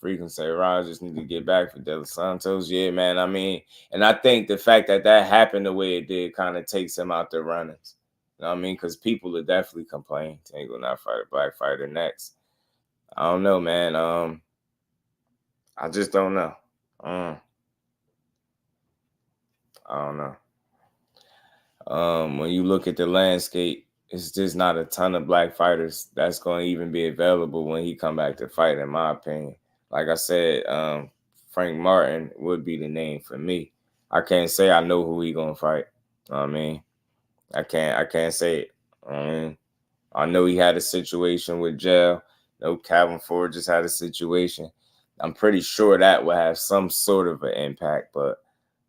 Freaking say Rogers need to get back for De Los Santos. Yeah, man. I mean, and I think the fact that happened the way it did kind of takes him out the runnings. You know what I mean? Because people will definitely complain. Tank will not fight a black fighter next. I don't know, man. I just don't know. I don't know. When you look at the landscape, it's just not a ton of black fighters that's going to even be available when he come back to fight, in my opinion. Like I said, Frank Martin would be the name for me. I can't say I know who he going to fight. You know what I mean? I can't say it. I know he had a situation with jail. No, Calvin Ford just had a situation. I'm pretty sure that will have some sort of an impact, but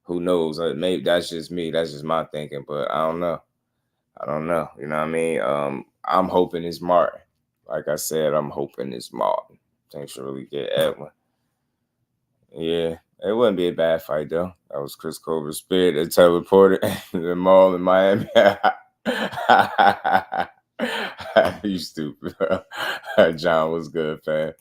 who knows? Maybe that's just me. That's just my thinking, but I don't know. You know what I mean? I'm hoping it's Martin. Like I said, I'm hoping it's Martin. Thanks for really get Edwin. Yeah, it wouldn't be a bad fight, though. That was Chris Colbert's spirit that teleported the mall in Miami. You stupid. John was good, fam.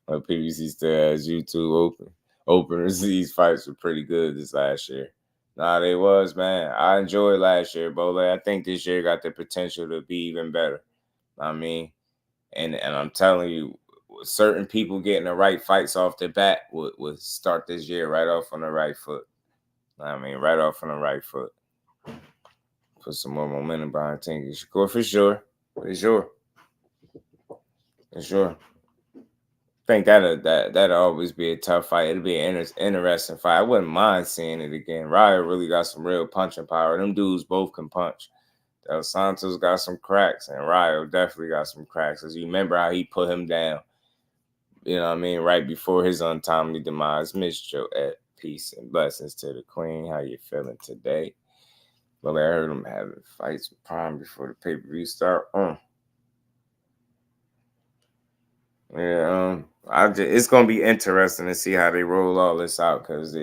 PBC still has YouTube openers. These fights were pretty good this last year. Nah, they was, man. I enjoyed last year, Bole. I think this year got the potential to be even better. I mean, and I'm telling you, certain people getting the right fights off the bat would start this year right off on the right foot. I mean, right off on the right foot. Put some more momentum behind Tinky Shakur for sure. For sure. think that'll always be a tough fight. It'll be an interesting fight. I wouldn't mind seeing it again. Ryder really got some real punching power. Them dudes both can punch. Del Santos got some cracks, and Ryder definitely got some cracks. As you remember how he put him down, you know what I mean, right before his untimely demise. Miss Joette, peace and blessings to the queen. How you feeling today? Well, I heard him having fights with Prime before the pay-per-view start. Yeah, it's gonna be interesting to see how they roll all this out because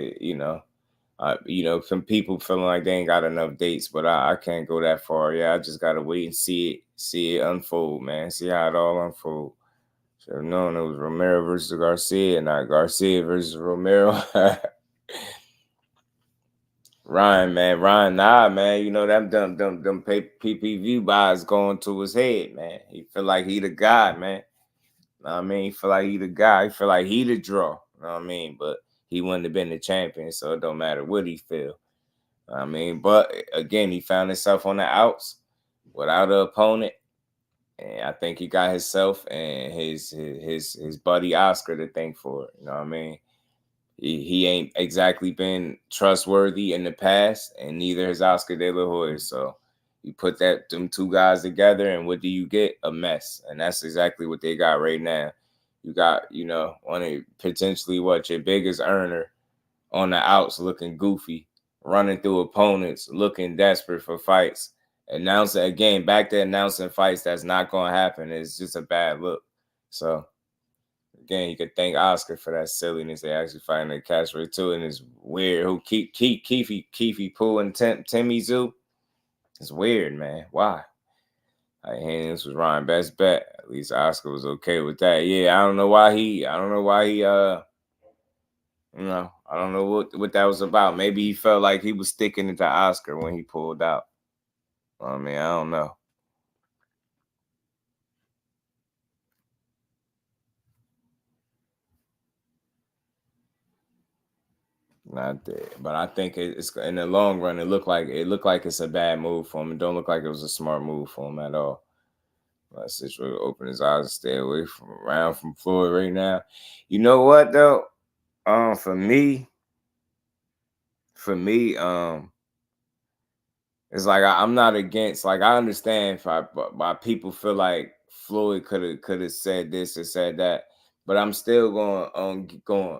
some people feeling like they ain't got enough dates, but I can't go that far. Yeah, I just gotta wait and see it unfold, man. See how it all unfold. Should have known it was Romero versus Garcia, not Garcia versus Romero. Ryan, man. You know them PPV buys going to his head, man. He feel like he the guy, man. I mean, he feel like he the guy. He feel like he the draw. You know what I mean? But he wouldn't have been the champion, so it don't matter what he feel. I mean, but again, he found himself on the outs without an opponent. And I think he got himself and his buddy Oscar to thank for it. You know what I mean? He ain't exactly been trustworthy in the past, and neither has Oscar De La Hoya. So you put them two guys together, and what do you get? A mess. And that's exactly what they got right now. You got, one of potentially your biggest earner on the outs looking goofy, running through opponents, looking desperate for fights. Back to announcing fights that's not going to happen. It's just a bad look. So, again, you could thank Oscar for that silliness. They actually fighting a catch rate too, and it's weird. Who Keefy Pooh and Timmy Zoo? It's weird, man. Why? This was Ryan's best bet. At least Oscar was okay with that. Yeah, I don't know why he I don't know what that was about. Maybe he felt like he was sticking it to Oscar when he pulled out. I mean, I don't know. Not there, but I think it's in the long run. It looked like it's a bad move for him. It don't look like it was a smart move for him at all. Let's just really open his eyes and stay away from Floyd right now. You know what though? For me, it's like I'm not against. Like I understand why people feel like Floyd could have said this or said that, but I'm still going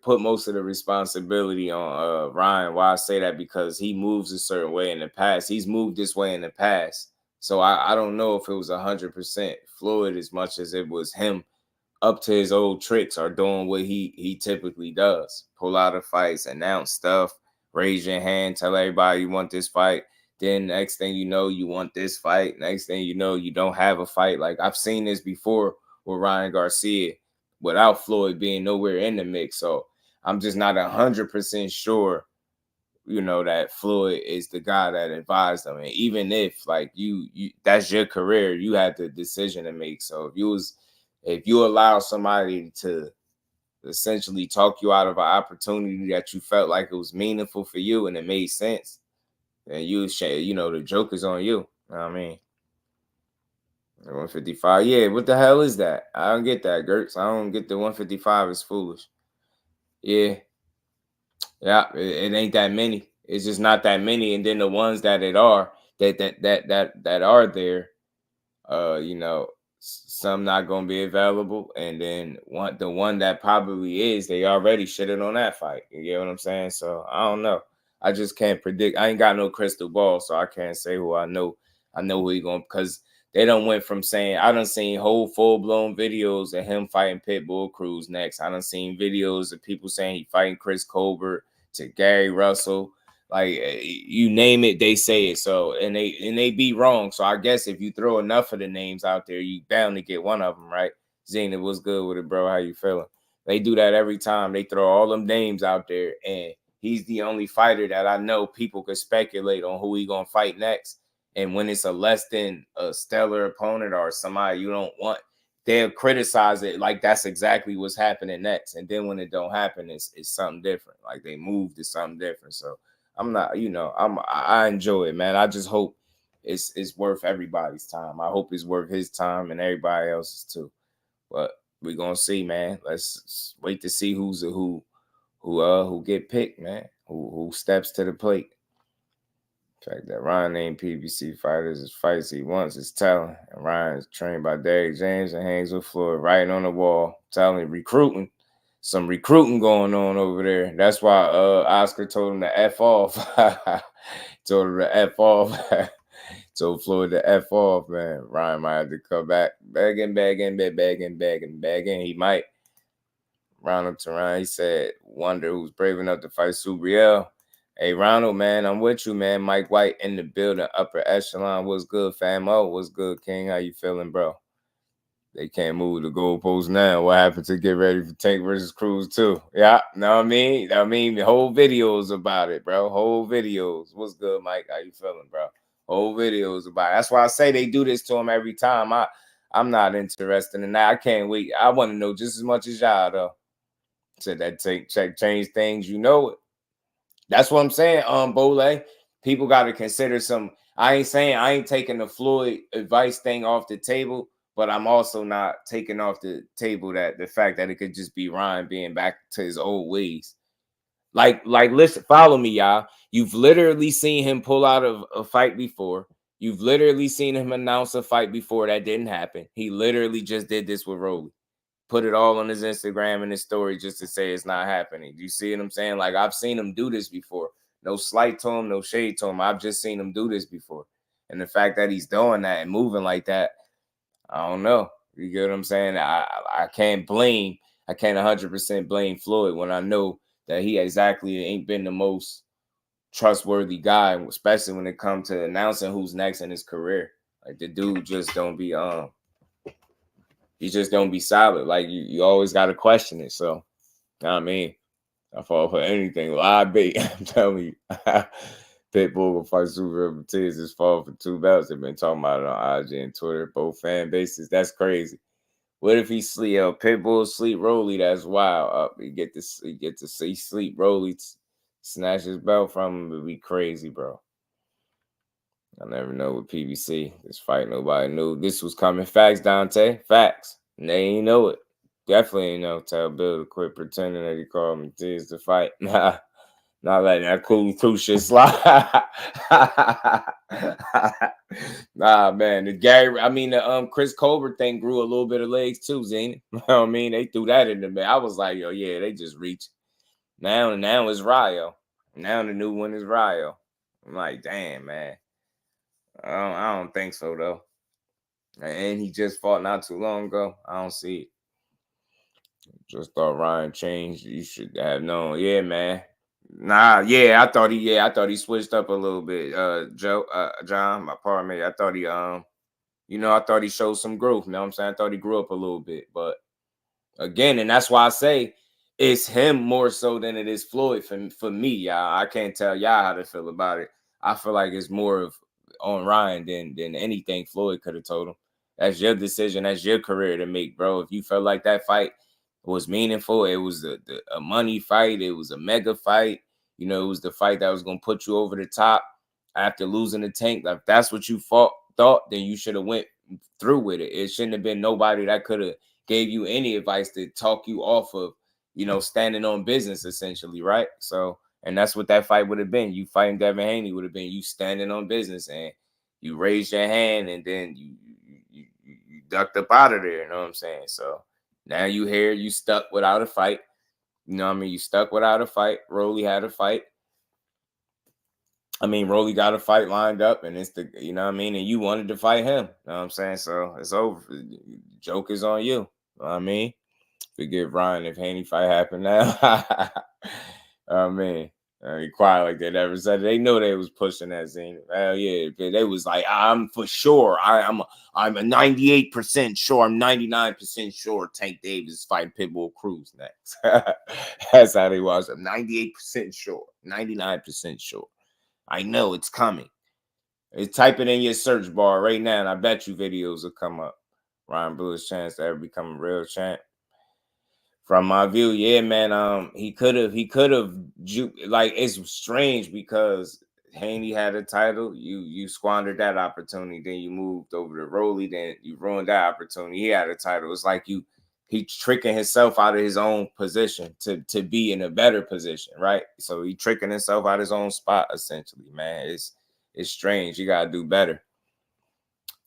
put most of the responsibility on Ryan. Why I say that? Because he moves a certain way in the past. He's moved this way in the past. So I don't know if it was 100% Floyd as much as it was him up to his old tricks or doing what he typically does. Pull out of fights, announce stuff, raise your hand, tell everybody you want this fight. Then next thing you know, you want this fight. Next thing you know, you don't have a fight. Like I've seen this before with Ryan Garcia without Floyd being nowhere in the mix. So I'm just not 100% sure, that Floyd is the guy that advised them. And even if like you that's your career, you had the decision to make. So if you allow somebody to essentially talk you out of an opportunity that you felt like it was meaningful for you and it made sense, then the joke is on you. You know what I mean? 155. Yeah, what the hell is that? I don't get that, Gertz. I don't get the 155 is foolish. Yeah. Yeah, it ain't that many. It's just not that many. And then the ones that are there, some not gonna be available. And then the one that probably is, they already shitted on that fight. You get what I'm saying? So I don't know. I just can't predict. I ain't got no crystal ball, so I can't say who I know. I know who he going, because they done went from saying, I done seen whole full-blown videos of him fighting Pitbull Cruz next. I done seen videos of people saying he fighting Chris Colbert to Gary Russell. Like, you name it, they say it. So, and they be wrong. So I guess if you throw enough of the names out there, you bound to get one of them, right? Zena, what's good with it, bro? How you feeling? They do that every time. They throw all them names out there, and he's the only fighter that I know people could speculate on who he gonna fight next. And when it's a less than a stellar opponent or somebody you don't want, they'll criticize it like that's exactly what's happening next. And then when it don't happen, it's something different. Like they moved to something different. So I'm not, I enjoy it, man. I just hope it's worth everybody's time. I hope it's worth his time and everybody else's too. But we're gonna see, man. Let's wait to see who get picked, man. Who steps to the plate. The fact that Ryan named PBC fighters as fights he wants is telling. And Ryan is trained by Derrick James and hangs with Floyd, writing on the wall, telling recruiting. Some recruiting going on over there. That's why Oscar told him to F off. Told him to F off. Told Floyd to F off, man. Ryan might have to come back. Begging. He might. Ronald Turan, he said, wonder who's brave enough to fight Subriel. Hey, Ronald, man, I'm with you, man. Mike White in the building, upper echelon. What's good, famo? What's good, King? How you feeling, bro? They can't move the goalpost now. What happened to get ready for Tank versus Cruz, too? Yeah, know what I mean? The whole videos about it, bro. Whole videos. What's good, Mike? How you feeling, bro? Whole videos about it. That's why I say they do this to him every time. I'm not interested in that. I can't wait. I want to know just as much as y'all, though. Said that change things, you know it. That's what I'm saying, Bole. People got to consider some. I ain't taking the Floyd advice thing off the table, but I'm also not taking off the table that the fact that it could just be Ryan being back to his old ways. Like, listen, follow me, y'all. You've literally seen him pull out of a fight before. You've literally seen him announce a fight before that didn't happen. He literally just did this with Rolly. Put it all on his Instagram and his story just to say it's not happening. Do you see what I'm saying? Like, I've seen him do this before. No slight to him, no shade to him. I've just seen him do this before. And the fact that he's doing that and moving like that, I don't know. You get what I'm saying? I can't 100% blame Floyd when I know that he exactly ain't been the most trustworthy guy, especially when it comes to announcing who's next in his career. Like, the dude just don't be he just don't be solid. Like, you always got to question it. So, you know what I mean? I fall for anything. Live bait. I'm telling you. Pitbull will fight Super Ortiz this fall for 2 belts. They've been talking about it on IG and Twitter. Both fan bases. That's crazy. What if he sleep? Pitbull sleep Rolly? That's wild. You get to see sleep Rolly snatch his belt from him. It'd be crazy, bro. I never know with PBC. This fight, nobody knew this was coming. Facts, Dante. Facts. And they ain't know it. Definitely ain't know. Tell Bill to quit pretending that he called me Tiz to fight. Not letting that cool shit slide. Nah, man. The Chris Colbert thing grew a little bit of legs too, Zane. You know what I mean? They threw that in the man. I was like, yo, yeah, they just reached. Now it's Ryo. Now the new one is Ryo. I'm like, damn, man. I don't think so, though. And he just fought not too long ago. I don't see it. Just thought Ryan changed. You should have known. Yeah, man. Nah, yeah, I thought he switched up a little bit. John, my partner, I thought I thought he showed some growth. You know what I'm saying? I thought he grew up a little bit. But again, and that's why I say it's him more so than it is Floyd for me, y'all. I can't tell y'all how to feel about it. I feel like it's more of on Ryan than anything Floyd could have told him. That's your decision. That's your career to make, bro. If you felt like that fight was meaningful, it was a money fight. It was a mega fight. You know, it was the fight that was going to put you over the top after losing the Tank. Like, if that's what you thought, then you should have went through with it. It shouldn't have been nobody that could have gave you any advice to talk you off of, standing on business, essentially, right? So, and that's what that fight would have been. You fighting Devin Haney would have been you standing on business, and you raised your hand, and then you ducked up out of there. You know what I'm saying? So now you here, you stuck without a fight. You know what I mean? You stuck without a fight. Rolly had a fight. Rolly got a fight lined up, and it's you know what I mean? And you wanted to fight him. You know what I'm saying? So it's over. Joke is on you. You know what I mean? Forgive Ryan if Haney fight happened now. He quiet like they never said it. They know they was pushing that scene. Hell yeah. They was like, I'm for sure. I'm a 98% sure. I'm 99% sure Tank Davis is fighting Pitbull Cruz next. That's how they was. I'm 98% sure. 99% sure. I know it's coming. Type it in your search bar right now, and I bet you videos will come up. Ryan Blue's chance to ever become a real champ. From my view, yeah, man. He could have. Like, it's strange because Haney had a title. You squandered that opportunity. Then you moved over to Rolly. Then you ruined that opportunity. He had a title. It's like you He's tricking himself out of his own position to be in a better position, right? So he tricking himself out of his own spot, essentially, man. It's strange. You gotta do better.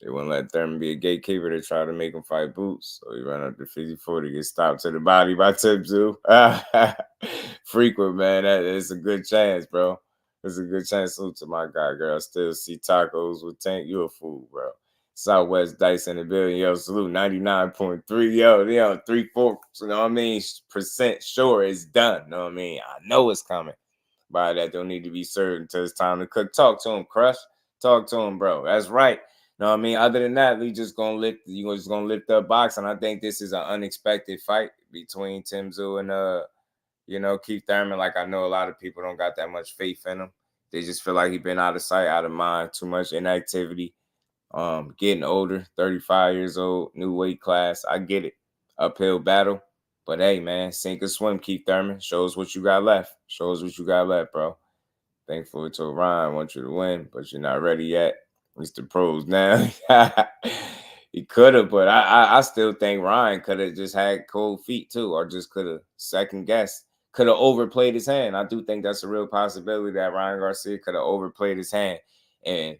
They wouldn't let Thurman be a gatekeeper to try to make him fight Boots. So he ran up to 54 to get stopped to the body by Tszyu. Frequent, man. That is a good chance, bro. It's a good chance. Salute to my guy, girl. Still see tacos with Tank. You a fool, bro. Southwest Dice in the building. Yo, salute 99.3. Yo, 3/4. You know what I mean? % sure it's done. You know what I mean? I know it's coming. By that, don't need to be served until it's time to cook. Talk to him, Crush. Talk to him, bro. That's right. You know what I mean? Other than that, we just gonna lift up boxing. I think this is an unexpected fight between Tszyu and Keith Thurman. Like, I know a lot of people don't got that much faith in him. They just feel like he been out of sight, out of mind, too much inactivity. Getting older, 35 years old, new weight class. I get it. Uphill battle. But hey, man, sink or swim, Keith Thurman. Show us what you got left. Show us what you got left, bro. Thankful to Ryan. Want you to win, but you're not ready yet. It's the pros now. He could have, but I still think Ryan could have just had cold feet too, or just could have second guessed. Could have overplayed his hand. I do think that's a real possibility that Ryan Garcia could have overplayed his hand. And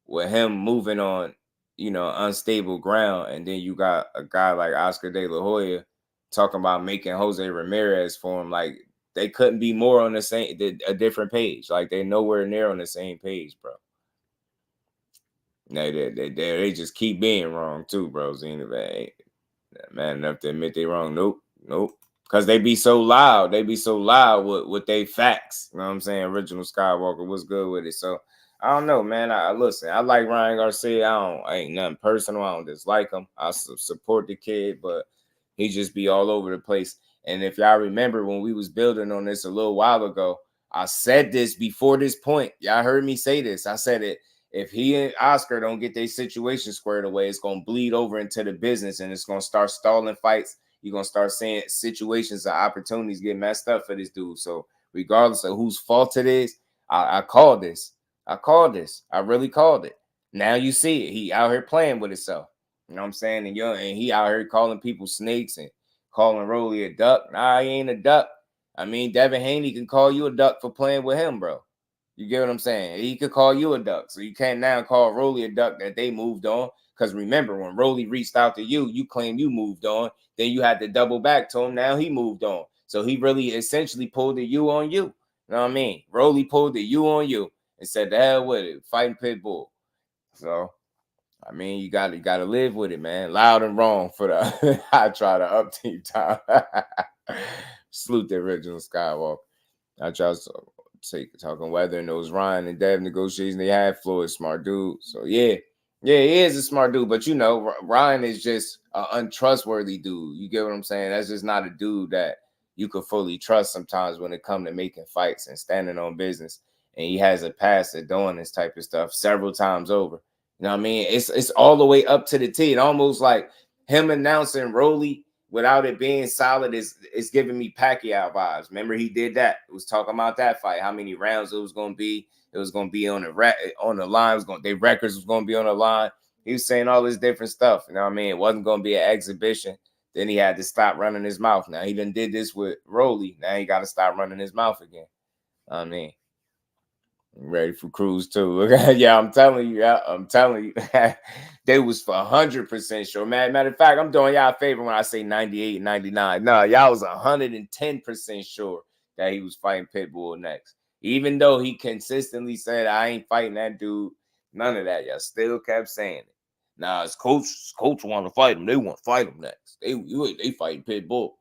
with him moving on, unstable ground, and then you got a guy like Oscar De La Hoya talking about making Jose Ramirez for him, like they couldn't be more on a different page. Like they're nowhere near on the same page, bro. They just keep being wrong too, bro. Ain't man enough to admit they wrong. Nope. Because they be so loud. They be so loud with they facts. You know what I'm saying? Original Skywalker was good with it. So I don't know, man. Listen, I like Ryan Garcia. I ain't nothing personal. I don't dislike him. I support the kid, but he just be all over the place. And if y'all remember when we was building on this a little while ago, I said this before this point. Y'all heard me say this. I said it. If he and Oscar don't get their situation squared away, it's going to bleed over into the business and it's going to start stalling fights. You're going to start seeing situations and opportunities get messed up for this dude. So regardless of whose fault it is, I called this. I really called it. Now you see it. He out here playing with himself. You know what I'm saying? And he out here calling people snakes and calling Rolly a duck. Nah, he ain't a duck. I mean, Devin Haney can call you a duck for playing with him, bro. You get what I'm saying? He could call you a duck. So you can't now call Rolly a duck that they moved on. Because remember, when Rolly reached out to you, you claimed you moved on. Then you had to double back to him. Now he moved on. So he really essentially pulled the you on you. You know what I mean? Rolly pulled the you on you and said, the hell with it. Fighting Pitbull. So, I mean, you gotta live with it, man. Loud and wrong for the I try to up team time. Salute the original Skywalker. I try to talking weather and those Ryan and Dev negotiations they had. Floyd, smart dude. So yeah, he is a smart dude. But Ryan is just an untrustworthy dude. You get what I'm saying? That's just not a dude that you could fully trust sometimes when it comes to making fights and standing on business. And he has a past at doing this type of stuff several times over. You know what I mean? It's all the way up to the T. It almost like him announcing Rolly without it being solid is giving me Pacquiao vibes. Remember he did that. It was talking about that fight, how many rounds it was going to be. It was going to be on the line. Their records was going to be on the line. He was saying all this different stuff. You know what I mean? It wasn't going to be an exhibition. Then he had to stop running his mouth. Now he done did this with Rolly. Now he got to stop running his mouth again. I mean, I'm ready for Cruz too. Yeah, I'm telling you. They was for 100% sure. Matter of fact, I'm doing y'all a favor when I say 98, 99. No, y'all was 110% sure that he was fighting Pitbull next. Even though he consistently said, I ain't fighting that dude. None of that. Y'all still kept saying it. Nah, his coach want to fight him. They want to fight him next. They fighting Pitbull.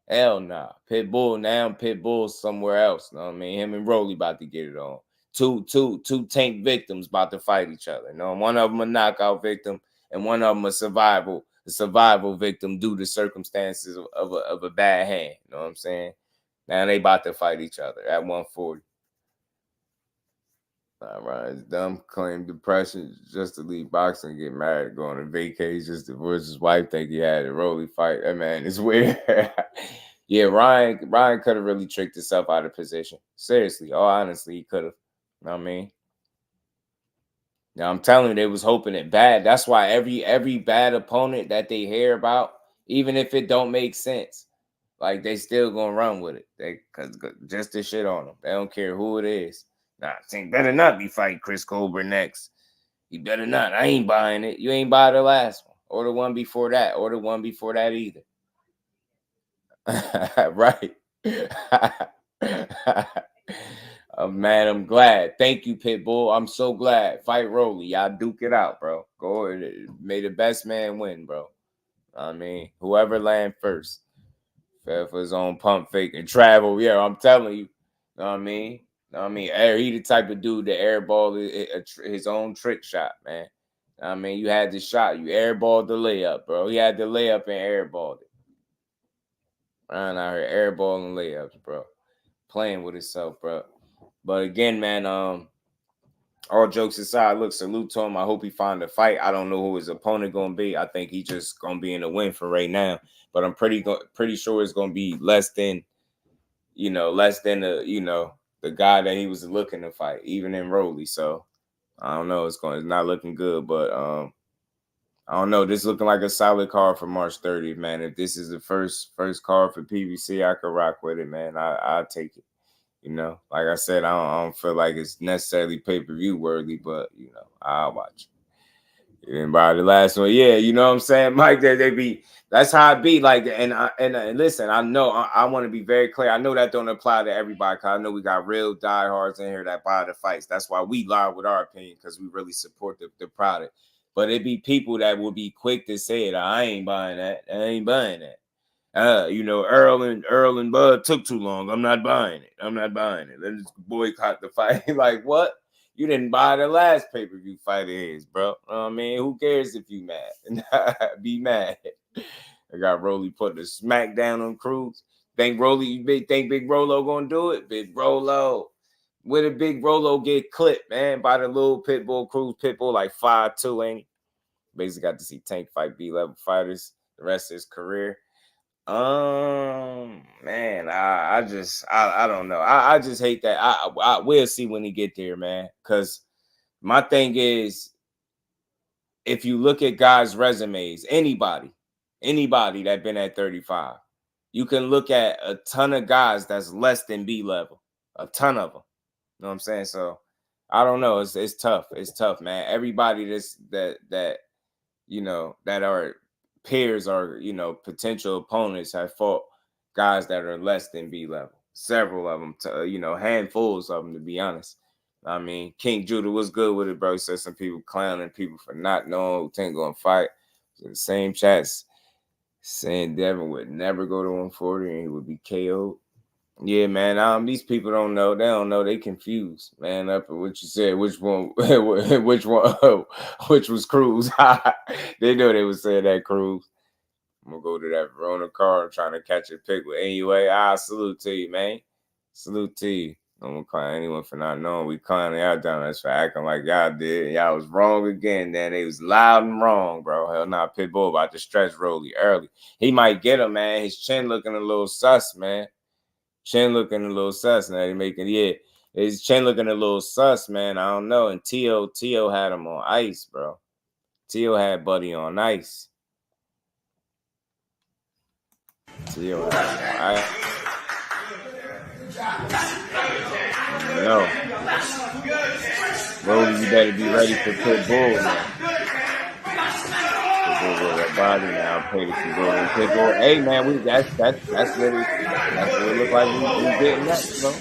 Hell nah. Pitbull somewhere else. You know what I mean? Him and Rolly about to get it on. Two tank victims about to fight each other. One of them a knockout victim and one of them a survival victim due to circumstances of a bad hand. You know what I'm saying? Now they about to fight each other at 140. All right, it's dumb. Claim depression just to leave boxing, get married, go on a vacation, just divorce his wife, think he had a Rolly fight. That man is weird. Yeah, Ryan could have really tricked himself out of position. Seriously, honestly, he could have. You know what I mean? Now I'm telling you, they was hoping it bad. That's why every bad opponent that they hear about Even if it don't make sense, like they still gonna run with it. Cause just the shit on them. They don't care who it is. Nah, Tank better not be fighting Chris Colbert next. He better not. I ain't buying it. You ain't buy the last one or the one before that or the one before that either. Right. Man, I'm glad. Thank you, Pitbull. I'm so glad. Fight Rolly. Y'all duke it out, bro. Go ahead. May the best man win, bro. I mean, whoever land first. Fell for his own pump fake and travel. Yeah, I'm telling you. Know what I mean? He the type of dude that airball his own trick shot, man. I mean, you had the shot. You airballed the layup, bro. He had the layup and airballed it. Ryan out here airballing layups, bro. Playing with himself, bro. But again, man, all jokes aside, look, salute to him. I hope he find a fight. I don't know who his opponent gonna be. I think he just gonna be in the win for right now. But I'm pretty sure it's gonna be less than the guy that he was looking to fight, even in Rolly. So I don't know. It's not looking good, but I don't know. This looking like a solid card for March 30th, man. If this is the first card for PBC, I could rock with it, man. I'll take it. You know, like I said, I don't feel like it's necessarily pay-per-view worthy, but you know, I'll watch it. And by the last one, yeah, you know what I'm saying, Mike. That's how it be. Like, and listen, I know I want to be very clear. I know that don't apply to everybody. Cause I know we got real diehards in here that buy the fights. That's why we lie with our opinion, because we really support the product. But it be people that will be quick to say it. I ain't buying that. I ain't buying that. Earl and Bud took too long. I'm not buying it. Let's boycott the fight. Like, what? You didn't buy the last pay-per-view fight of his, bro. I mean, who cares if you mad? Be mad. I got Rolly putting the smack down on Cruz. Think Big Rolo gonna do it? Big Rolo. Where did Big Rolo get clipped, man? By the little Pitbull, Cruz Pitbull, like 5'2", ain't he? Basically got to see Tank fight B-level fighters the rest of his career. Man, I don't know. I just hate that. I will see when he get there, man. Cause my thing is, if you look at guys' resumes, anybody that been at 35, you can look at a ton of guys that's less than B level, a ton of them. You know what I'm saying? So I don't know. It's tough. It's tough, man. Everybody that are peers or potential opponents have fought guys that are less than B level. Several of them, handfuls of them, to be honest. I mean, King Judah was good with it, bro. He said some people clowning people for not knowing who Tank gonna fight. So the same chats saying Devin would never go to 140 and he would be KO'd. Yeah, man. These people don't know. They don't know. They confused, man. Up at what you said. Which one? Which was Cruz? They know they was saying that Cruz. I'm gonna go to that Verona car. I'm trying to catch a pick with anyway. Salute to you, man. Salute to you. I'm gonna clown anyone for not knowing. We clowning y'all down. That's for acting like y'all did. Y'all was wrong again. Then they was loud and wrong, bro. Hell nah, Pitbull about to stretch Rolly early. He might get him, man. His chin looking a little sus, man. Chin looking a little sus now. His chin looking a little sus, man. I don't know. And Tszyu had him on ice, bro. Tszyu had Buddy on ice. Tszyu had him on ice. No. Rolly, you better be ready for Pitbull now. Pitbull with that body now. Pay the Pitbull. Hey man, that's what it look like we getting next, bro.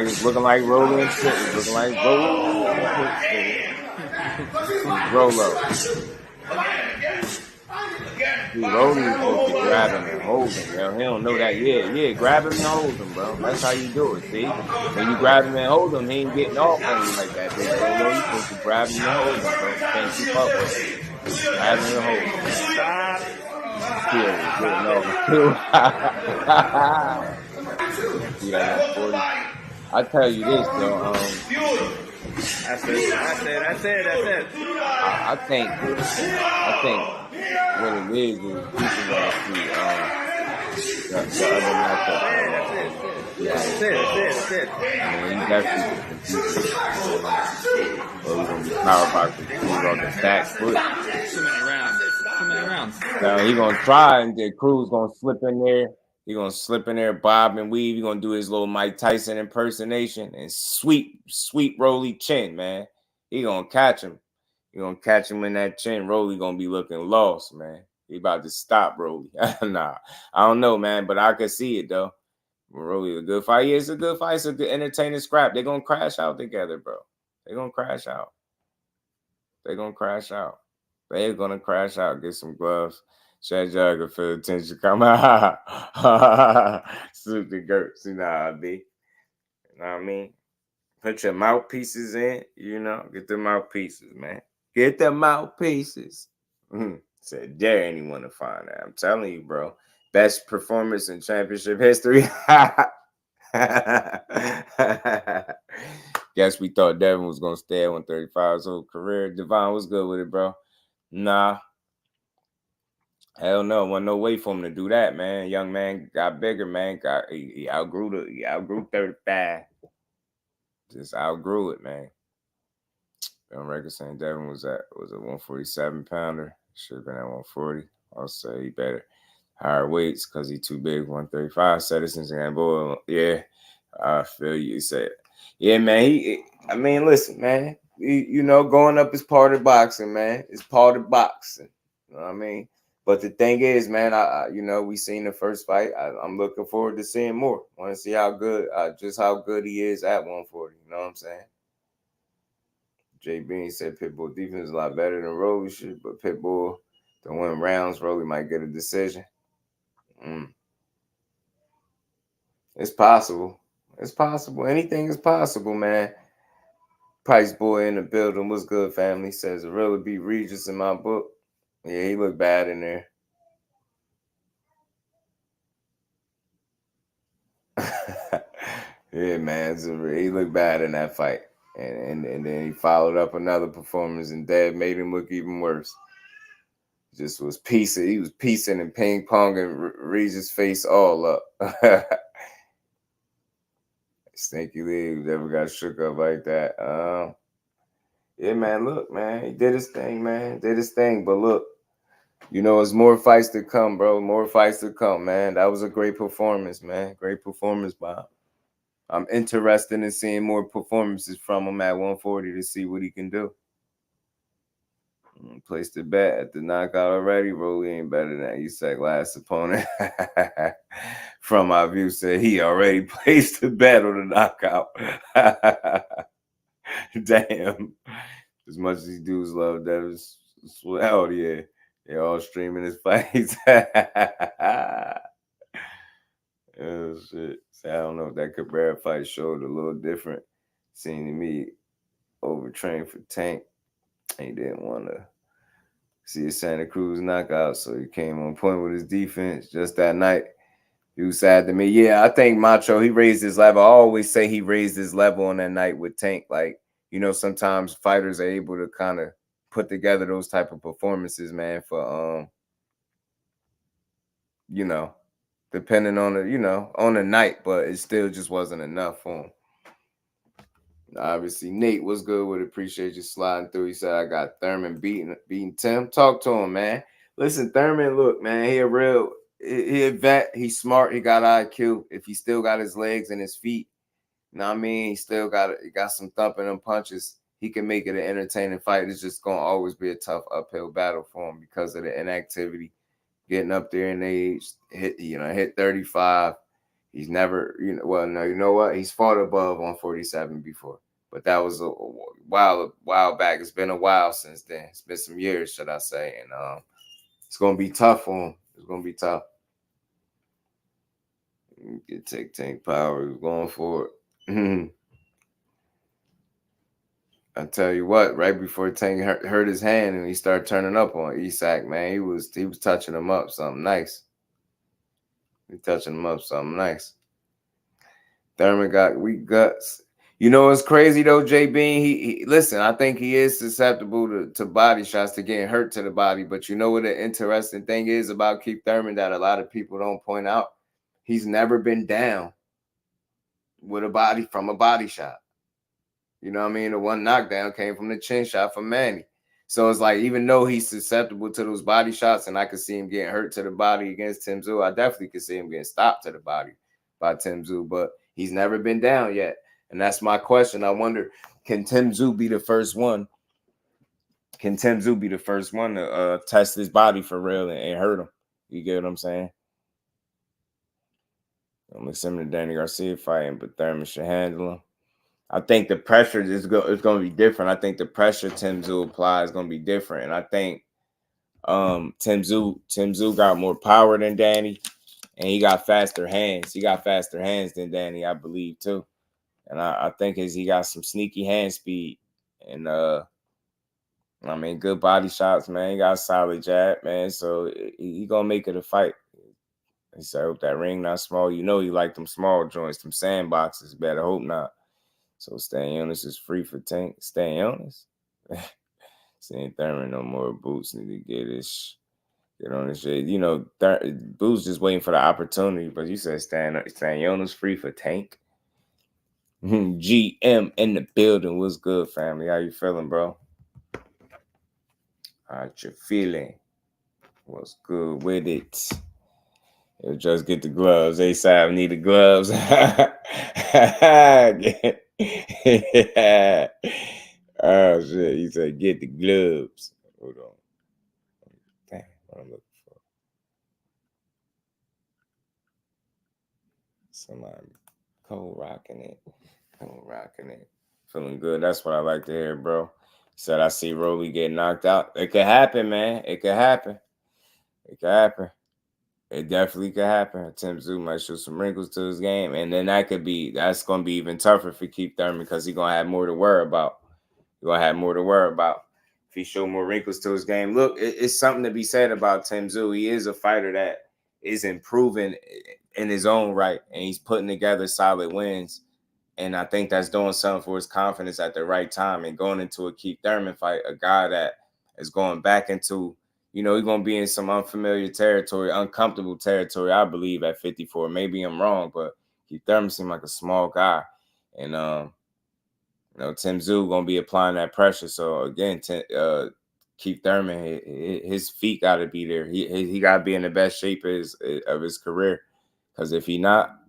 It's looking like Rollo and shit. It's looking like Rolo. Dude, Rolly is supposed to grab him and hold him, bro. He don't know that. Yeah, grab him and hold him, bro. That's how you do it, see? When you grab him and hold him, he ain't getting off on you like that, big Rolo. You supposed to grab him and hold him, bro. You can't keep up with him. Grab him and hold him. Still getting over. I tell you this, though. That's it. I think what it is people want to see the other matchup. That's it. I mean, you definitely confused. We're going to be power boxing on the back foot. Too many rounds. Now he gonna try, and then Cruz gonna slip in there. He gonna slip in there, bob and weave. He gonna do his little Mike Tyson impersonation and sweep Rolly chin, man. He gonna catch him. He gonna catch him in that chin. Rolly gonna be looking lost, man. He about to stop Rolly. Nah, I don't know, man, but I can see it though. Rolly a good fight. Yeah, it's a good fight. It's a good entertaining scrap. They're gonna crash out together, bro. They're gonna crash out. They're gonna crash out. They're gonna crash out. Get some gloves. Chad Jagger feel the tension come out. Swoop the Gertz, you know how it be. You know what I mean? Put your mouthpieces in, you know. Get the mouthpieces, man. Get the mouthpieces. Said, dare anyone to find that. I'm telling you, bro. Best performance in championship history. Guess we thought Devin was gonna stay at 135 his whole career. Devon was good with it, bro. Nah. Hell no, wasn't no way for him to do that, man. Young man got bigger, man. He outgrew 35. Just outgrew it, man. On record saying Devin was a 147 pounder. Should have been at 140. I'll say he better higher weights because he too big. 135. Citizens and boy, yeah. I feel you. He said, yeah, man. I mean, listen, man. You know, going up is part of boxing, man. It's part of boxing. You know what I mean? But the thing is, man, you know, we seen the first fight. I'm looking forward to seeing more. Want to see how good, just how good he is at 140. You know what I'm saying? Jay Bean said Pitbull defense is a lot better than Rolly shit, but Pitbull to win rounds, Rolly might get a decision. It's possible. It's possible. Anything is possible, man. Price Boy in the building. What's good, family? Says it really beat Regis in my book. Yeah, he looked bad in there. Yeah, man. He looked bad in that fight. And then he followed up another performance, and Dad made him look even worse. Just was piecing. He was piecing and ping-ponging Regis' face all up. Stinky Lee never got shook up like that. Yeah, man, look, man. He did his thing, man. Did his thing. But look, you know, there's more fights to come, bro. More fights to come, man. That was a great performance, man. Great performance, Bob. I'm interested in seeing more performances from him at 140 to see what he can do. Placed the bet at the knockout already. Rolly ain't better than that. You said last opponent. From my view, said he already placed the bet on the knockout. Damn. As much as these dudes love that, hell yeah. They're all streaming his fights. Oh, shit. So I don't know if that Cabrera fight showed a little different. Seeing to me overtrained for Tank. He didn't want to see a Santa Cruz knockout, so he came on point with his defense just that night. He was sad to me. Yeah, I think Macho, he raised his level. I always say he raised his level on that night with Tank. Like, you know, sometimes fighters are able to kind of put together those type of performances, man, for, you know, depending on the, you know, on the night, but it still just wasn't enough for him. Obviously, Nate was good with it. Appreciate you sliding through. He said, I got Thurman beating Tim. Talk to him, man. Listen, Thurman, look, man, he a vet. He's smart. He got IQ. If he still got his legs and his feet, you know what I mean? He got some thumping and punches. He can make it an entertaining fight. It's just going to always be a tough uphill battle for him because of the inactivity. Getting up there in age, hit 35. He's never, you know what? He's fought above 147 before, but that was a while back. It's been a while since then. It's been some years, should I say? And it's gonna be tough for him. It's gonna be tough. Get Tank power. He was going for it. I tell you what, right before Tank hurt his hand and he started turning up on Isak, man, he was touching him up something nice. Thurman got weak guts. You know what's crazy though, J Bean? He listen, I think he is susceptible to body shots, to getting hurt to the body. But you know what the interesting thing is about Keith Thurman that a lot of people don't point out? He's never been down with a body shot. You know what I mean? The one knockdown came from the chin shot from Manny. So it's like, even though he's susceptible to those body shots, and I could see him getting hurt to the body against Tszyu, I definitely could see him getting stopped to the body by Tszyu, but he's never been down yet. And that's my question. I wonder, can Tszyu be the first one? Can Tszyu be the first one to test his body for real and hurt him? You get what I'm saying? I'm assuming to Danny Garcia fighting, but Thurman should handle him. I think the pressure is going to be different. I think the pressure Tszyu applies is going to be different. And I think Tszyu got more power than Danny, and he got faster hands. He got faster hands than Danny, I believe, too. And I think he got some sneaky hand speed. And, I mean, good body shots, man. He got a solid jab, man. So he going to make it a fight. He said, I hope that ring not small. You know he like them small joints, them sandboxes. Better hope not. So Stanionis is free for Tank. Stanionis? Seeing Thurman no more. Boots need to get on his shit. You know, Boots just waiting for the opportunity. But you said Stanionis free for Tank. GM in the building. What's good, family? How you feeling, bro? How you feeling? What's good with it? It'll just get the gloves. ASAP need the gloves. Oh shit! He said, "Get the gloves." Hold on. Damn, what I'm looking for. Somebody cold rocking it. Cold rocking it. Feeling good. That's what I like to hear, bro. Said I see Rolly get knocked out. It could happen, man. It could happen. It could happen. It definitely could happen. Tszyu might show some wrinkles to his game, and then that's going to be even tougher for Keith Thurman because he's going to have more to worry about. If he show more wrinkles to his game. Look, it's something to be said about Tszyu. He is a fighter that is improving in his own right, and he's putting together solid wins. And I think that's doing something for his confidence at the right time and going into a Keith Thurman fight, a guy that is going back into, you know, he's going to be in some unfamiliar territory, uncomfortable territory, I believe, at 54. Maybe I'm wrong, but Keith Thurman seemed like a small guy. And, you know, Tszyu going to be applying that pressure. So, again, Keith Thurman, his feet got to be there. He got to be in the best shape of his career. Because if he not,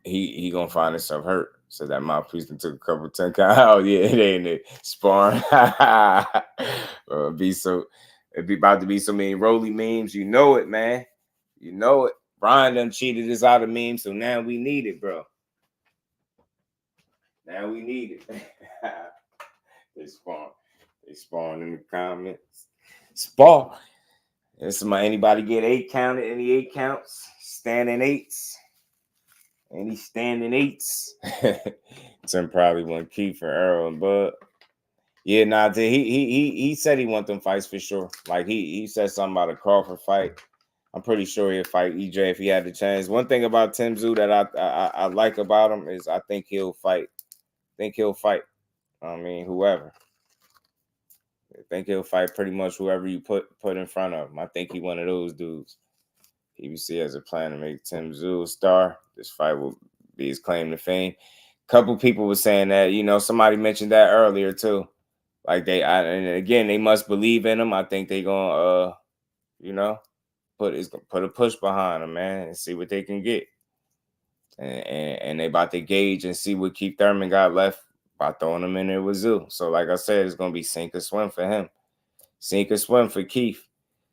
he going to find himself hurt. So that mouthpiece took a couple 10 count. Oh, yeah, it ain't it. Sparring. It'd be about to be so many Rolly memes. You know it, man. You know it. Brian done cheated us out of memes, so now we need it, bro. Now we need it. They spawn in the comments. Spar. Anybody get 8 counted? Any 8 counts? Standing 8s. Any standing 8s? Tim probably won Keith for Errol and Bud. Yeah, nah, he said he want them fights for sure. Like he said something about a Crawford fight. I'm pretty sure he'll fight EJ if he had the chance. One thing about Tszyu that I like about him is I think he'll fight. I mean, whoever. I think he'll fight pretty much whoever you put in front of him. I think he's one of those dudes. PBC has a plan to make Tszyu a star. This fight will be his claim to fame. A couple people were saying that, you know, somebody mentioned that earlier too. Like and again, they must believe in him. I think they gonna, you know, put a push behind him, man, and see what they can get. And they about to gauge and see what Keith Thurman got left by throwing him in there with Zoo. So, like I said, it's gonna be sink or swim for him. Sink or swim for Keith.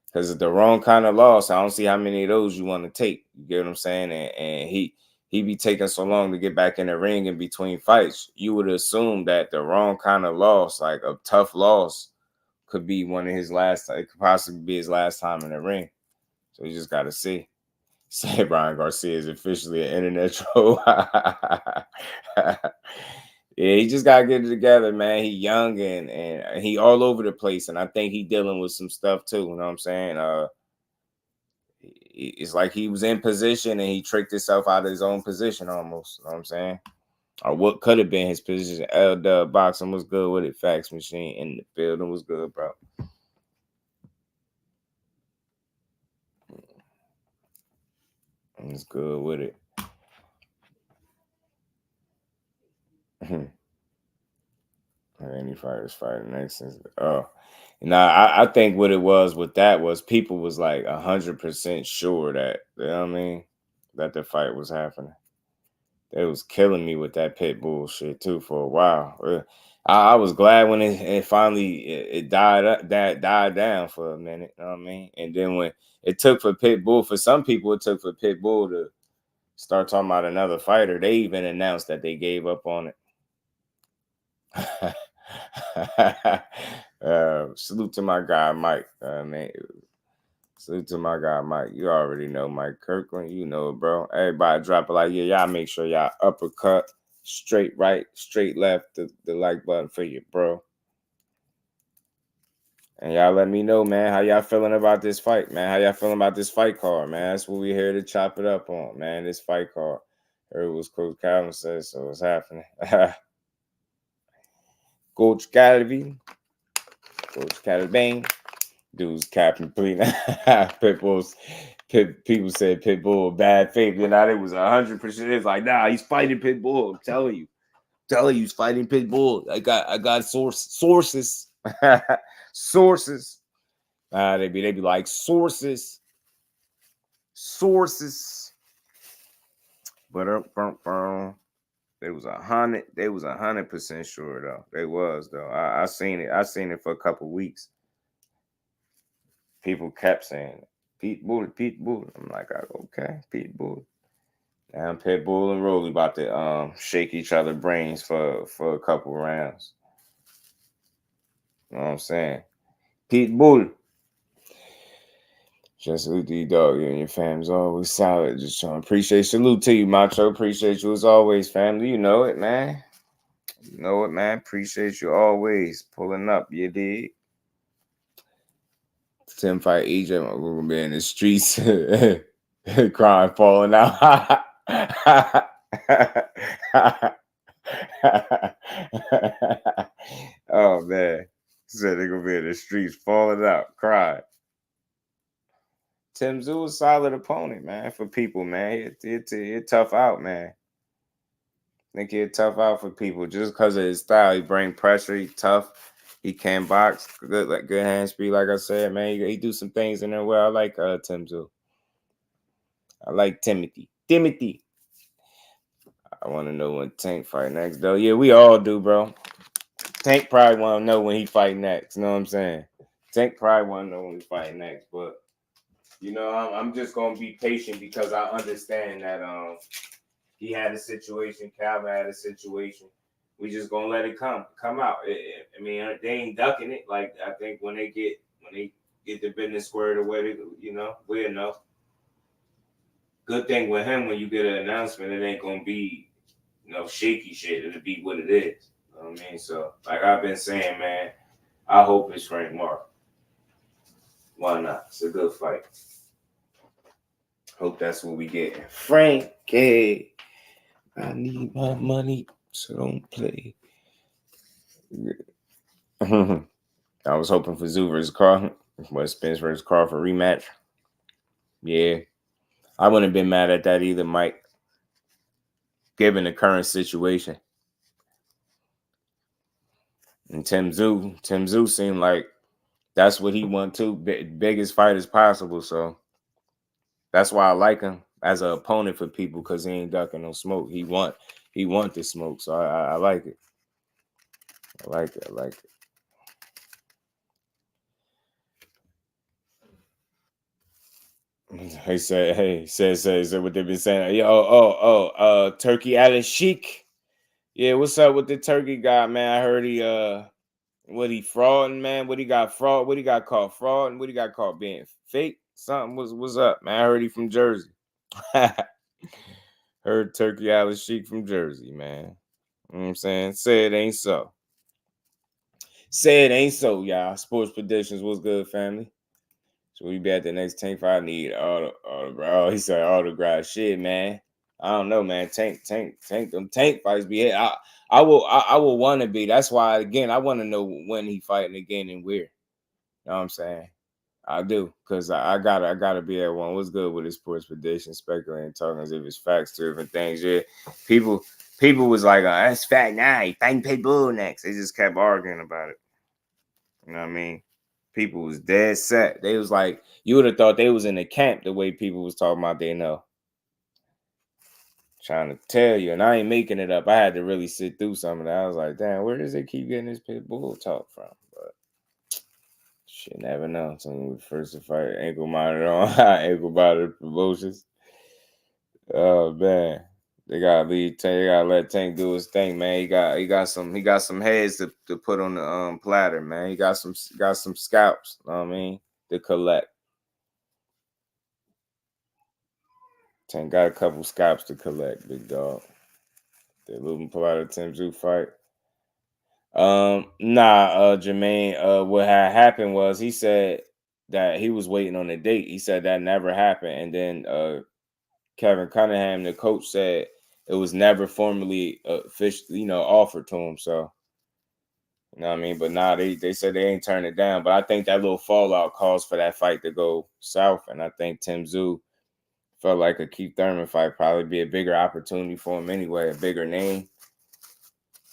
Because it's the wrong kind of loss. I don't see how many of those you want to take. You get what I'm saying? And he be taking so long to get back in the ring in between fights. You would assume that the wrong kind of loss, like a tough loss, could be one of his last. It could possibly be his last time in the ring. So you just got to see. Say Brian Garcia is officially an internet troll. Yeah, he just gotta get it together, man. He young and he all over the place, and I think he dealing with some stuff too. You know what I'm saying? It's like he was in position and he tricked himself out of his own position almost. You know what I'm saying? Or what could have been his position. JusDueBoxing was good with it. Fax machine in the building was good, bro. It's good with it. Any fighters fighting next. I think what it was with that was people was like 100% sure that, you know what I mean, that the fight was happening. They was killing me with that Pitbull shit too for a while. I was glad when it finally died down for a minute. You know what I mean? And then when it took for Pitbull, for some people, it took for Pitbull to start talking about another fighter. They even announced that they gave up on it. Salute to my guy Mike, man. Salute to my guy Mike. You already know Mike Kirkland. You know it, bro. Everybody drop it like, yeah, y'all make sure y'all uppercut, straight right, straight left, the like button for you, bro. And y'all let me know, man, how y'all feeling about this fight, man. How y'all feeling about this fight card, man. That's what we here to chop it up on, man. This fight card. Heard it was Coach Calvin said, so it's happening. Coach Calvin. Coach Calvin. Dude's capping clean. Pitbull's people said Pitbull bad faith. You know, it was 100%. It's like, nah, he's fighting Pitbull. I'm telling you, he's fighting Pitbull. I got sources. Sources. They be like sources. But they was 100. They was 100% sure though. They was though. I seen it. I seen it for a couple weeks. People kept saying Pitbull. I'm like, okay, Pitbull. Now Pitbull and Rolly about to shake each other brains for a couple rounds. You know what I'm saying? Pitbull. Just salute to you, dog. You and your fam's always solid. Just trying to appreciate. Salute to you, Macho. Appreciate you as always, family. You know it, man. You know it, man. Appreciate you always pulling up. You dig? Tim fight Egypt. We're gonna be in the streets, crying, falling out. Oh man, said they're gonna be in the streets, falling out, crying. Tszyu is a solid opponent, man. For people, man, it tough out, man. I think he'll tough out for people just because of his style. He bring pressure. He tough. He can box, good hand speed, like I said, man. He do some things in there where I like Tszyu. I like Timothy. I want to know when Tank fight next, though. Yeah, we all do, bro. Tank probably want to know when he fight next. You know what I'm saying? Tank probably want to know when he fight next, but you know, I'm just gonna be patient because I understand that he had a situation, Calvin had a situation. We just gonna let it come out. I mean, they ain't ducking it. Like I think when they get the business squared away, you know, we'll know. Good thing with him when you get an announcement, it ain't gonna be shaky shit. It'll be what it is. You know what I mean? So like I've been saying, man, I hope it's Frank Mark. Why not? It's a good fight. Hope that's what we get. Frankie, I need my money. So don't play. I was hoping for Tszyu versus Crawford, but Spence versus Crawford rematch. Yeah, I wouldn't have been mad at that either, Mike. Given the current situation, and Tszyu seemed like that's what he want too, biggest fighters possible. So that's why I like him as an opponent for people because he ain't ducking no smoke. He want the smoke, so I like it. I like it. He said what they've been saying. Turkey Alice Sheik. Yeah, what's up with the turkey guy, man? I heard he he frauding, man? What he got fraud? What he got caught frauding? What he got caught being fake? Something was up, man. I heard he from Jersey. Heard Turkey Alice Sheik from Jersey, man. You know what I'm saying? Say it ain't so. Say it ain't so, y'all. Sports predictions, what's good, family? So we be at the next Tank fight. I need autograph. He said autograph. Shit, man. I don't know, man. Tank. Them Tank fights be hit. I will want to be. That's why, again, I want to know when he fighting again and where. You know what I'm saying? I do, because I gotta be at one. What's good with his sports prediction, speculating, talking as if it's facts to different things. Yeah, people was like, that's fact now. He fighting Pitbull next. They just kept arguing about it. You know what I mean? People was dead set. They was like, you would have thought they was in the camp the way people was talking about they know. Trying to tell you, and I ain't making it up. I had to really sit through some of that. I was like, damn, where does it keep getting this Pitbull talk from? But shit, never know. Someone was first to fight ankle monitor on ankle monitor promotions. Oh man, they gotta leave Tank. They gotta let Tank do his thing, man. He got some heads to put on the platter, man. He got some scalps. You know what I mean, to collect. Tank got a couple scalps to collect, big dog. The little platter Tszyu fight. Jermaine, what had happened was he said that he was waiting on the date. He said that never happened. And then Kevin Cunningham, the coach, said it was never formally offered to him. So, you know what I mean? But nah, they said they ain't turned it down. But I think that little fallout caused for that fight to go south. And I think Tszyu felt like a Keith Thurman fight probably be a bigger opportunity for him anyway, a bigger name.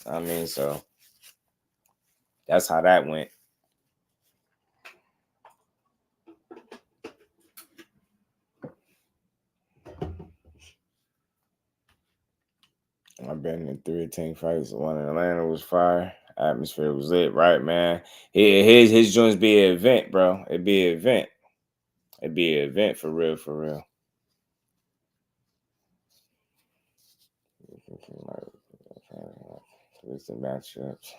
I mean, so that's how that went. I've been in 3 Tank fights. The one in Atlanta was fire. Atmosphere was lit, right, man? His joints be an event, bro. It'd be an event. It'd be an event for real, for real. What's the matchups?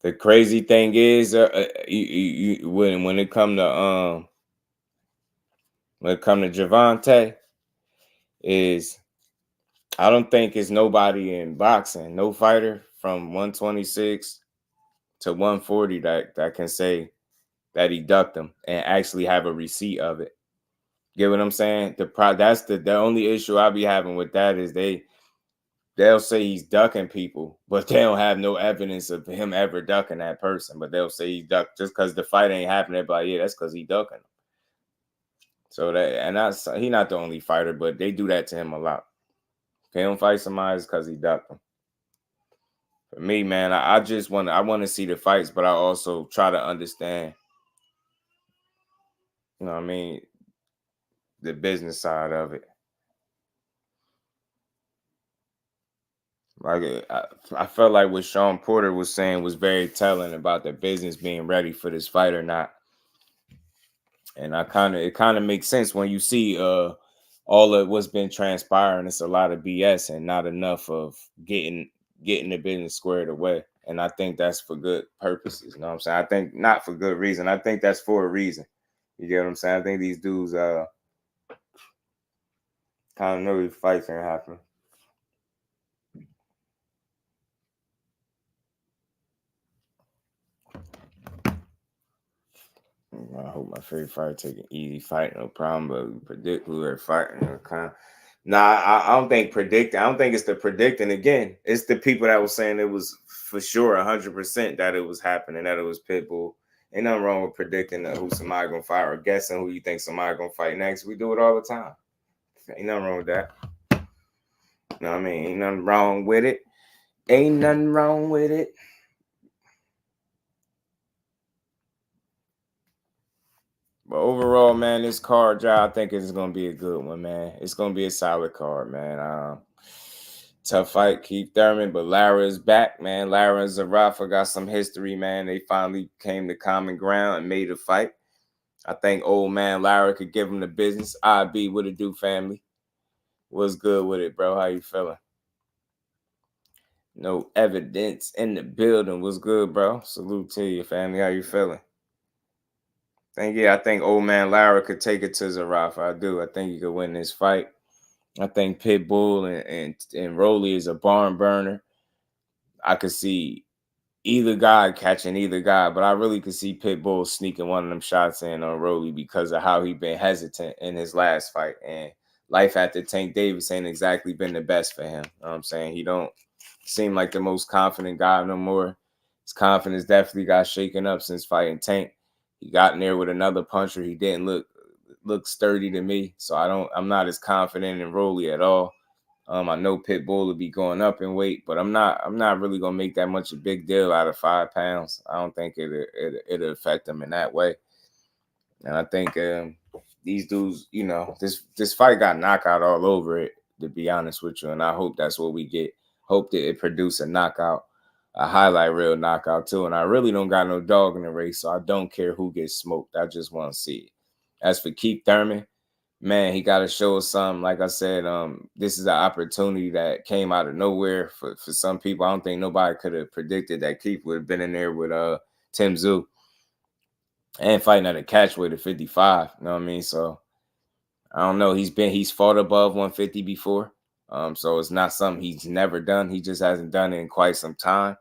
The crazy thing is, when it come to Javante, is I don't think it's nobody in boxing, no fighter from 126 to 140 that can say that he ducked him and actually have a receipt of it. Get what I'm saying? That's the only issue I be having with that is they'll say he's ducking people, but they don't have no evidence of him ever ducking that person. But they'll say he ducked just because the fight ain't happening. But yeah, that's because he ducking him. So he's not the only fighter, but they do that to him a lot. If he don't fight somebody, it's because he ducked him. For me, man, I want to see the fights, but I also try to understand, you know what I mean, the business side of it. Like I felt like what Sean Porter was saying was very telling about the business being ready for this fight or not. And it kind of makes sense when you see all of what's been transpiring. It's a lot of BS and not enough of getting the business squared away. And I think that's for good purposes. You know what I'm saying? I think not for good reason. I think that's for a reason. You get what I'm saying? I think these dudes kind of know these fights ain't happening. I hope my favorite fighter take an easy fight, no problem. But predict who they're fighting. I don't think predicting. I don't think it's the predicting again. It's the people that was saying it was for sure 100% that it was happening, that it was Pitbull. Ain't nothing wrong with predicting who somebody gonna fight or guessing who you think somebody gonna fight next. We do it all the time. Ain't nothing wrong with that. You know what I mean? Ain't nothing wrong with it. Ain't nothing wrong with it. But overall, man, this card, I think it's going to be a good one, man. It's going to be a solid card, man. Tough fight, Keith Thurman, but Lara is back, man. Lara and Zarafa got some history, man. They finally came to common ground and made a fight. I think old man Lara could give him the business. IB, what it do, family? What's good with it, bro? How you feeling? No evidence in the building. What's good, bro? Salute to you, family. How you feeling? I think old man Lara could take it to Zarafa. I do. I think he could win this fight. I think Pitbull and Rolly is a barn burner. I could see either guy catching either guy, but I really could see Pitbull sneaking one of them shots in on Rolly because of how he been hesitant in his last fight. And life after Tank Davis ain't exactly been the best for him. You know what I'm saying? He don't seem like the most confident guy no more. His confidence definitely got shaken up since fighting Tank. He got in there with another puncher. He didn't look sturdy to me. So I'm not as confident in Rolly at all. I know Pitbull will be going up in weight, but I'm not really gonna make that much a big deal out of 5 pounds. I don't think it'll affect them in that way. And I think these dudes, you know, this fight got knockout all over it, to be honest with you. And I hope that's what we get. Hope that it produce a knockout, a highlight reel knockout too. And I really don't got no dog in the race, so I don't care who gets smoked. I just want to see it. As for Keith Thurman, man, he got to show us something. Like I said, this is an opportunity that came out of nowhere for some people. I don't think nobody could have predicted that Keith would have been in there with Tszyu and fighting at a catchweight of 55. You know what I mean? So I don't know. He's fought above 150 before. So it's not something he's never done. He just hasn't done it in quite some time.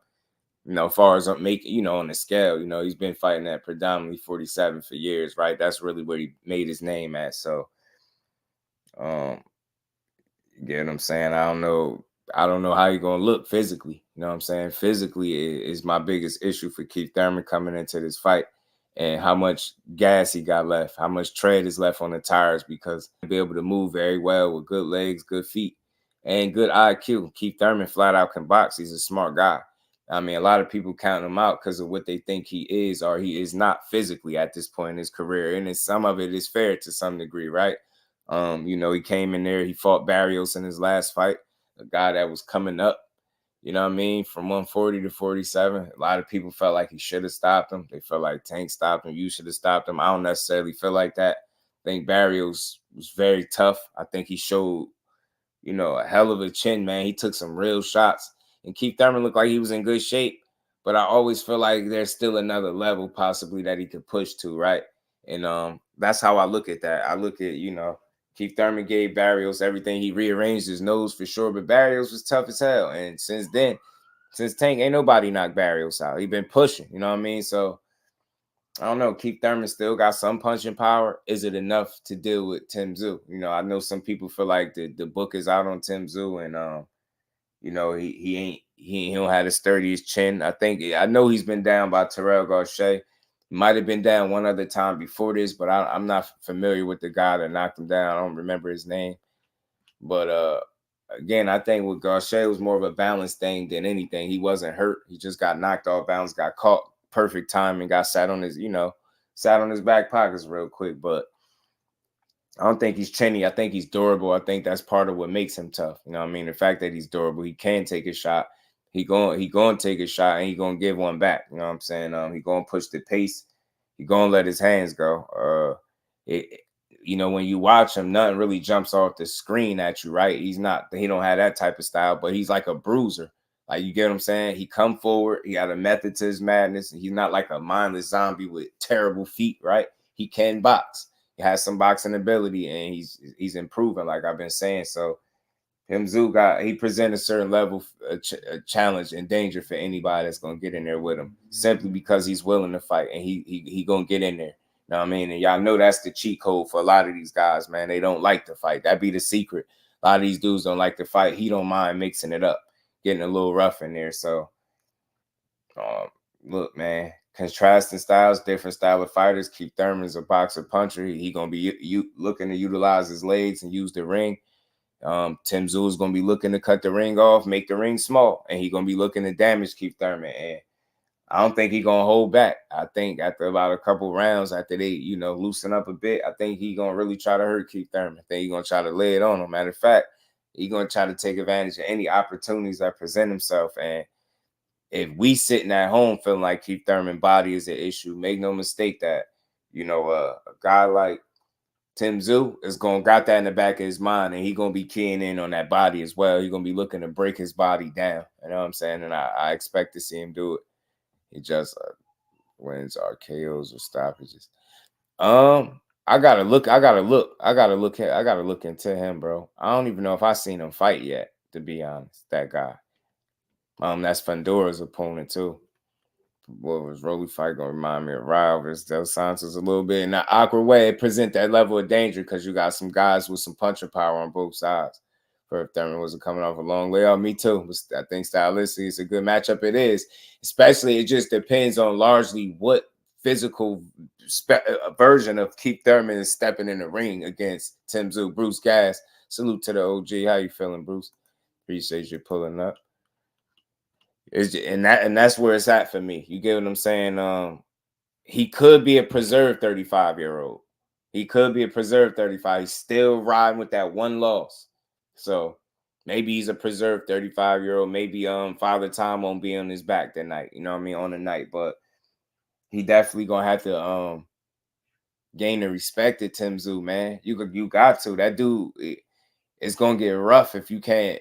You know, as far as making, you know, on the scale, you know, he's been fighting at predominantly 47 for years, right? That's really where he made his name at. So, you get what I'm saying? I don't know how you're gonna look physically. You know what I'm saying? Physically is my biggest issue for Keith Thurman coming into this fight, and how much gas he got left, how much tread is left on the tires, because he'll be able to move very well with good legs, good feet, and good IQ. Keith Thurman flat out can box. He's a smart guy. I mean, a lot of people count him out because of what they think he is or he is not physically at this point in his career. And some of it is fair to some degree, right? You know, he came in there, he fought Barrios in his last fight, a guy that was coming up, you know what I mean, from 140 to 47. A lot of people felt like he should have stopped him. They felt like Tank stopped him. You should have stopped him. I don't necessarily feel like that. I think Barrios was very tough. I think he showed, you know, a hell of a chin, man. He took some real shots. And Keith Thurman looked like he was in good shape. But I always feel like there's still another level possibly that he could push to, right? And that's how I look at that. I look at, you know, Keith Thurman gave Barrios everything. He rearranged his nose for sure, but Barrios was tough as hell. And since then, since Tank, ain't nobody knocked Barrios out. He been pushing, you know what I mean? So, I don't know. Keith Thurman still got some punching power. Is it enough to deal with Tszyu? You know, I know some people feel like the book is out on Tszyu, and you know, he don't have the sturdiest chin. I know he's been down by Terrell Garcia. He might have been down one other time before this, but I'm not familiar with the guy that knocked him down. I don't remember his name. But again, I think with Garcia, it was more of a balance thing than anything. He wasn't hurt. He just got knocked off balance, got caught perfect time, and got sat on his back pockets real quick. But I don't think he's chinny. I think he's durable. I think that's part of what makes him tough. You know what I mean? The fact that he's durable, he can take a shot. He going to take a shot, and he going to give one back. You know what I'm saying? He going to push the pace. He going to let his hands go. You know, when you watch him, nothing really jumps off the screen at you, right? He don't have that type of style, but he's like a bruiser. Like, you get what I'm saying? He come forward. He got a method to his madness. He's not like a mindless zombie with terrible feet, right? He can box. He has some boxing ability, and he's improving, like I've been saying. So he presents a certain level, a challenge and danger for anybody that's gonna get in there with him, simply because he's willing to fight, and he gonna get in there. You know what I mean? And y'all know that's the cheat code for a lot of these guys, man. They don't like to fight. That be the secret. A lot of these dudes don't like to fight. He don't mind mixing it up, getting a little rough in there. So, look, man. Contrasting styles, different style of fighters. Keith Thurman's a boxer puncher. He gonna be looking to utilize his legs and use the ring. Tszyu is gonna be looking to cut the ring off, make the ring small, and he gonna be looking to damage Keith Thurman. And I don't think he gonna hold back. I think after about a couple rounds, after they loosen up a bit, I think he gonna really try to hurt Keith Thurman. I think he gonna try to lay it on him. Matter of fact, he gonna try to take advantage of any opportunities that present himself. And if we sitting at home feeling like Keith Thurman body is an issue, make no mistake that, a guy like Tszyu is got that in the back of his mind, and he gonna be keying in on that body as well. He's gonna be looking to break his body down. You know what I'm saying? And I expect to see him do it. He just wins RKOs or stoppages. I gotta look into him, bro. I don't even know if I seen him fight yet, to be honest. That guy. That's Fundura's opponent too. what was Rolly fight gonna remind me of Ryder versus Dos Santos a little bit in an awkward way. It present that level of danger because you got some guys with some punching power on both sides. For if Thurman wasn't coming off a long layoff, me too. I think stylistically it's a good matchup. It is, especially it just depends on largely what physical version of Keith Thurman is stepping in the ring against Tszyu. Bruce Gas, salute to the OG. How you feeling, Bruce? Appreciate you pulling up. And that's where it's at for me. You get what I'm saying? He could be a preserved 35-year-old. He could be a preserved 35. He's still riding with that one loss. So maybe he's a preserved 35-year-old. Maybe Father Time won't be on his back that night. You know what I mean? On the night, but he definitely gonna have to gain the respect of Tszyu, man. You got to. That dude, it's gonna get rough if you can't,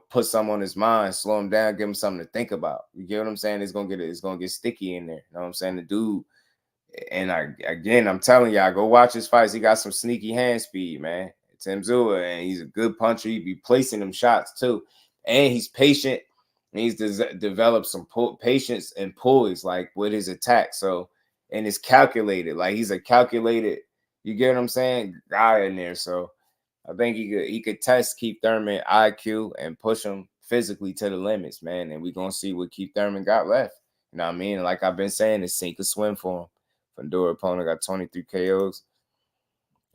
put something on his mind, slow him down, give him something to think about. You get what I'm saying? It's gonna get sticky in there. You know what I'm saying? The dude, and I'm telling y'all, go watch his fights. He got some sneaky hand speed, man. Tszyu, and he's a good puncher. He be placing them shots too, and he's patient. And he's developed some patience and poise, like with his attack. So, and it's calculated. Like he's a calculated, you get what I'm saying, guy in there. So, I think he could test Keith Thurman IQ and push him physically to the limits, man. And we're gonna see what Keith Thurman got left. You know what I mean? Like I've been saying, it's sink or swim for him. Fandora opponent got 23 KOs.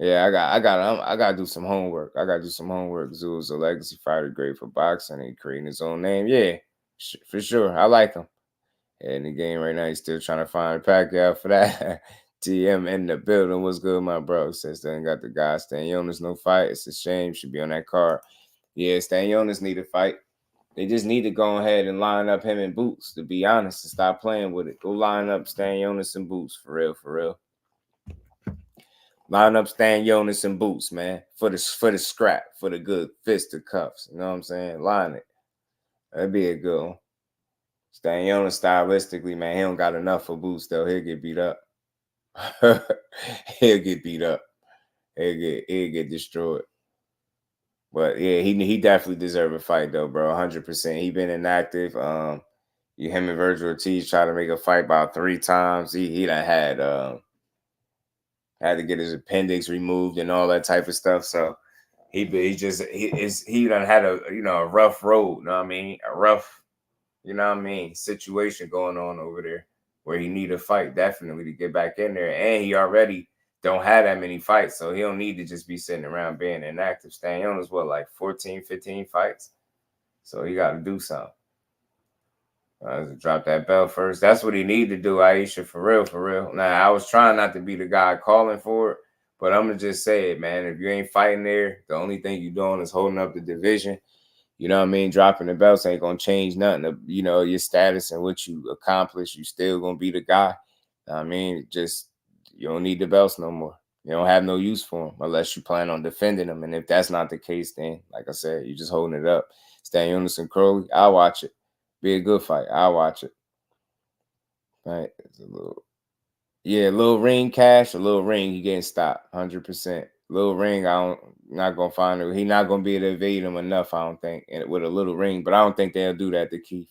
Yeah, I gotta do some homework. Tszyu is a legacy fighter, great for boxing and creating his own name. Yeah, for sure. I like him. In the game right now, he's still trying to find Pacquiao for that. TM in the building. What's good, my bro? Says they ain't got the guy. Stanionis no fight. It's a shame. Should be on that card. Yeah, Stanionis need a fight. They just need to go ahead and line up him in Boots, to be honest, and stop playing with it. Go line up Stanionis and Boots, for real. Line up Stanionis and Boots, man, for the scrap, for the good fisticuffs. You know what I'm saying? Line it. That'd be a good one. Stanionis stylistically, man, he don't got enough for Boots, though. He'll get beat up. He'll get beat up. He'll get destroyed. But yeah, he definitely deserve a fight though, bro. 100%. He been inactive. Him and Virgil Ortiz tried to make a fight about 3 times. He done had to get his appendix removed and all that type of stuff. So he done had a rough road. You know what I mean? A rough, situation going on over there where he need a fight definitely to get back in there. And he already don't have that many fights, so he don't need to just be sitting around being inactive. Stanionis, like 14, 15 fights? So he got to do something. Drop that belt first. That's what he need to do, Aisha, for real. Now, I was trying not to be the guy calling for it, but I'm going to just say it, man. If you ain't fighting there, the only thing you're doing is holding up the division. You know what I mean? Dropping the belts ain't going to change nothing. Your status and what you accomplish, you still going to be the guy. I mean, just you don't need the belts no more. You don't have no use for them unless you plan on defending them. And if that's not the case, then, like I said, you're just holding it up. Stanionis and Crowley, I'll watch it. Be a good fight. I'll watch it. Right? It's a little ring cash, a little ring, he getting stopped. 100%. Little ring, not gonna find it. He not gonna be able to evade him enough, I don't think, and with a little ring. But I don't think they'll do that to Keith.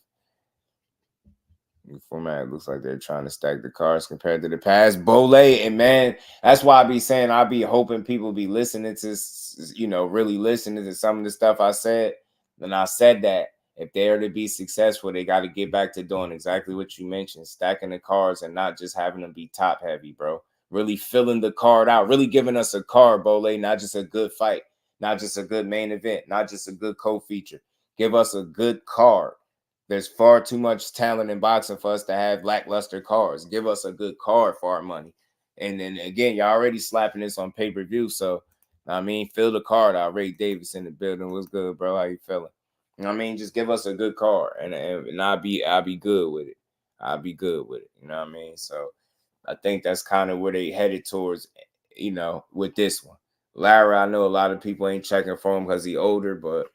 The format looks like they're trying to stack the cards compared to the past. Bole, and man, that's why I be saying I be hoping people be listening to, really listening to some of the stuff I said. And I said that if they are to be successful, they got to get back to doing exactly what you mentioned, stacking the cards and not just having them be top heavy, bro. Really filling the card out, really giving us a card, Bole, not just a good fight, not just a good main event, not just a good co-feature. Give us a good card. There's far too much talent in boxing for us to have lackluster cards. Give us a good card for our money. And then, again, you're already slapping this on pay-per-view. So, fill the card out. Ray Davis in the building. What's good, bro? How you feeling? Just give us a good card. And I'll be good with it. I'll be good with it. You know what I mean? So, I think that's kind of where they headed towards, with this one. Lara, I know a lot of people ain't checking for him because he's older, but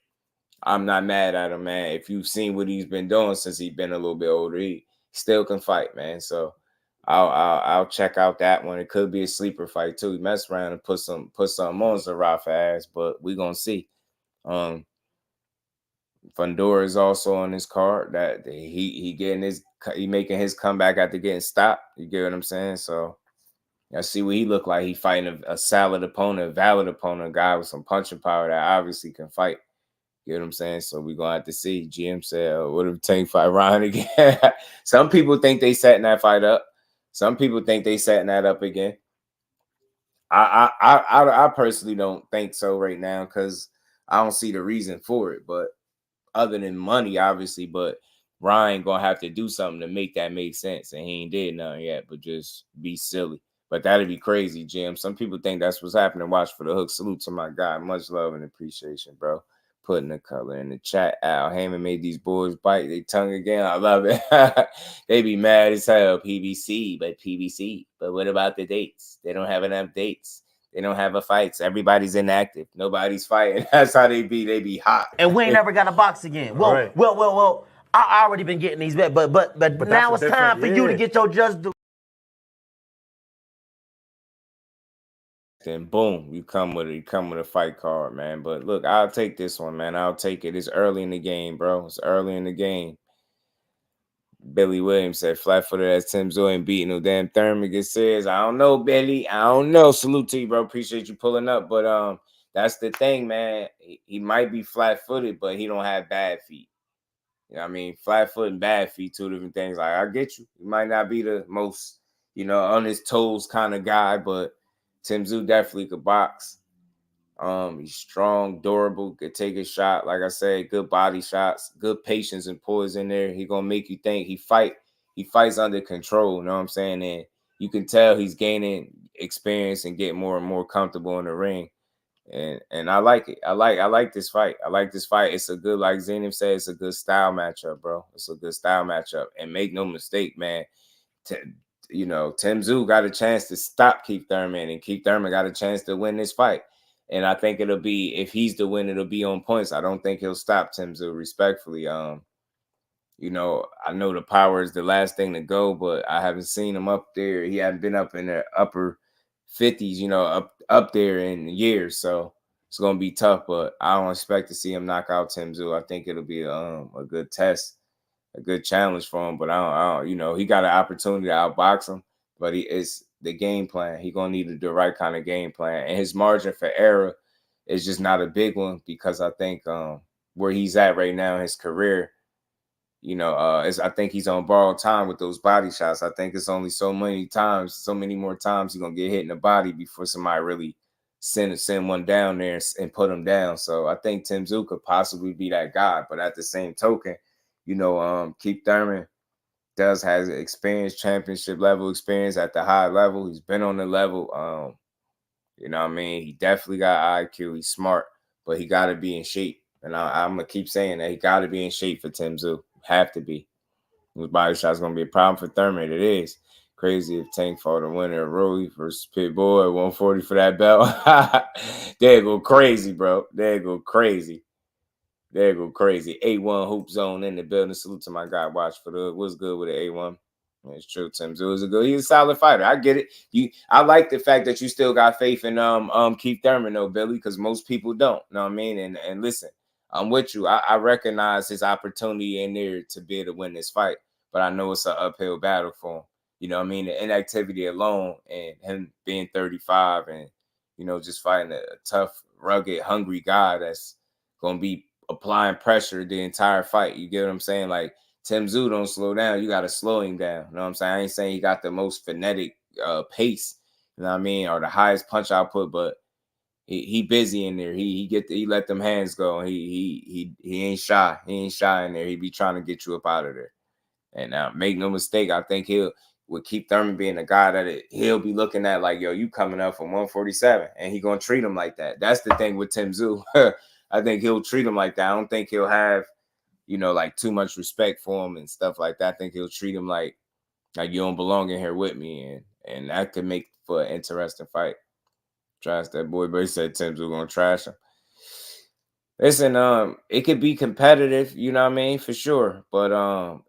I'm not mad at him, man. If you've seen what he's been doing since he's been a little bit older, he still can fight, man. So I'll check out that one. It could be a sleeper fight too. He messed around and put something on Zarafa ass, but we gonna see. Fundora is also on his card. That he making his comeback after getting stopped. You get what I'm saying? So I see what he looked like. He fighting a solid opponent, a valid opponent, a guy with some punching power that obviously can fight. You know what I'm saying? So we're going to have to see. GM said, what if Tank fight Ryan again? Some people think they setting that fight up. Some people think they setting that up again. I personally don't think so right now because I don't see the reason for it. But other than money, obviously, but Ryan going to have to do something to make that make sense. And he ain't did nothing yet, but just be silly. But that'd be crazy, Jim. Some people think that's what's happening. Watch for the hook. Salute to my guy. Much love and appreciation, bro. Putting the color in the chat. Al Heyman made these boys bite their tongue again. I love it. They be mad as hell. PBC, but PBC. But what about the dates? They don't have enough dates. They don't have a fights. Everybody's inactive. Nobody's fighting. That's how they be. They be hot. And we ain't never got to box again. Well. I already been getting these bets, but now it's time for you to get your JusDueBoxing. Then boom, you come with a fight card, man. But look, I'll take this one, man. I'll take it. It's early in the game, bro. It's early in the game. Billy Williams said flat-footed as Tszyu ain't beating no damn Thurman. It says, I don't know, Billy. I don't know. Salute to you, bro. Appreciate you pulling up. But that's the thing, man. He might be flat-footed, but he don't have bad feet. You know what I mean? Flat foot and bad feet, two different things. Like, I get you. He might not be the most, on his toes kind of guy, but Tszyu definitely could box. He's strong, durable, could take a shot. Like I said, good body shots, good patience and poise in there. He gonna make you think. He fights under control. You know what I'm saying? And you can tell he's gaining experience and getting more and more comfortable in the ring. And I like it. I like this fight. I like this fight. It's a good, like Zainab said, it's a good style matchup, bro. It's a good style matchup. And make no mistake, man. Tszyu got a chance to stop Keith Thurman, and Keith Thurman got a chance to win this fight. And I think it'll be, if he's the win, it'll be on points. I don't think he'll stop Tszyu, respectfully. I know the power is the last thing to go, but I haven't seen him up there. He hasn't been up in the upper 50s, up there in years. So it's gonna be tough, but I don't expect to see him knock out Tszyu. I think it'll be a good test, a good challenge for him. But I don't, he got an opportunity to outbox him, but it's the game plan. He gonna need to do the right kind of game plan, and his margin for error is just not a big one because I think where he's at right now in his career, I think he's on borrowed time with those body shots. I think it's only so many more times he's gonna get hit in the body before somebody really send one down there and put him down. So I think Tszyu could possibly be that guy. But at the same token, Keith Thurman has experience, championship level experience at the high level. He's been on the level. He definitely got IQ. He's smart, but he got to be in shape. And I'm gonna keep saying that he got to be in shape for Tszyu. Have to be. His body shot's gonna be a problem for Thurman. It is crazy if Tank fought a winner of Rory versus Pitbull at 140 for that belt. They go crazy, bro. They go crazy. 8-1 Hoop Zone in the building. Salute to my guy. Watch for the what's good with the A1. It's true. Tszyu he's a solid fighter. I get it. I like the fact that you still got faith in Keith Thurman though, Billy, because most people don't. Know what I mean? And listen, I'm with you. I recognize his opportunity in there to be able to win this fight, but I know it's an uphill battle for him. You know what I mean? The inactivity alone and him being 35 and, just fighting a tough, rugged, hungry guy that's going to be applying pressure the entire fight. You get what I'm saying? Like, Tszyu don't slow down. You got to slow him down. You know what I'm saying? I ain't saying he got the most frenetic pace, you know what I mean, or the highest punch output, but he busy in there. He let them hands go. He ain't shy. He ain't shy in there. He be trying to get you up out of there. And make no mistake, I think would keep Thurman being a guy that he'll be looking at like, yo, you coming up from 147, and he gonna treat him like that. That's the thing with Tszyu. I think he'll treat him like that. I don't think he'll have, like too much respect for him and stuff like that. I think he'll treat him like you don't belong in here with me, and that could make for an interesting fight. Trash that boy, but he said Tszyu gonna trash him. Listen, it could be competitive, you know what I mean, for sure. But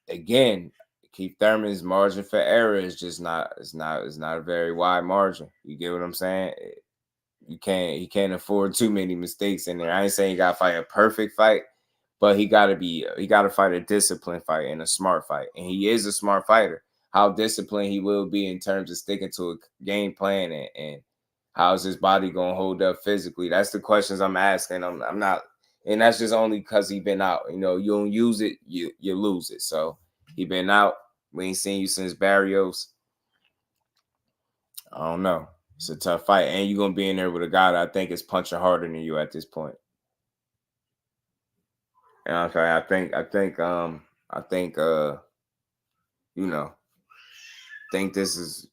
again, Keith Thurman's margin for error is just not a very wide margin. You get what I'm saying? He can't afford too many mistakes in there. I ain't saying you gotta fight a perfect fight, But he got to fight a disciplined fight and a smart fight. And he is a smart fighter. How disciplined he will be in terms of sticking to a game plan and how's his body going to hold up physically. That's the questions I'm asking. I'm not, and that's just only because he been out. You know, you don't use it, you lose it. So he been out. We ain't seen you since Barrios. I don't know. It's a tough fight. And you're going to be in there with a guy that I think is punching harder than you at this point. And okay, I think this is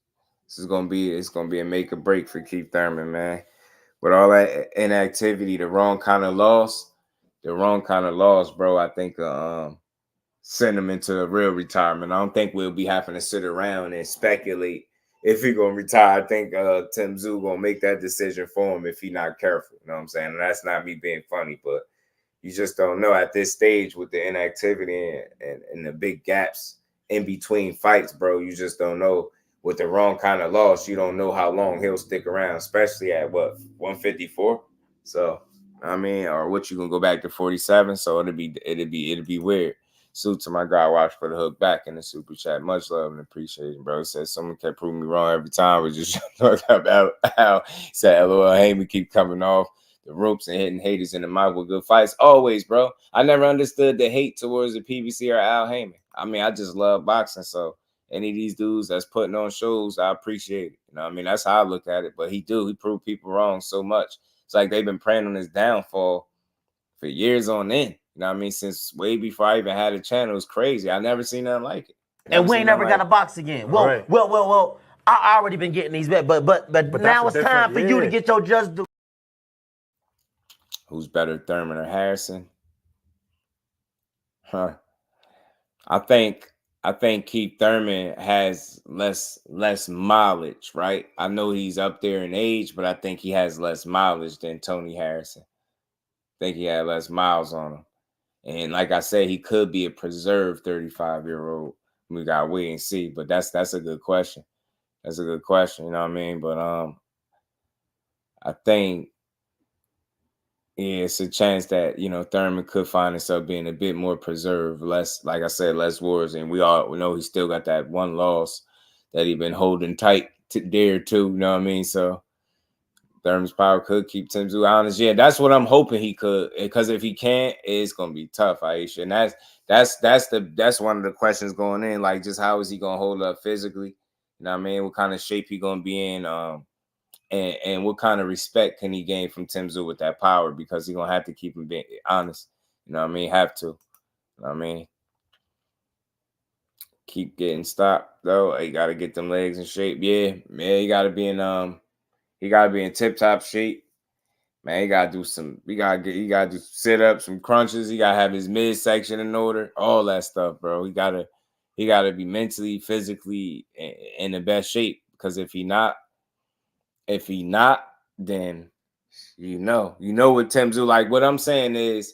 gonna be a make or break for Keith Thurman, man. With all that inactivity, the wrong kind of loss, bro. I think send him into a real retirement. I don't think we'll be having to sit around and speculate if he's gonna retire. I think Tszyu gonna make that decision for him if he's not careful. You know what I'm saying? And that's not me being funny, but you just don't know at this stage with the inactivity and the big gaps in between fights, bro. You just don't know. With the wrong kind of loss, you don't know how long he'll stick around, especially at 154. So I mean, or what, you gonna go back to 47? So it'll be weird. Salute to my guy, watch for the hook back in the super chat. Much love and appreciation, bro. He said someone kept proving me wrong every time. We just talking about how he said LOL Heyman keep coming off the ropes and hitting haters in the mouth with good fights. Always, bro. I never understood the hate towards the PBC or Al Heyman. I mean, I just love boxing. So any of these dudes that's putting on shows, I appreciate it. You know what I mean? That's how I look at it. But he proved people wrong so much. It's like they've been praying on his downfall for years on end. You know what I mean? Since way before I even had a channel. It was crazy. I never seen nothing like it. And we ain't never got to box again. Well, I already been getting these bets, but now it's time for you to get your just due. Who's better, Thurman or Harrison? I think Keith Thurman has less mileage, right? I know he's up there in age, but I think he has less mileage than Tony Harrison. I think he had less miles on him. And like I said, he could be a preserved 35-year-old. We got to wait and see. But that's a good question. That's a good question, you know what I mean? But I think, yeah, it's a chance that, you know, Thurman could find himself being a bit more preserved, less, like I said, less wars. And we know he still got that one loss that he been holding tight there too, you know what I mean? So Thurman's power could keep Tszyu honest. Yeah, that's what I'm hoping he could. Because if he can't, it's gonna be tough, Aisha. And that's one of the questions going in. Like, just how is he gonna hold up physically? You know what I mean? What kind of shape he gonna be in? And what kind of respect can he gain from Tszyu with that power? Because he's going to have to keep him being honest. You know what I mean? Have to. You know what I mean? Keep getting stopped, though. He got to get them legs in shape. Yeah, he got to be in tip-top shape. Man, he got to do sit-ups, some crunches. He got to have his midsection in order. All that stuff, bro. He got to be mentally, physically in the best shape. Because if he not, then you know what Tszyu, like, what I'm saying is,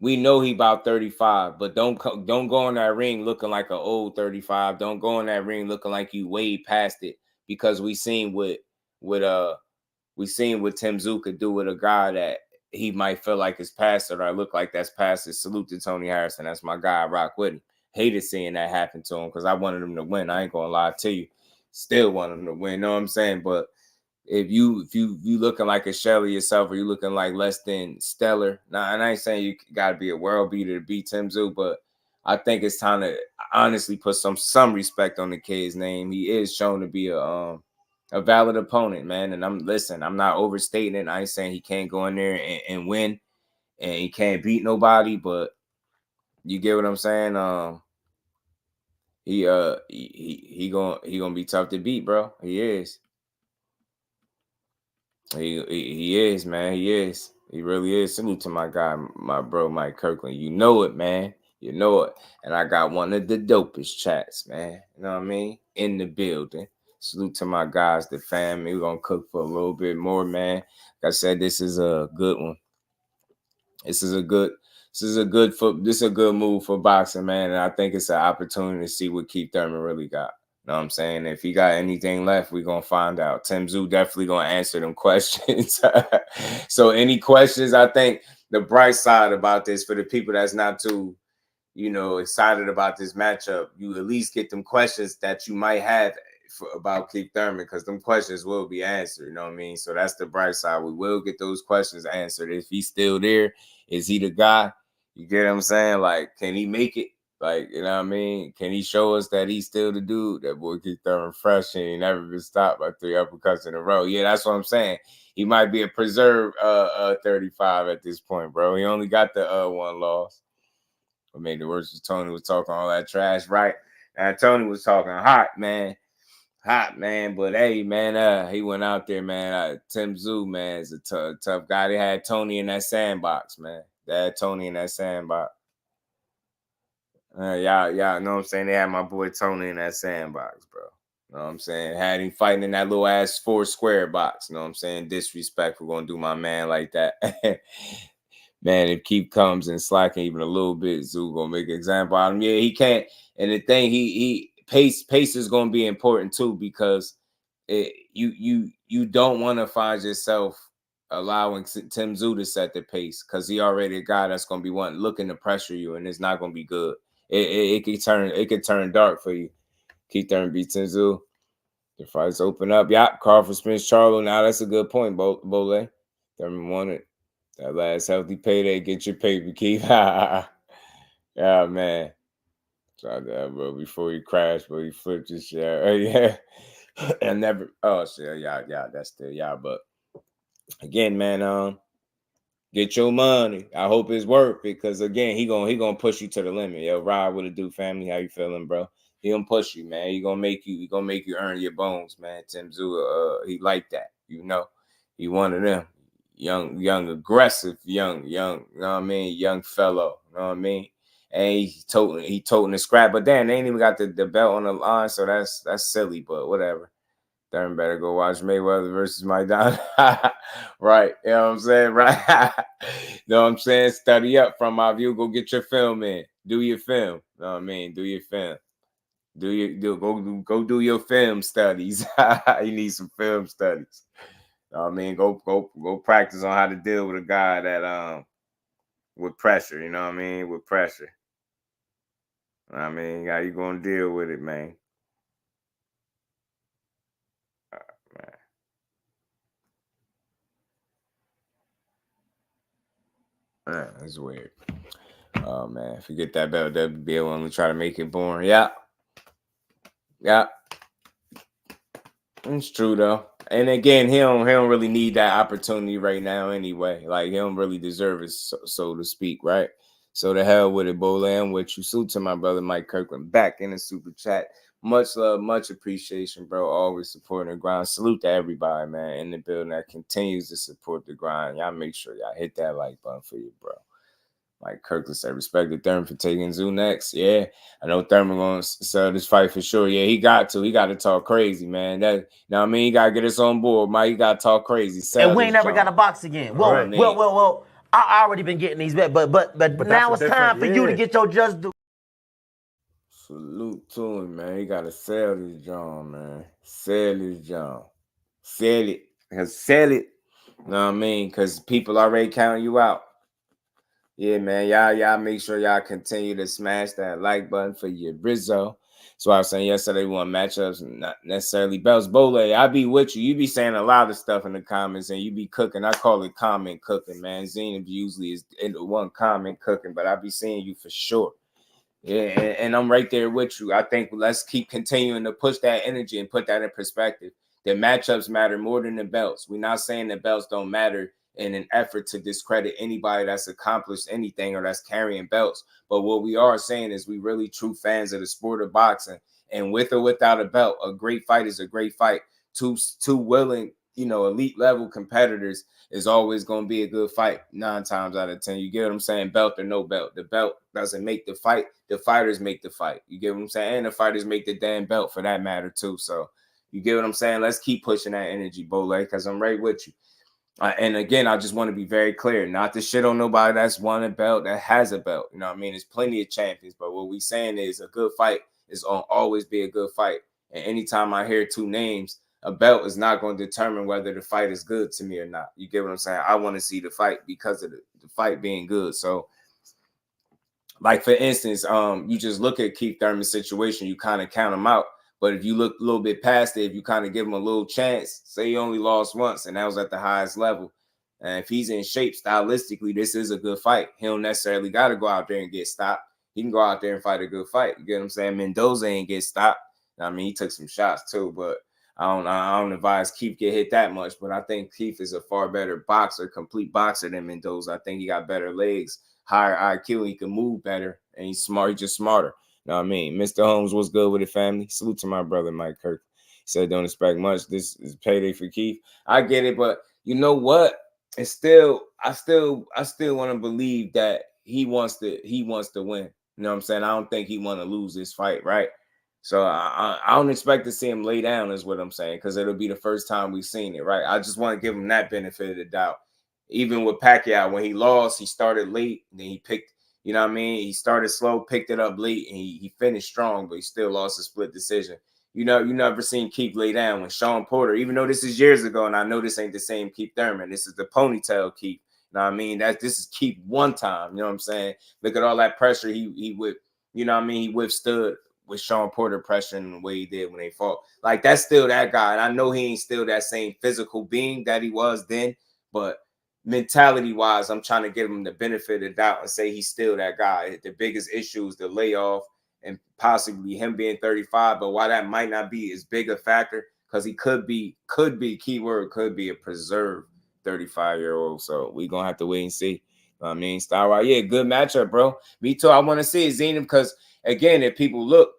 we know he about 35, but don't go in that ring looking like an old 35. Don't go in that ring looking like you way past it, because we seen what Tszyu could do with a guy that he might feel like is past it or look like that's past it. Salute to Tony Harrison. That's my guy. I rock with him. Hated seeing that happen to him because I wanted him to win. I ain't gonna lie to you. Still want him to win. You know what I'm saying? But if you looking like a shell of yourself, or you looking like less than stellar, and I ain't saying you got to be a world beater to beat Tszyu, but I think it's time to honestly put some respect on the kid's name. He is shown to be a valid opponent, man. And I'm not overstating it. I ain't saying he can't go in there and win, and he can't beat nobody, but you get what I'm saying? He gonna be tough to beat, bro. He is. He is, man. He is. He really is. Salute to my guy, my bro, Mike Kirkland. You know it, man. You know it. And I got one of the dopest chats, man. You know what I mean? In the building. Salute to my guys, the family. We're going to cook for a little bit more, man. Like I said, this is a good one. This is a good move for boxing, man. And I think it's an opportunity to see what Keith Thurman really got. You know what I'm saying? If he got anything left, we're going to find out. Tszyu definitely going to answer them questions. So any questions, I think the bright side about this for the people that's not too, you know, excited about this matchup. You at least get them questions that you might have about Keith Thurman, because them questions will be answered. You know what I mean? So that's the bright side. We will get those questions answered. If he's still there, is he the guy? You get what I'm saying? Like, can he make it? Like, you know what I mean? Can he show us that he's still the dude? That boy Keith Thurman fresh and he never been stopped by 3 uppercuts in a row. Yeah, that's what I'm saying. He might be a preserved 35 at this point, bro. He only got the one loss. What made the worst was Tony was talking all that trash, right? And Tony was talking hot, man. But hey, man, he went out there, man. Tszyu, man, is a tough guy. They had Tony in that sandbox, man. They had Tony in that sandbox. Y'all know what I'm saying? They had my boy Tony in that sandbox, bro. You know what I'm saying? Had him fighting in that little ass 4 square box. You know what I'm saying? Disrespectful, gonna do my man like that. Man, if Keith comes and slacking even a little bit, Tszyu gonna make an example out of him. Yeah, he can't. And the thing, he pace is gonna be important too, because you don't want to find yourself allowing Tszyu to set the pace, because he already a guy that's gonna be looking to pressure you, and it's not gonna be good. It could turn dark for you. Keith Thurman beat Tszyu. The fights open up. Yeah, Crawford Spence Charlo. Now that's a good point, Bole. Thurman won it. That last healthy payday, get your paper, Keith. Yeah, man. Try that, bro. Before he crashed, but he flipped his shit. Yeah. And never. Oh, shit. Yeah. That's still yeah. But again, man, get your money. I hope it's worth it, because again, he gonna push you to the limit. Yo, Rod, what it do, family? How you feeling, bro? He gonna push you, man. He gonna make you earn your bones, man. Tszyu, he like that, you know. He one of them. Young, aggressive, young, you know what I mean? Young fellow, you know what I mean? And he toting the scrap, but then they ain't even got the belt on the line, so that's silly, but whatever. Thurman better go watch Mayweather versus Mike Don. Right, you know what I'm saying? Right. You know what I'm saying? Study up from my view. Go get your film in. Do your film. You know what I mean? Do your film. Go do your film studies. You need some film studies. I mean, go practice on how to deal with a guy that with pressure, you know what I mean? With pressure. I mean, how you gonna deal with it, man? That's weird. Oh man, forget that belt. WBL only try to make it boring. Yeah. It's true though. And again, he don't really need that opportunity right now anyway. Like, he don't really deserve it, so to speak, right? So the hell with it, Bole. I'm with you. Salute to my brother Mike Kirkland back in the super chat. Much love, much appreciation, bro. Always supporting the grind. Salute to everybody, man, in the building that continues to support the grind. Y'all make sure y'all hit that like button for you, bro. Mike Kirkland said, respect to Thurman for taking Tszyu next. Yeah, I know Thurman going to sell this fight for sure. Yeah, he got to talk crazy, man. That, you know what I mean? He got to get us on board, Mike. He got to talk crazy. And we ain't never got to box again. Well, I already been getting these bets, but now it's time for you to get your just due. Salute to him, man. He got to sell this John, man. Sell this John. Sell it. Sell it. You know what I mean? Because people already counting you out. Yeah, man, y'all make sure y'all continue to smash that like button for your Rizzo. So I was saying yesterday, we want matchups, not necessarily belts. Bole, I be with you. You be saying a lot of stuff in the comments, and you be cooking. I call it comment cooking, man. Zenith usually is in the one comment cooking, but I be seeing you for sure. Yeah, and I'm right there with you. I think let's keep continuing to push that energy and put that in perspective. The matchups matter more than the belts. We're not saying the belts don't matter in an effort to discredit anybody that's accomplished anything or that's carrying belts. But what we are saying is we really true fans of the sport of boxing. And with or without a belt, a great fight is a great fight. Two willing, elite level competitors is always going to be a good fight 9 times out of 10. You get what I'm saying? Belt or no belt. The belt doesn't make the fight. The fighters make the fight. You get what I'm saying? And the fighters make the damn belt for that matter too. So you get what I'm saying? Let's keep pushing that energy, Bole, because I'm right with you. And again, I just want to be very clear, not to shit on nobody that's won a belt, that has a belt. You know what I mean? There's plenty of champions, but what we saying is a good fight is going to always be a good fight. And anytime I hear 2 names a belt is not going to determine whether the fight is good to me or not. You get what I'm saying? I want to see the fight because of the fight being good. So, like, for instance, you just look at Keith Thurman's situation, you kind of count him out. But if you look a little bit past it, if you kind of give him a little chance, say he only lost once and that was at the highest level. And if he's in shape stylistically, this is a good fight. He don't necessarily got to go out there and get stopped. He can go out there and fight a good fight. You get what I'm saying? Mendoza ain't get stopped. I mean, he took some shots too, but I don't advise Keith get hit that much. But I think Keith is a far better boxer, complete boxer than Mendoza. I think he got better legs, higher IQ. He can move better, and he's smart. He's just smarter. You know what I mean? Mr. Holmes, what's good with the family? Salute to my brother, Mike Kirk. He said, don't expect much. This is payday for Keith. I get it, but you know what? It's still, I still want to believe that he wants to win. You know what I'm saying? I don't think he want to lose this fight, right? So I don't expect to see him lay down, is what I'm saying, because it'll be the first time we've seen it, right? I just want to give him that benefit of the doubt. Even with Pacquiao, when he lost, he started late, and then he picked, you know what I mean? He started slow, picked it up late, and he finished strong, but he still lost a split decision. You know, you never seen Keith lay down. When Sean Porter, even though this is years ago, and I know this ain't the same Keith Thurman, this is the ponytail Keith. You know what I mean? This is Keith one time. You know what I'm saying? Look at all that pressure he would, you know what I mean? He withstood with Sean Porter pressuring the way he did when they fought. Like, that's still that guy. And I know he ain't still that same physical being that he was then, but mentality-wise, I'm trying to give him the benefit of the doubt and say he's still that guy. The biggest issue is the layoff and possibly him being 35, but why that might not be as big a factor, because he could be, keyword, could be a preserved 35-year-old. So we're going to have to wait and see. I mean, style-wise, yeah, good matchup, bro. Me too. I want to see it, Zenith, because, again, if people look,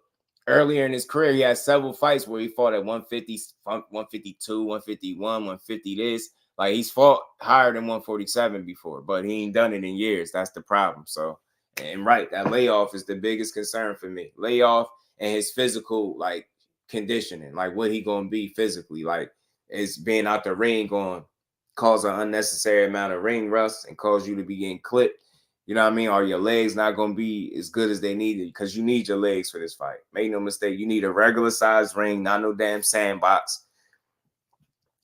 earlier in his career, he had several fights where he fought at 150, 152, 151, 150 this. Like, he's fought higher than 147 before, but he ain't done it in years. That's the problem. So, and right, that layoff is the biggest concern for me. Layoff and his physical, like, conditioning. Like, what he going to be physically. Like, is being out the ring going to cause an unnecessary amount of ring rust and cause you to be getting clipped. You know what I mean? Are your legs not going to be as good as they needed? Because you need your legs for this fight. Make no mistake. You need a regular size ring, not no damn sandbox.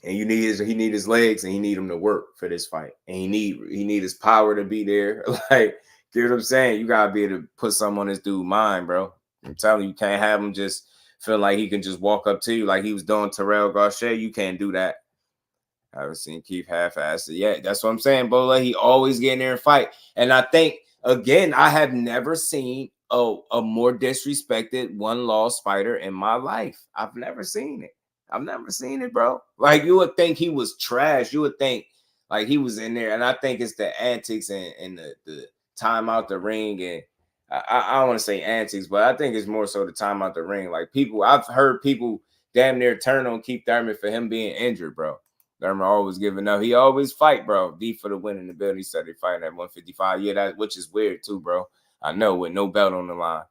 And he need his legs, and he need him to work for this fight. And he need his power to be there. Like, you know what I'm saying? You gotta be able to put something on this dude's mind, bro. I'm telling you can't have him just feel like he can just walk up to you like he was doing Terrell Garcia. You can't do that. I haven't seen Keith half-assed it yet. That's what I'm saying, Bola. He always get in there and fight. And I think, again, I have never seen a more disrespected one-loss fighter in my life. I've never seen it. I've never seen it, bro. Like, you would think he was trash. You would think, like, he was in there. And I think it's the antics and the time out the ring. And I don't want to say antics, but I think it's more so the time out the ring. Like, I've heard people damn near turn on Keith Thurman for him being injured, bro. Thurman always giving up. He always fight, bro. D for the win in the building. He started fighting at 155. Yeah, which is weird, too, bro. I know, with no belt on the line.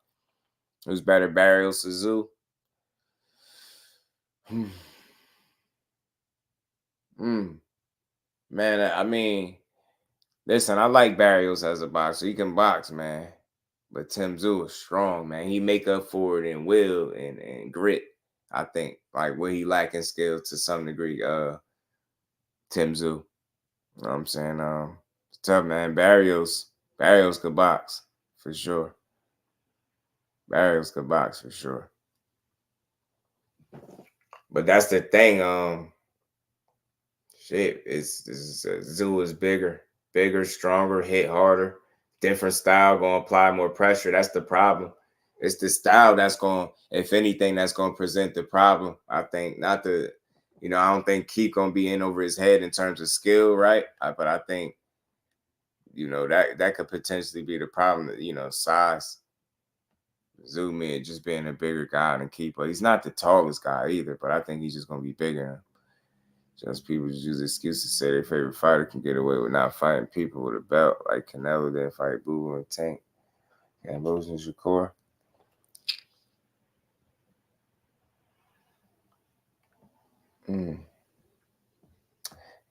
Who's better, Barry or Tszyu? Man, I mean, listen, I like Barrios as a boxer. He can box, man. But Tszyu is strong, man. He make up for it in will and grit, I think. Like, where he lacking skills to some degree, Tszyu. You know what I'm saying? It's tough, man. Barrios could box, for sure. Barrios could box, for sure. But that's the thing. Tszyu is bigger, stronger, hit harder, different style, gonna apply more pressure. That's the problem. It's the style that's going, if anything, that's gonna present the problem. I think I don't think Keith gonna be in over his head in terms of skill, right? But I think, that could potentially be the problem. Size. Zoom in, just being a bigger guy than Keith, but he's not the tallest guy either. But I think he's just gonna be bigger. Just people just use excuses to say their favorite fighter can get away with not fighting people with a belt, like Canelo didn't fight Boo and Tank. And Rose and Shakur.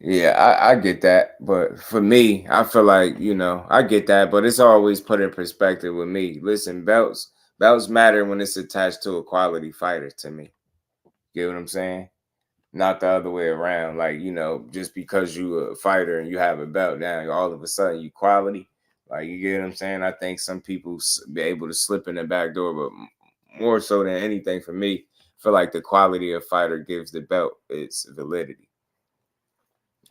Yeah, I get that. But for me, I feel like, I get that, but it's always put in perspective with me. Listen, belts matter when it's attached to a quality fighter to me. Get what I'm saying? Not the other way around. Like, you know, just because you a fighter and you have a belt now, all of a sudden you quality. Like, you get what I'm saying? I think some people be able to slip in the back door, but more so than anything for me, I feel like the quality of fighter gives the belt its validity.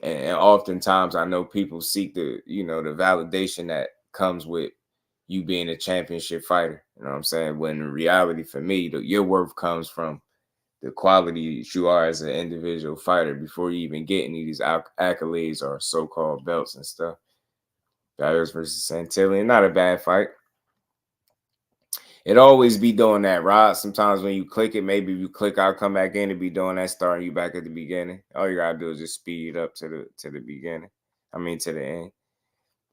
And oftentimes I know people seek the, you know, the validation that comes with you being a championship fighter. You know what I'm saying? When in reality for me, your worth comes from the quality that you are as an individual fighter before you even get any of these accolades or so-called belts and stuff. Barrios versus Santillan, not a bad fight. It always be doing that, Rod. Sometimes when you click it, maybe you click out, come back in, and be doing that, starting you back at the beginning. All you gotta do is just speed it up to the beginning. To the end.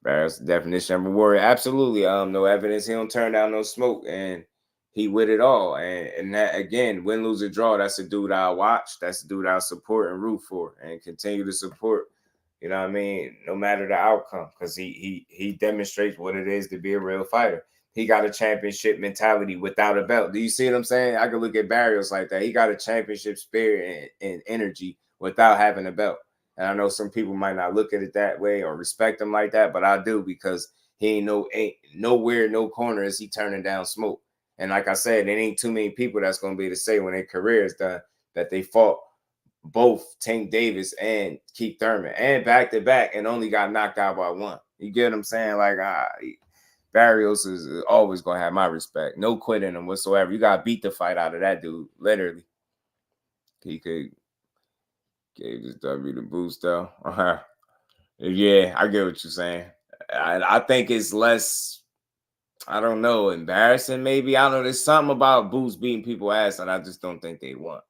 Barrios, definition of a warrior. Absolutely. No evidence. He don't turn down no smoke, and he with it all. And that again, win, lose, or draw. That's the dude I'll watch. That's the dude I'll support and root for, and continue to support. You know what I mean? No matter the outcome, because he demonstrates what it is to be a real fighter. He got a championship mentality without a belt. Do you see what I'm saying? I could look at Barrios like that. He got a championship spirit and energy without having a belt. And I know some people might not look at it that way or respect him like that, but I do, because he ain't nowhere, no corner is he turning down smoke. And like I said, there ain't too many people that's going to be able to say when their career is done that they fought both Tank Davis and Keith Thurman and back to back and only got knocked out by one. You get what I'm saying? Like, Barrios is always going to have my respect. No quitting him whatsoever. You got to beat the fight out of that dude, literally. He could gave this W the boost, though. Yeah, I get what you're saying. I think it's less, I don't know, embarrassing maybe. I don't know. There's something about Boost beating people ass that I just don't think they want.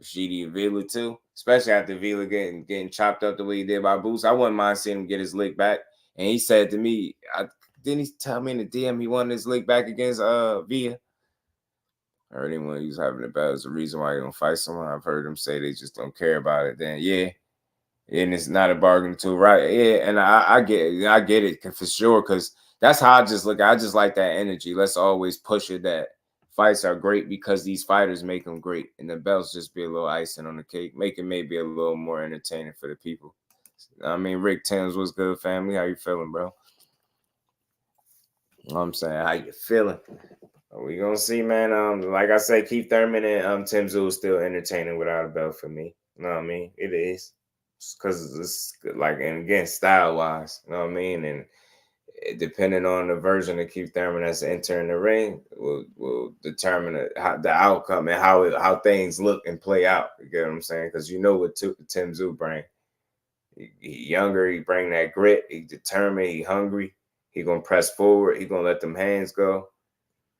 Rashidi and Vila, too. Especially after Vila getting chopped up the way he did by Boost. I wouldn't mind seeing him get his lick back. And he said to me, didn't he tell me in the DM he wanted his lick back against Villa? I heard him when he was having a battle. There's a reason why he don't fight someone. I've heard him say they just don't care about it. Then yeah, and it's not a bargain tool, right? Yeah, and I get it for sure, because that's how I just look. I just like that energy. Let's always push it that fights are great because these fighters make them great, and the belts just be a little icing on the cake, make it maybe a little more entertaining for the people. I mean, Rick Timms, what's good, family? How you feeling, bro? You know what I'm saying, how you feeling? We gonna see, man. Like I said, Keith Thurman and Tszyu is still entertaining without a belt for me. You know what I mean? It is, because it's like, and again, style wise, you know what I mean. And depending on the version of Keith Thurman that's entering the ring, will determine the outcome and how things look and play out. You get what I'm saying? Because you know what Tszyu bring. He younger, he bring that grit. He determined. He hungry. He gonna press forward. He gonna let them hands go.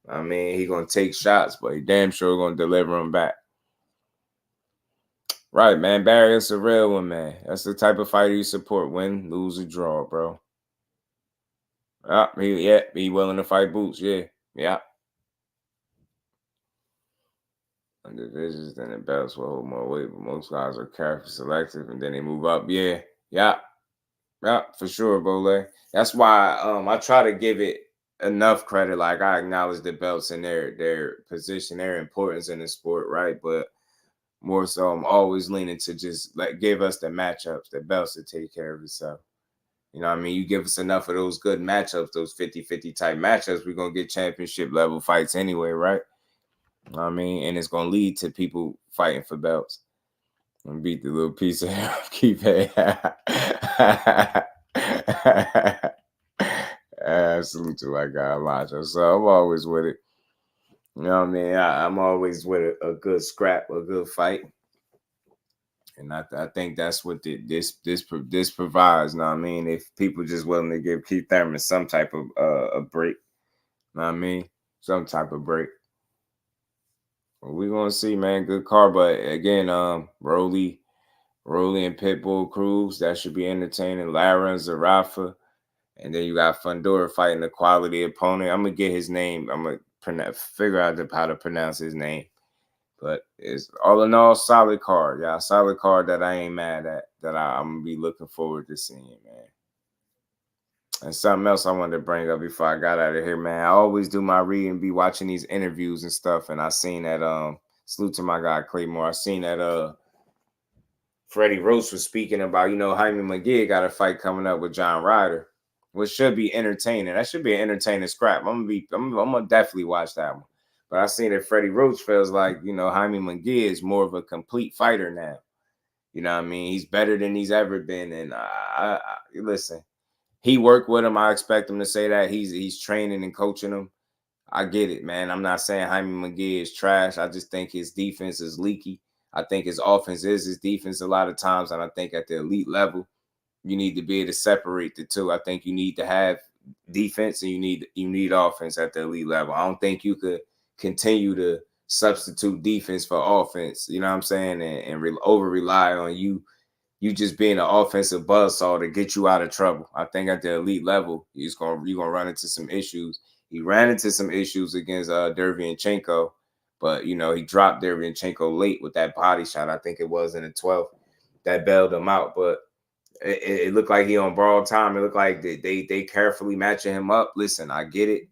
I mean, he gonna take shots, but he damn sure gonna deliver them back. Right, man. Barrios a real one, man. That's the type of fighter you support. Win, lose, or draw, bro. He willing to fight Boots. Yeah. And divisions, then the belts will hold more weight, but most guys are careful, selective, and then they move up. Yeah, for sure, Bole. That's why I try to give it enough credit. Like, I acknowledge the belts and their position, their importance in the sport, right? But more so, I'm always leaning to just give us the matchups, the belts to take care of itself. You know what I mean? You give us enough of those good matchups, those 50-50 type matchups, we're going to get championship level fights anyway, right? You know what I mean? And it's going to lead to people fighting for belts. And beat the little piece of hair off Keith. Salute to my guy, Macho. So I'm always with it. You know what I mean? I'm always with a good scrap, a good fight. And I think that's what this provides. You know what I mean? If people just willing to give Keith Thurman some type of a break. You know what I mean? Some type of break. Well, we're gonna see, man. Good card. But again, Rolly and Pitbull, Cruz, that should be entertaining. Lara and Zarafa. And then you got Fundora fighting a quality opponent. I'm gonna get his name. I'm gonna figure out how to pronounce his name. But it's all in all solid card, y'all. Solid card that I ain't mad at. That I'm gonna be looking forward to seeing, man. And something else I wanted to bring up before I got out of here, man. I always do my reading, be watching these interviews and stuff. And I seen that salute to my guy Claymore. I seen that Freddie Roach was speaking about, Jaime Munguia got a fight coming up with John Ryder, which should be entertaining. That should be an entertaining scrap. I'm gonna definitely watch that one. But I seen that Freddie Roach feels like, Jaime Munguia is more of a complete fighter now. You know what I mean? He's better than he's ever been. And I listen, he worked with him. I expect him to say that. He's training and coaching him. I get it, man. I'm not saying Jaime Munguia is trash. I just think his defense is leaky. I think his offense is his defense a lot of times. And I think at the elite level, you need to be able to separate the two. I think you need to have defense and you need offense at the elite level. I don't think you could continue to substitute defense for offense, you know what I'm saying, and over rely on you just being an offensive buzzsaw to get you out of trouble. I think at the elite level, you're gonna run into some issues. He ran into some issues against Derevyanchenko, but he dropped Derevyanchenko late with that body shot. I think it was in the 12th that bailed him out, but it looked like he on borrowed time. It looked like they carefully matching him up. Listen, I get it.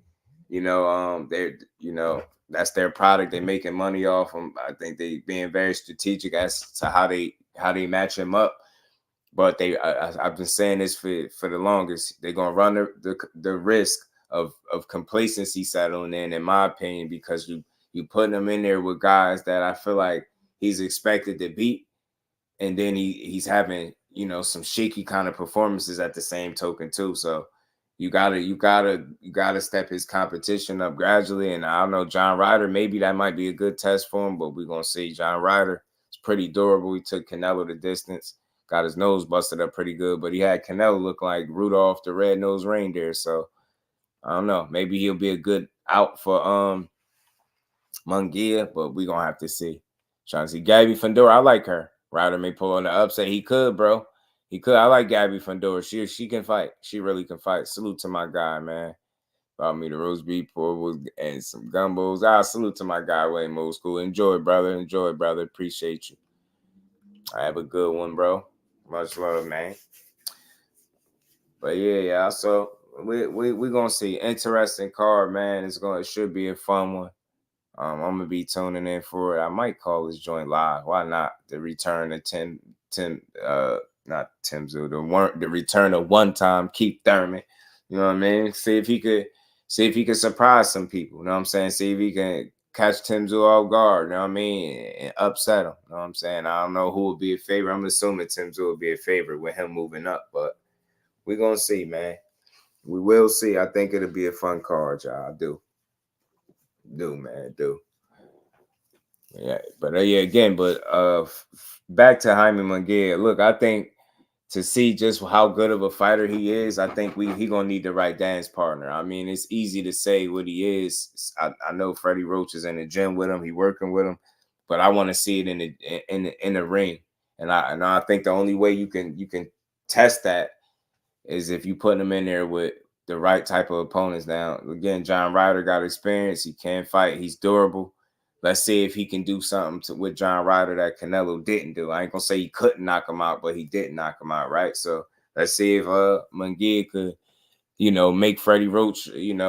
They're that's their product. They're making money off them. I think they being very strategic as to how they match him up. But I've been saying this for the longest. They're gonna run the risk of complacency settling in my opinion, because you putting them in there with guys that I feel like he's expected to beat, and then he's having some shaky kind of performances at the same token too. So you gotta step his competition up gradually. And I don't know, John Ryder, maybe that might be a good test for him, but we're gonna see. John Ryder is pretty durable. He took Canelo the distance, got his nose busted up pretty good, but he had Canelo look like Rudolph the Red-Nosed Reindeer. So I don't know. Maybe he'll be a good out for Munguia, but we're gonna have to see. Trying to see Gabby Fundora. I like her. Ryder may pull on the upset. He could, bro. He could. I like Gabby Fundora. She can fight. She really can fight. Salute to my guy, man. Brought me the roast beef pork and some gumbos. Salute to my guy, Wayne Old School. Enjoy, brother. Enjoy, brother. Appreciate you. I have a good one, bro. Much love, man. But yeah. So we gonna see. Interesting card, man. It should be a fun one. I'm gonna be tuning in for it. I might call this joint live. Why not? The return of not Tszyu, the return of one time Keith Thurman. You know what I mean? See if he could surprise some people. You know what I'm saying? See if he can catch Tszyu off guard. You know what I mean? And upset him. You know what I'm saying? I don't know who will be a favorite. I'm assuming Tszyu will be a favorite with him moving up, but we're gonna see, man. We will see. I think it'll be a fun card, y'all. I do. Man. Yeah, but back to Jaime Munguia. Look, I think to see just how good of a fighter he is, I think he gonna need the right dance partner. I mean, it's easy to say what he is. I know Freddie Roach is in the gym with him, he working with him, but I want to see it in the ring. And I think the only way you can test that is if you put him in there with the right type of opponents. Now, again, John Ryder got experience. He can fight. He's durable. Let's see if he can do something with John Ryder that Canelo didn't do. I ain't going to say he couldn't knock him out, but he did knock him out, right? So let's see if Munguia could, make Freddie Roach, an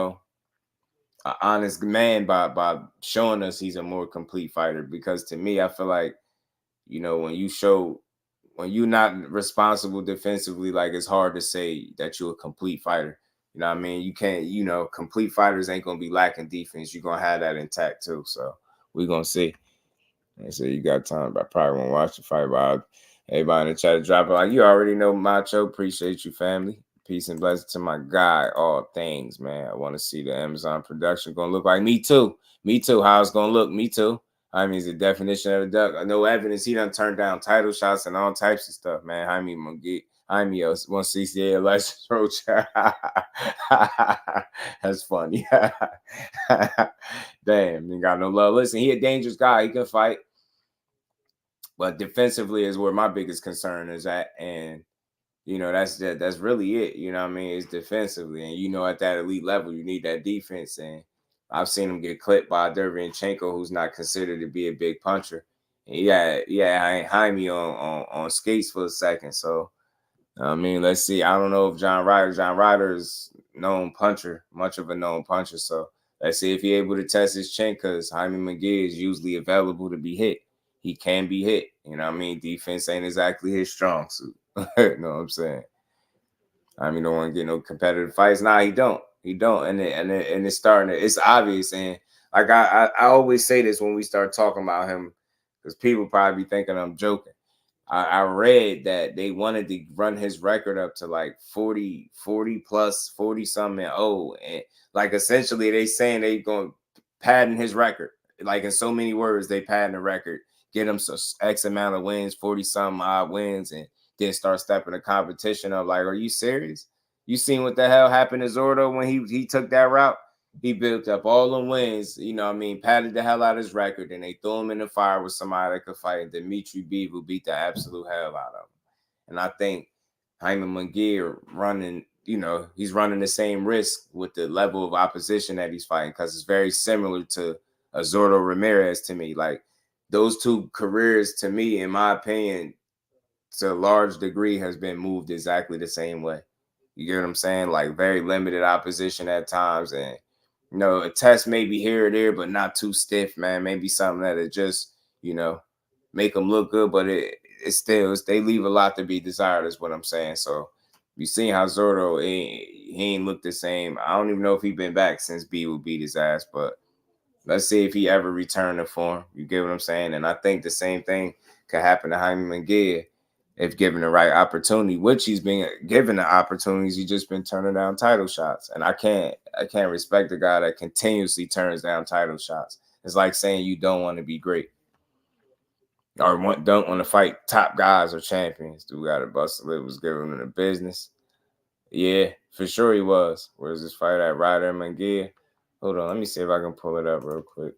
honest man by showing us he's a more complete fighter. Because to me, I feel like, when you're not responsible defensively, like it's hard to say that you're a complete fighter. You know what I mean? You can't, complete fighters ain't going to be lacking defense. You're going to have that intact too. So we're going to see. And so you got time. I probably won't watch the fight, but everybody in the chat drop it. Like, you already know, Macho. Appreciate you, family. Peace and blessings to my guy. All things, man. I want to see the Amazon production going to look like. Me too. How it's going to look. Me too. I mean, it's the definition of a duck. No evidence. He done turned down title shots and all types of stuff, man. Jaime Munguia. I'm 168 license roach. That's funny. Damn, he got no love. Listen, he a dangerous guy. He can fight. But defensively is where my biggest concern is at. And, that's really it. You know what I mean? It's defensively. And, at that elite level, you need that defense. And I've seen him get clipped by Derevyanchenko, who's not considered to be a big puncher. And yeah, Jaime on skates for a second. So, I mean, let's see. I don't know if John Ryder is much of a known puncher. So let's see if he's able to test his chin, because Jaime Munguia is usually available to be hit. he can be hit. You know what I mean? Defense ain't exactly his strong suit. You know what I'm saying? I mean, don't want to get no competitive fights. Nah, he don't. He don't. And it's starting to, it's obvious. And like I always say this when we start talking about him, because people probably be thinking I'm joking. I read that they wanted to run his record up to like 40 plus, 40 something and and like essentially they saying they going to patent his record. Like in so many words, they patent the record, get him some X amount of wins, 40 something odd wins, and then start stepping the competition up. Like, are you serious? You seen what the hell happened to Zordo when he took that route? He built up all the wins, you know what I mean, patted the hell out of his record, and they threw him in the fire with somebody that could fight. And Dimitri Bivol beat the absolute hell out of him. And I think Jaime Munguia running, you know, he's running the same risk with the level of opposition that he's fighting, because it's very similar to Zordo Ramirez to me. Like, those two careers, to me, in my opinion, to a large degree, has been moved exactly the same way. You get what I'm saying? Like, very limited opposition at times, and you know, a test maybe here or there, but not too stiff, man. Maybe something that'll just, you know, make them look good, but they leave a lot to be desired, is what I'm saying. So you seen how Zordo, he ain't looked the same. I don't even know if he been back since Bivol beat his ass, but let's see if he ever returned to form. You get what I'm saying? And I think the same thing could happen to Jaime Munguia if given the right opportunity, which he's been given the opportunities. He's just been turning down title shots. And I can't respect a guy that continuously turns down title shots. It's like saying you don't want to be great or don't want to fight top guys or champions. Dude got a bust a lip, was giving him the business. Yeah, for sure he was. Where's this fight at? Ryder and Munguia? Hold on, let me see if I can pull it up real quick.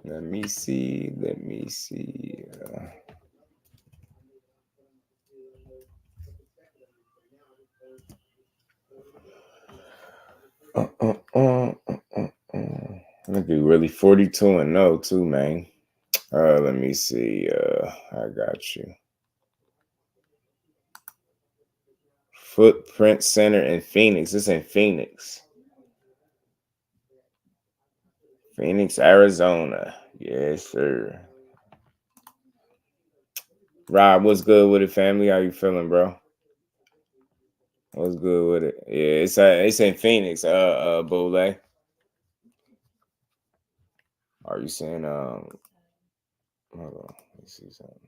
Let me see. Look, you really 42-0 too, man. Let me see. I got you. Footprint Center in Phoenix. It's in Phoenix. Phoenix, Arizona. Yes, sir. Rob, what's good with it, family? How you feeling, bro? What's good with it? Yeah, it's in Phoenix, Bole. Are you saying hold on, let me see something.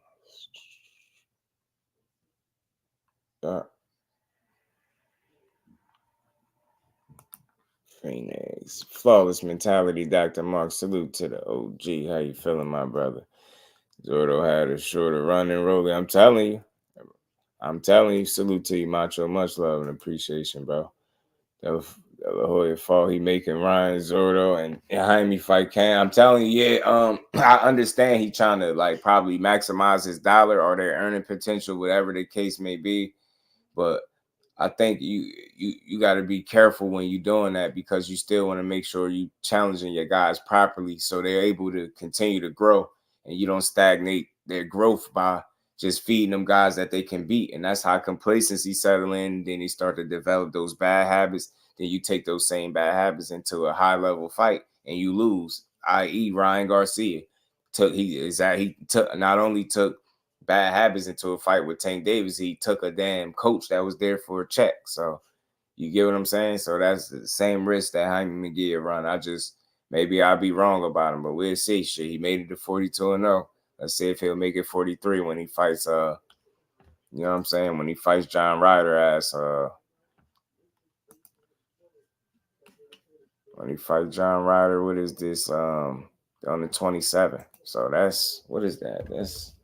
Phoenix. Flawless mentality, Dr. Mark. Salute to the OG. How you feeling, my brother? Zordo had a shorter run and rolling. I'm telling you, salute to you, Macho. Much love and appreciation, bro. The La Hoya fall he making Ryan Zordo and Jaime fight Cam. I'm telling you, yeah. I understand he trying to like probably maximize his dollar or their earning potential, whatever the case may be. But I think you got to be careful when you're doing that, because you still want to make sure you challenging your guys properly so they're able to continue to grow, and you don't stagnate their growth by just feeding them guys that they can beat. And that's how complacency settle in. Then they start to develop those bad habits. Then you take those same bad habits into a high level fight and you lose. I.e. Ryan Garcia not only took bad habits into a fight with Tank Davis, he took a damn coach that was there for a check. So you get what I'm saying? So that's the same risk that Jaime Munguia run. Maybe I'll be wrong about him, but we'll see. Shit, he made it to 42-0. Let's see if he'll make it 43 when he fights you know what I'm saying, when he fights John Ryder when he fights John Ryder, what is this? On the 27th. So that's, what is that? That's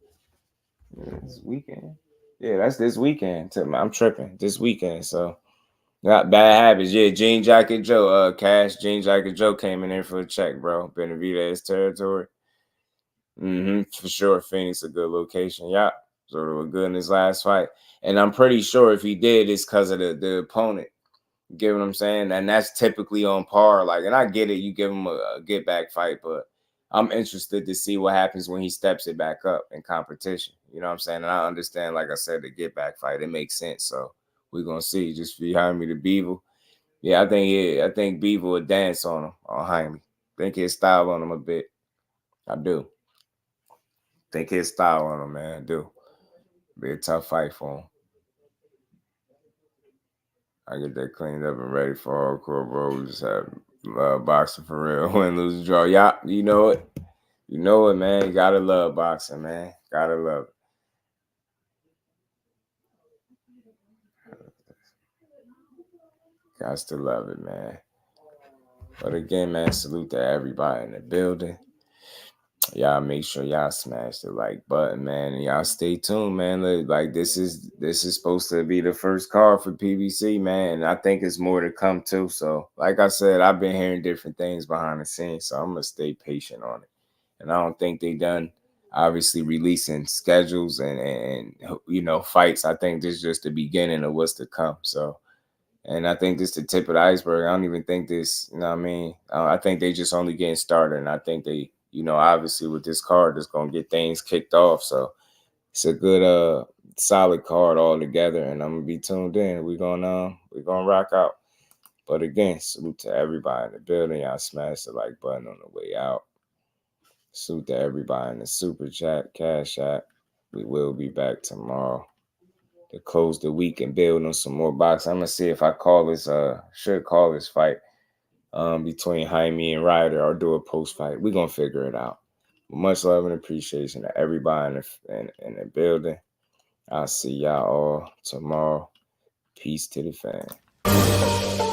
this weekend. Yeah, that's this weekend. I'm tripping. This weekend. So not bad habits. Yeah, Jean Jacket Joe. Cash Jean Jacket Joe came in there for a check, bro. Benavidez territory. For sure. Phoenix a good location. Yeah. Sort of a good in his last fight. And I'm pretty sure if he did, it's because of the opponent. You get what I'm saying? And that's typically on par. Like, and I get it, you give him a get back fight, but I'm interested to see what happens when he steps it back up in competition. You know what I'm saying? And I understand, like I said, the get back fight, it makes sense. So we're gonna see. Just behind me, the Beaver. Yeah, I think Beaver would dance on him, on Jaime. Think his style on him a bit. I do. Think his style on him, man. I do. Be a tough fight for him. I get that cleaned up and ready for hardcore, bro. We just have boxing for real. Win, lose, draw. Yeah, you know it. You know it, man. You gotta love boxing, man. Gotta love it. Got to love it, man. But again, man, salute to everybody in the building. Y'all make sure y'all smash the like button, man, and y'all stay tuned, man. Like this is supposed to be the first card for PBC, man. And I think it's more to come too. So, like I said, I've been hearing different things behind the scenes, so I'm gonna stay patient on it. And I don't think they done obviously releasing schedules and fights. I think this is just the beginning of what's to come. So. And I think this is the tip of the iceberg. I don't even think this, you know what I mean? I think they just only getting started. And I think they, obviously with this card, it's going to get things kicked off. So it's a good, solid card all together. And I'm going to be tuned in. We're going to rock out. But again, salute to everybody in the building. Y'all smash the like button on the way out. Salute to everybody in the super chat, Cash App. We will be back tomorrow to close the week and build on some more boxing. I'm gonna see if I should call this fight between Jaime and Ryder or do a post fight. We're gonna figure it out. Much love and appreciation to everybody in the building. I'll see y'all all tomorrow. Peace to the fan.